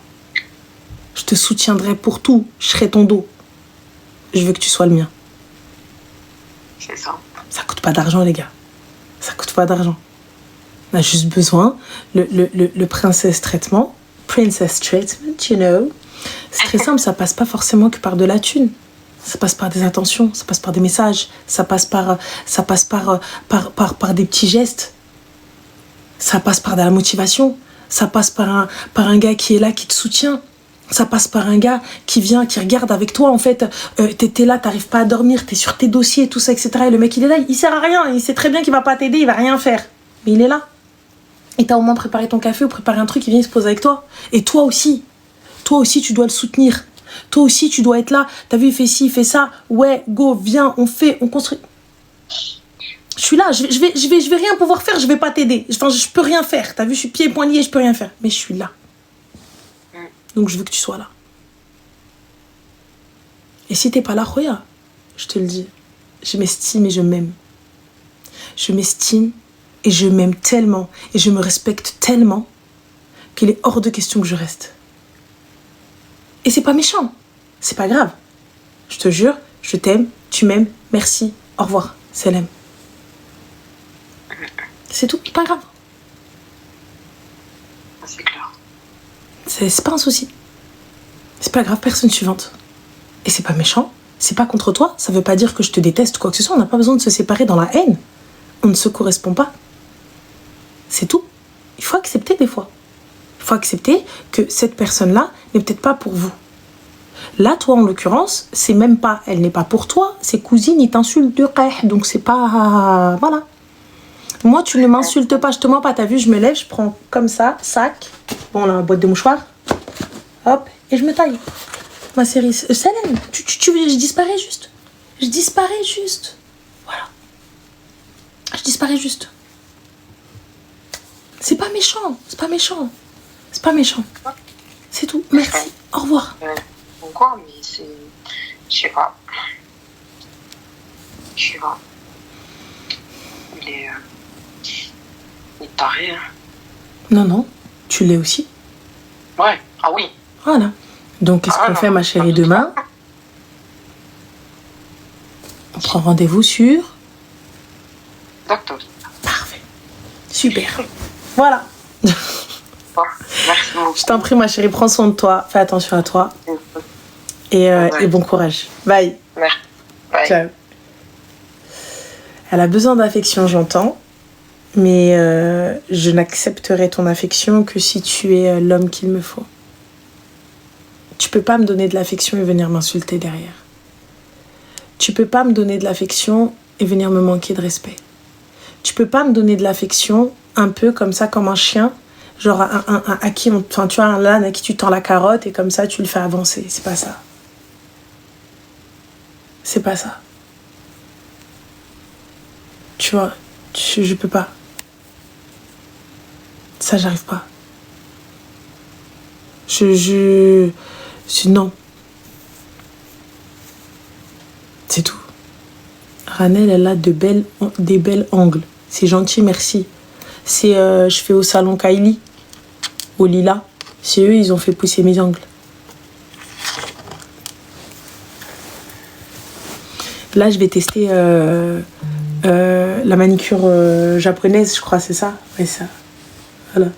Je te soutiendrai pour tout. Je serai ton dos. Je veux que tu sois le mien. C'est ça. Ça coûte pas d'argent, les gars. Ça coûte pas d'argent. On a juste besoin le princess traitement, you know. C'est très simple, ça passe pas forcément que par de la thune. Ça passe par des attentions, ça passe par des messages, ça passe par des petits gestes. Ça passe par de la motivation, ça passe par un gars qui est là, qui te soutient. Ça passe par un gars qui vient, qui regarde avec toi, en fait, t'es là, t'arrives pas à dormir, t'es sur tes dossiers, tout ça, etc. Et le mec, il est là, il sert à rien, il sait très bien qu'il va pas t'aider, il va rien faire. Mais il est là. Et t'as au moins préparé ton café ou préparé un truc, il vient, il se pose avec toi. Et toi aussi, tu dois le soutenir. Toi aussi, tu dois être là. T'as vu, il fait ci, il fait ça. Ouais, go, viens, on fait, on construit. Je suis là, je vais rien pouvoir faire, je vais pas t'aider. Enfin, je peux rien faire. T'as vu, je suis pieds et poings liés, je peux rien faire. Mais je suis là. Donc je veux que tu sois là. Et si t'es pas là, Roya, je te le dis, je m'estime et je m'aime. Je m'estime et je m'aime tellement et je me respecte tellement qu'il est hors de question que je reste. Et c'est pas méchant, c'est pas grave. Je te jure, je t'aime, tu m'aimes, merci, au revoir, salam. C'est tout, pas grave. C'est clair. C'est pas un souci. C'est pas grave, personne suivante. Et c'est pas méchant, c'est pas contre toi, ça veut pas dire que je te déteste ou quoi que ce soit, on n'a pas besoin de se séparer dans la haine. On ne se correspond pas. C'est tout. Il faut accepter des fois. Il faut accepter que cette personne-là n'est peut-être pas pour vous. Là, toi, en l'occurrence, c'est même pas, elle n'est pas pour toi, c'est cousine, il t'insulte de qeh, donc c'est pas... Voilà. Moi, tu ne m'insultes pas, je te mens pas, t'as vu, je me lève, je prends comme ça, sac, bon, la boîte de mouchoirs, hop, et je me taille. Ma série, Salem, je disparais juste. Je disparais juste. Voilà. Je disparais juste. C'est pas méchant, c'est pas méchant. C'est pas méchant. C'est tout, merci, au revoir. Pourquoi, mais c'est... Je sais pas. Je sais pas. Il est taré, hein. Non, tu l'es aussi. Ouais, ah oui. Voilà. Donc, qu'est-ce qu'on fait, ma chérie, demain? On prend rendez-vous sur... Docteur. Parfait. Super. Voilà. Merci beaucoup. Je t'en prie, ma chérie, prends soin de toi. Fais attention à toi. Et bon courage. Bye. Merci. Bye. Ciao. Elle a besoin d'affection, j'entends. Mais je n'accepterai ton affection que si tu es l'homme qu'il me faut. Tu peux pas me donner de l'affection et venir m'insulter derrière. Tu peux pas me donner de l'affection et venir me manquer de respect. Tu peux pas me donner de l'affection un peu comme ça, comme un chien, genre à qui on, enfin, tu vois, un âne à qui tu tends la carotte et comme ça tu le fais avancer. C'est pas ça. C'est pas ça. Tu vois, je peux pas. Ça, j'arrive pas. Non. C'est tout. Ranel, elle a des belles ongles. C'est gentil, merci. Je fais au salon Kylie, au Lila. C'est eux, ils ont fait pousser mes ongles. Là, je vais tester la manicure japonaise, je crois, c'est ça? Ouais, ça. Voilà.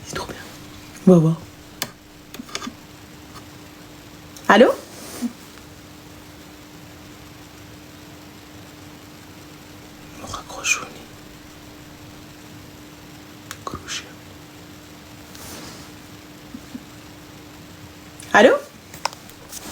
C'est trop bien. On va voir. Allô? On raccroche au nez. Crochet.